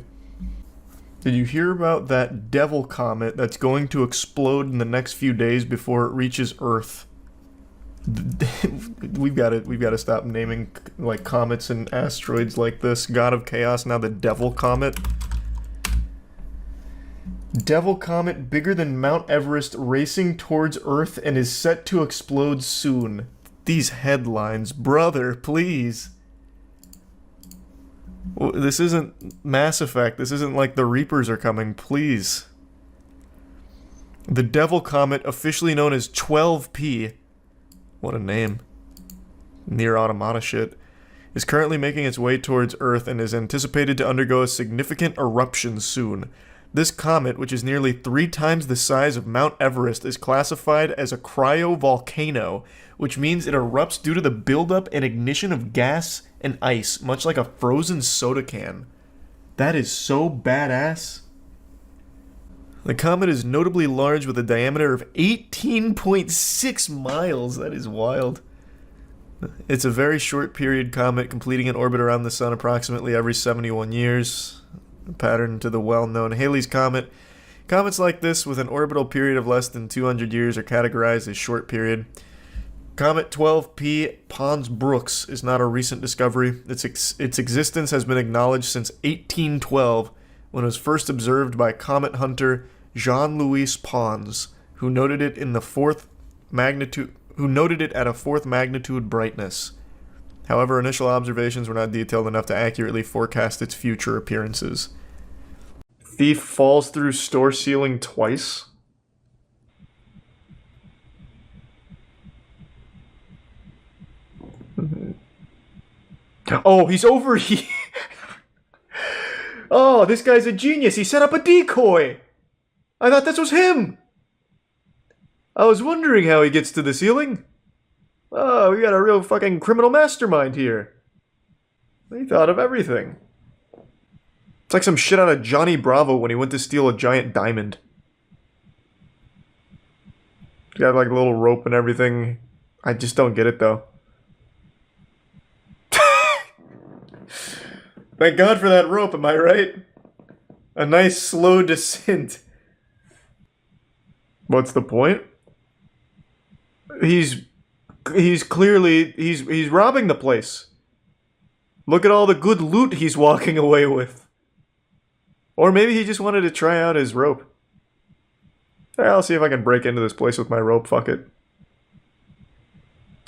Did you hear about that devil comet that's going to explode in the next few days before it reaches Earth? We've got to stop naming like comets and asteroids like this. God of Chaos, now the devil comet. Devil comet bigger than Mount Everest racing towards Earth and is set to explode soon. These headlines, brother, please. This isn't Mass Effect. This isn't like the Reapers are coming, please. The Devil Comet, officially known as 12P, what a name, Near Automata shit, is currently making its way towards Earth and is anticipated to undergo a significant eruption soon. This comet, which is nearly 3 times the size of Mount Everest, is classified as a cryovolcano, which means it erupts due to the buildup and ignition of gas and ice, much like a frozen soda can. That is so badass. The comet is notably large with a diameter of 18.6 miles. That is wild. It's a very short period comet, completing an orbit around the sun approximately every 71 years. A pattern to the well-known Halley's Comet. Comets like this with an orbital period of less than 200 years are categorized as short period. Comet 12P Pons-Brooks is not a recent discovery. Its existence has been acknowledged since 1812, when it was first observed by comet hunter Jean-Louis Pons, who noted it at a 4th magnitude brightness. However, initial observations were not detailed enough to accurately forecast its future appearances. Thief falls through store ceiling twice? Oh, he's over here. Oh, this guy's a genius. He set up a decoy. I thought this was him. I was wondering how he gets to the ceiling. Oh, we got a real fucking criminal mastermind here. He thought of everything. It's like some shit out of Johnny Bravo when he went to steal a giant diamond. He's got like a little rope and everything. I just don't get it though. Thank God for that rope, am I right? A nice slow descent. What's the point? He's clearly he's robbing the place. Look at all the good loot he's walking away with. Or maybe he just wanted to try out his rope. I'll see if I can break into this place with my rope, fuck it.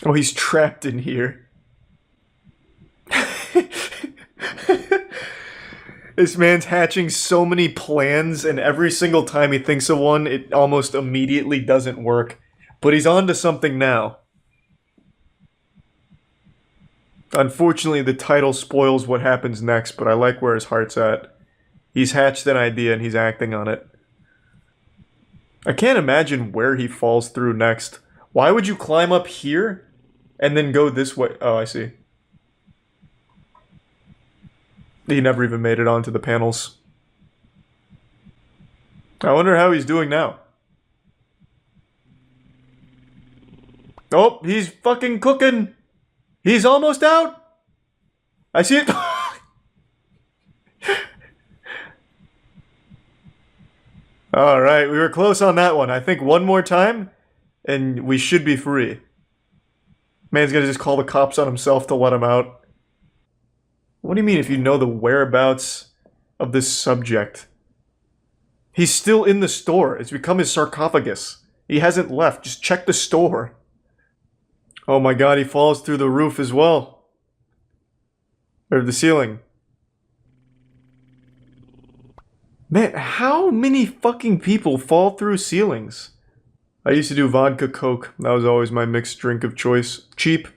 Oh, he's trapped in here. This man's hatching so many plans, and every single time he thinks of one, it almost immediately doesn't work. But he's on to something now. Unfortunately, the title spoils what happens next, but I like where his heart's at. He's hatched an idea and he's acting on it. I can't imagine where he falls through next. Why would you climb up here and then go this way? Oh, I see. He never even made it onto the panels. I wonder how he's doing now. Oh, he's fucking cooking. He's almost out. I see it. Alright, we were close on that one. I think one more time, and we should be free. Man's gonna just call the cops on himself to let him out. What do you mean if you know the whereabouts of this subject? He's still in the store. It's become his sarcophagus. He hasn't left. Just check the store. Oh my god, he falls through the roof as well. Or the ceiling. Man, how many fucking people fall through ceilings? I used to do vodka coke. That was always my mixed drink of choice. Cheap.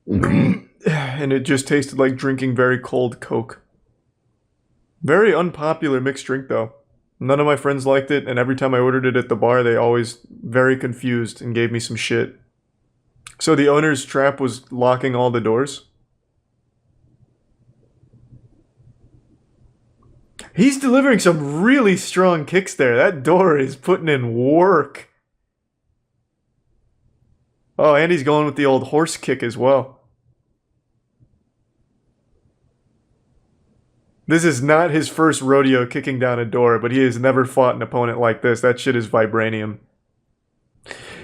And it just tasted like drinking very cold coke. Very unpopular mixed drink though. None of my friends liked it, and every time I ordered it at the bar, they always very confused and gave me some shit. So the owner's trap was locking all the doors? He's delivering some really strong kicks there. That door is putting in work. Oh, and he's going with the old horse kick as well. This is not his first rodeo kicking down a door, but he has never fought an opponent like this. That shit is vibranium.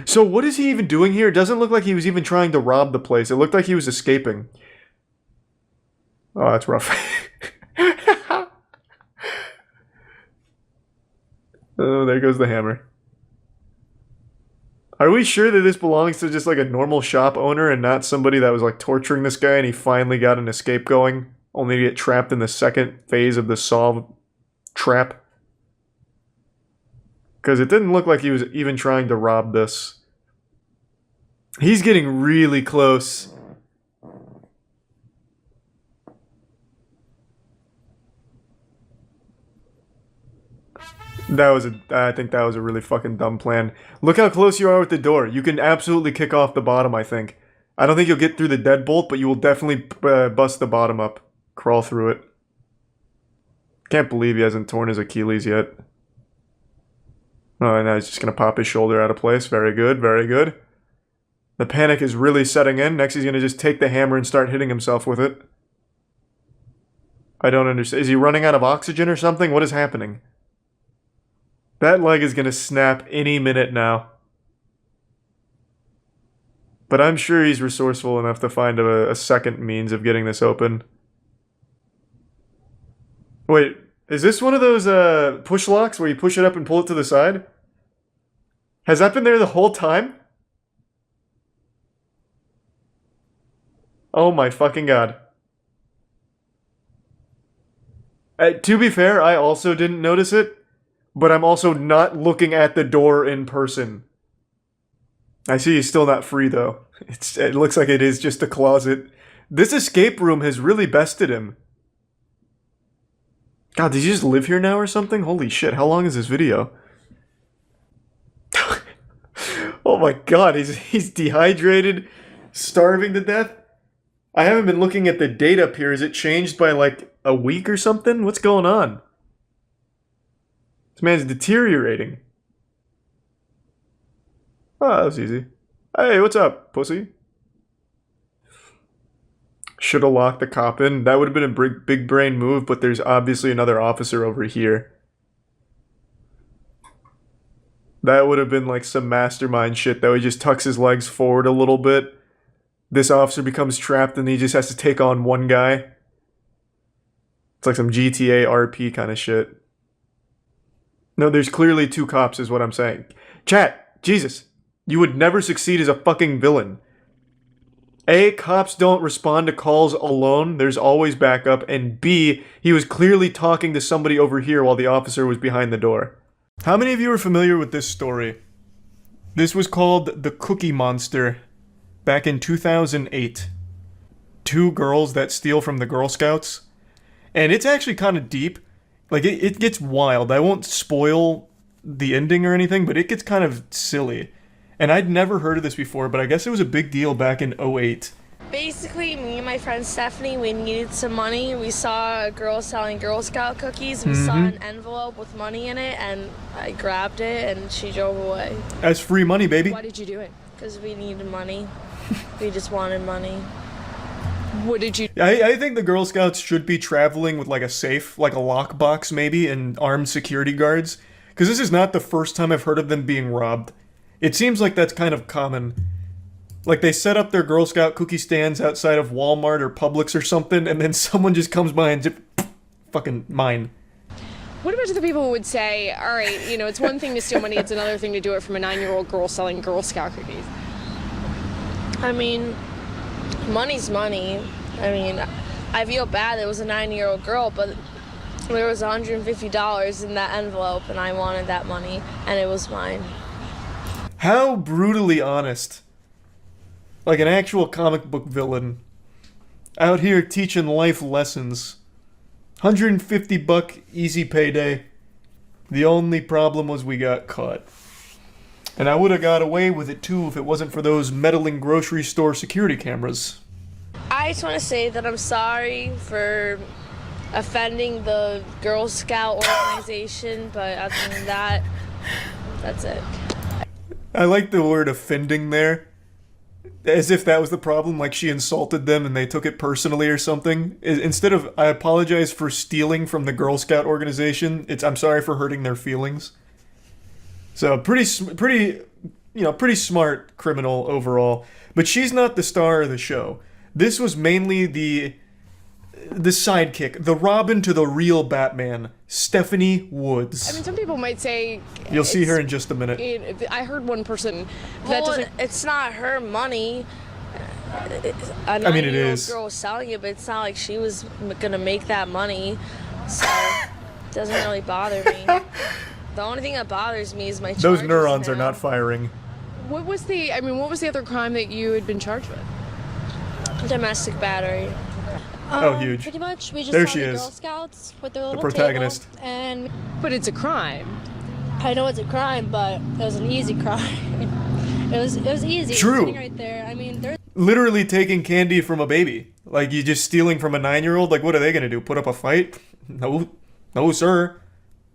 So what is he even doing here? It doesn't look like he was even trying to rob the place. It looked like he was escaping. Oh, that's rough. Oh, there goes the hammer. Are we sure that this belongs to just like a normal shop owner and not somebody that was like torturing this guy and he finally got an escape going, only to get trapped in the second phase of the solve trap? Because it didn't look like he was even trying to rob this. He's getting really close. I think that was a really fucking dumb plan. Look how close you are with the door. You can absolutely kick off the bottom, I think. I don't think you'll get through the deadbolt, but you will definitely bust the bottom up. Crawl through it. Can't believe he hasn't torn his Achilles yet. Oh, and now he's just gonna pop his shoulder out of place. Very good, very good. The panic is really setting in. Next he's gonna just take the hammer and start hitting himself with it. I don't understand. Is he running out of oxygen or something? What is happening? That leg is gonna snap any minute now. But I'm sure he's resourceful enough to find a second means of getting this open. Wait, is this one of those push locks where you push it up and pull it to the side? Has that been there the whole time? Oh my fucking god. To be fair, I also didn't notice it, but I'm also not looking at the door in person. I see he's still not free though. It looks like it is just a closet. This escape room has really bested him. God, did he just live here now or something? Holy shit, how long is this video? Oh my god, he's dehydrated, starving to death. I haven't been looking at the date up here. Is it changed by like a week or something? What's going on? This man's deteriorating. Oh, that was easy. Hey, what's up, pussy? Should have locked the cop in. That would have been a big brain move, but there's obviously another officer over here. That would have been like some mastermind shit, though. He just tucks his legs forward a little bit. This officer becomes trapped and he just has to take on one guy. It's like some GTA RP kind of shit. No, there's clearly two cops is what I'm saying. Chat, Jesus, you would never succeed as a fucking villain. A, cops don't respond to calls alone. There's always backup. And B, he was clearly talking to somebody over here while the officer was behind the door. How many of you are familiar with this story? This was called The Cookie Monster back in 2008. Two girls that steal from the Girl Scouts. And it's actually kind of deep. Like, it gets wild. I won't spoil the ending or anything, but it gets kind of silly. And I'd never heard of this before, but I guess it was a big deal back in 2008. Basically, me and my friend Stephanie, we needed some money. We saw a girl selling Girl Scout cookies. We saw an envelope with money in it, and I grabbed it, and she drove away. That's free money, baby. Why did you do it? Because we needed money. We just wanted money. What did you... I think the Girl Scouts should be traveling with like a safe, like a lockbox maybe, and armed security guards. Because this is not the first time I've heard of them being robbed. It seems like that's kind of common. Like, they set up their Girl Scout cookie stands outside of Walmart or Publix or something, and then someone just comes by and just, fucking mine. What about the people who would say, all right, you know, it's one thing to steal money, it's another thing to do it from a 9-year-old girl selling Girl Scout cookies? I mean, money's money. I mean, I feel bad it was a 9-year-old girl, but there was $150 in that envelope, and I wanted that money, and it was mine. How brutally honest. Like an actual comic book villain. Out here teaching life lessons. $150 easy payday. The only problem was we got caught. And I would have got away with it too if it wasn't for those meddling grocery store security cameras. I just want to say that I'm sorry for offending the Girl Scout organization, but other than that, that's it. I like the word offending there. As if that was the problem, like she insulted them and they took it personally or something. Instead of, I apologize for stealing from the Girl Scout organization, it's, I'm sorry for hurting their feelings. So, pretty smart criminal overall. But she's not the star of the show. This was mainly the sidekick, the Robin to the real Batman, Stephanie Woods. I mean, some people might say... You'll see her in just a minute. I heard one person... It's not her money. I mean, it is. Girl was selling it, but it's not like she was gonna make that money. So, it doesn't really bother me. The only thing that bothers me is my charges. Those neurons are not firing. What was the other crime that you had been charged with? Domestic battery. Oh, huge. Pretty much, we just there saw she the is. Girl Scouts with their little protagonist. Table, but it's a crime. I know it's a crime, but it was an easy crime. it was easy. True. It was sitting right there. I mean, there's Literally taking candy from a baby. Like, you just stealing from a 9-year-old? Like, what are they gonna do? Put up a fight? No, sir.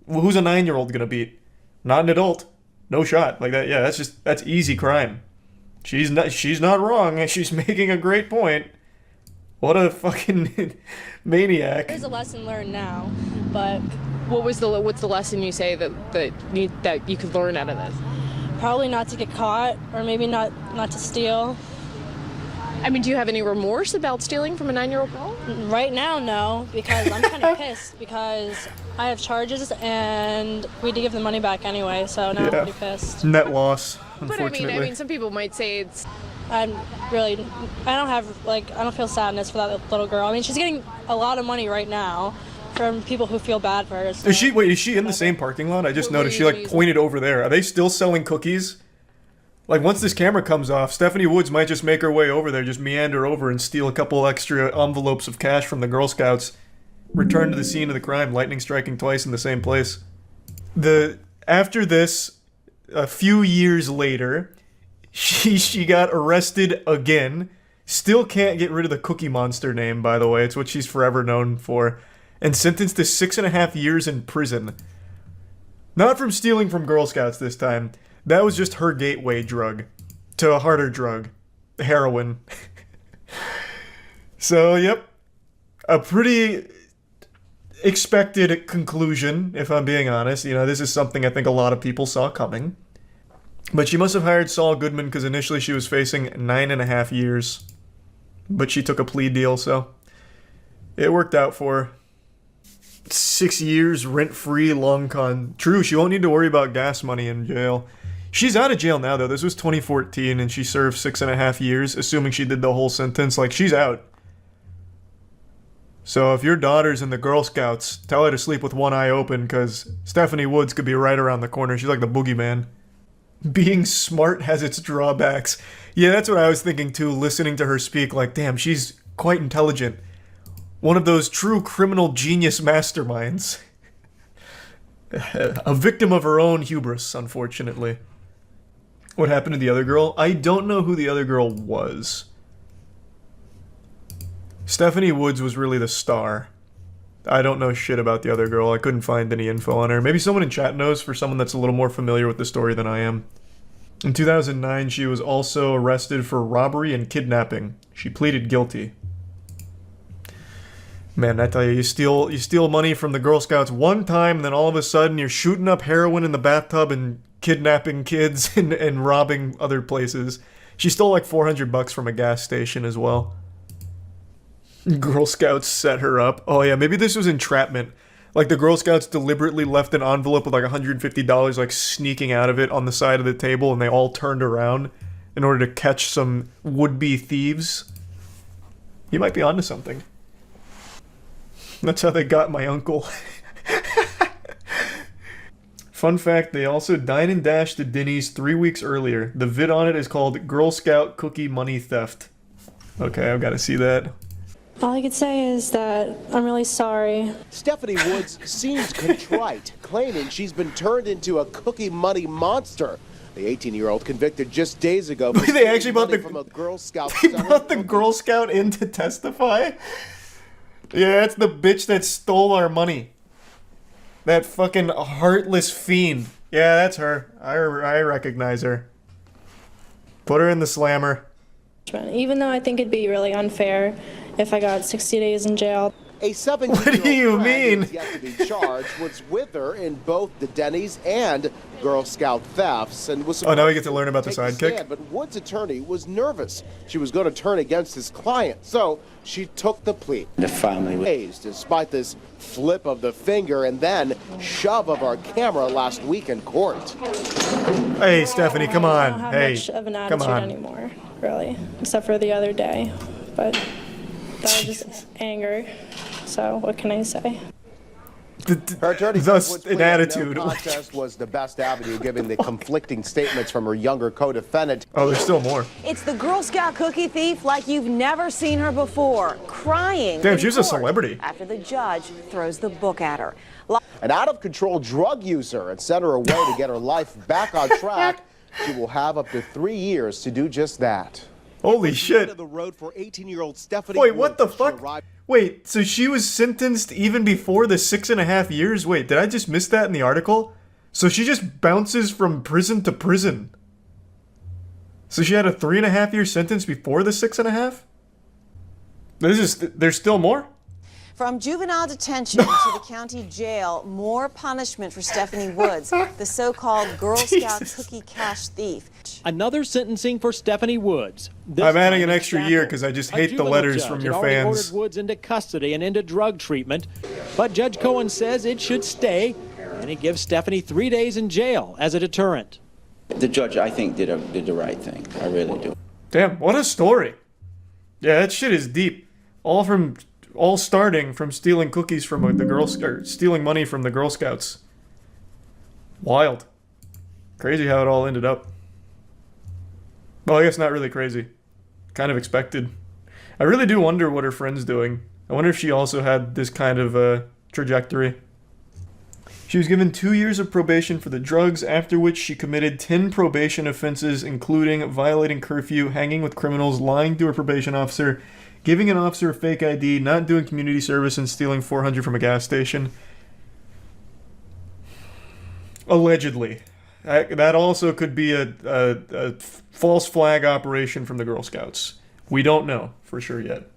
Who's a 9-year-old gonna beat? Not an adult. No shot. Like that. Yeah, that's easy crime. She's not wrong. She's making a great point. What a fucking maniac. there's a lesson learned now, but what's the lesson you say that you could learn out of this? probably not to get caught, or maybe not to steal. I mean, do you have any remorse about stealing from a 9-year-old girl? Right now, no, because I'm kind of pissed because I have charges and we had to give the money back anyway, so now I'm pretty pissed. Net loss, But I mean, some people might say it's... I don't feel sadness for that little girl. I mean, she's getting a lot of money right now from people who feel bad for her. So. Is she in the same parking lot? I just noticed she like pointed over there. Are they still selling cookies? Like, once this camera comes off, Stephanie Woods might just make her way over there, just meander over and steal a couple extra envelopes of cash from the Girl Scouts. Return to the scene of the crime, lightning striking twice in the same place. After this, a few years later, she got arrested again. Still can't get rid of the Cookie Monster name, by the way. It's what she's forever known for. And sentenced to 6.5 years in prison. Not from stealing from Girl Scouts this time. That was just her gateway drug to a harder drug, heroin. So, yep. A pretty expected conclusion, if I'm being honest. You know, this is something I think a lot of people saw coming. But she must have hired Saul Goodman because initially she was facing 9.5 years. But she took a plea deal, so it worked out for her. 6 years, rent-free, long con. True, she won't need to worry about gas money in jail. She's out of jail now, though. This was 2014, and she served 6.5 years, assuming she did the whole sentence. Like, she's out. So if your daughter's in the Girl Scouts, tell her to sleep with one eye open, because Stephanie Woods could be right around the corner. She's like the boogeyman. Being smart has its drawbacks. Yeah, that's what I was thinking, too, listening to her speak. Like, damn, she's quite intelligent. One of those true criminal genius masterminds. A victim of her own hubris, unfortunately. What happened to the other girl? I don't know who the other girl was. Stephanie Woods was really the star. I don't know shit about the other girl. I couldn't find any info on her. Maybe someone in chat knows, for someone that's a little more familiar with the story than I am. In 2009, she was also arrested for robbery and kidnapping. She pleaded guilty. Man, I tell you, you steal money from the Girl Scouts one time, and then all of a sudden you're shooting up heroin in the bathtub and kidnapping kids and robbing other places. She stole like $400 from a gas station as well. Girl Scouts set her up. Oh yeah, maybe this was entrapment. Like the Girl Scouts deliberately left an envelope with like $150 like sneaking out of it on the side of the table, and they all turned around in order to catch some would-be thieves. You might be onto something. That's how they got my uncle. Fun fact, they also dine and dashed to Denny's 3 weeks earlier. The vid on it is called Girl Scout Cookie Money Theft. Okay, I've got to see that. All I could say is that I'm really sorry. Stephanie Woods seems contrite, claiming she's been turned into a cookie money monster. The 18-year-old convicted just days ago. They actually brought from a Girl Scout. They brought the Girl Scout in to testify? Yeah, that's the bitch that stole our money. That fucking heartless fiend. Yeah, that's her. I recognize her. Put her in the slammer. Even though I think it'd be really unfair if I got 60 days in jail. A 17-year-old What do you mean? who's yet to be charged was with her in both the Denny's and Girl Scout thefts and was. Oh, now we get to learn about the take sidekick? stand, but Woods' attorney was nervous. She was going to turn against his client, so she took the plea. The family days, despite this flip of the finger and then shove of our camera last week in court. Hey, Stephanie, come on. I don't have Hey, much of an come attitude on. anymore, really, except for the other day. But that was just anger. So what can I say? Her attorney Thus, said Woods' an plea of attitude. No contest was the best avenue, given the conflicting statements from her younger co-defendant. Oh, there's still more. It's the Girl Scout cookie thief like you've never seen her before, crying. Damn, in she's a court celebrity. After the judge throws the book at her. An out-of-control drug user, and sent her away to get her life back on track. She will have up to 3 years to do just that. Holy shit. The road for 18-year-old Stephanie Wait, what the Woods. She fuck? arrived- Wait, so she was sentenced even before the 6.5 years? Wait, did I just miss that in the article? So she just bounces from prison to prison. So she had a 3.5 year sentence before the 6.5? There's still more? From juvenile detention to the county jail, more punishment for Stephanie Woods, the so-called Girl Scout cookie cash thief. Another sentencing for Stephanie Woods. This I'm adding time an in extra Stafford. year because I just A hate the juvenile letters judge from had your already fans. ordered Woods into custody and into drug treatment, but Judge Cohen says it should stay, and he gives Stephanie 3 days in jail as a deterrent. The judge, I think, did the right thing. I really do. Damn, what a story. Yeah, that shit is deep. All starting from stealing cookies from the stealing money from the Girl Scouts. Wild. Crazy how it all ended up. Well, I guess not really crazy. Kind of expected. I really do wonder what her friend's doing. I wonder if she also had this kind of trajectory. She was given 2 years of probation for the drugs, after which she committed 10 probation offenses, including violating curfew, hanging with criminals, lying to a probation officer, giving an officer a fake ID, not doing community service, and stealing $400 from a gas station. Allegedly. That also could be a false flag operation from the Girl Scouts. We don't know for sure yet.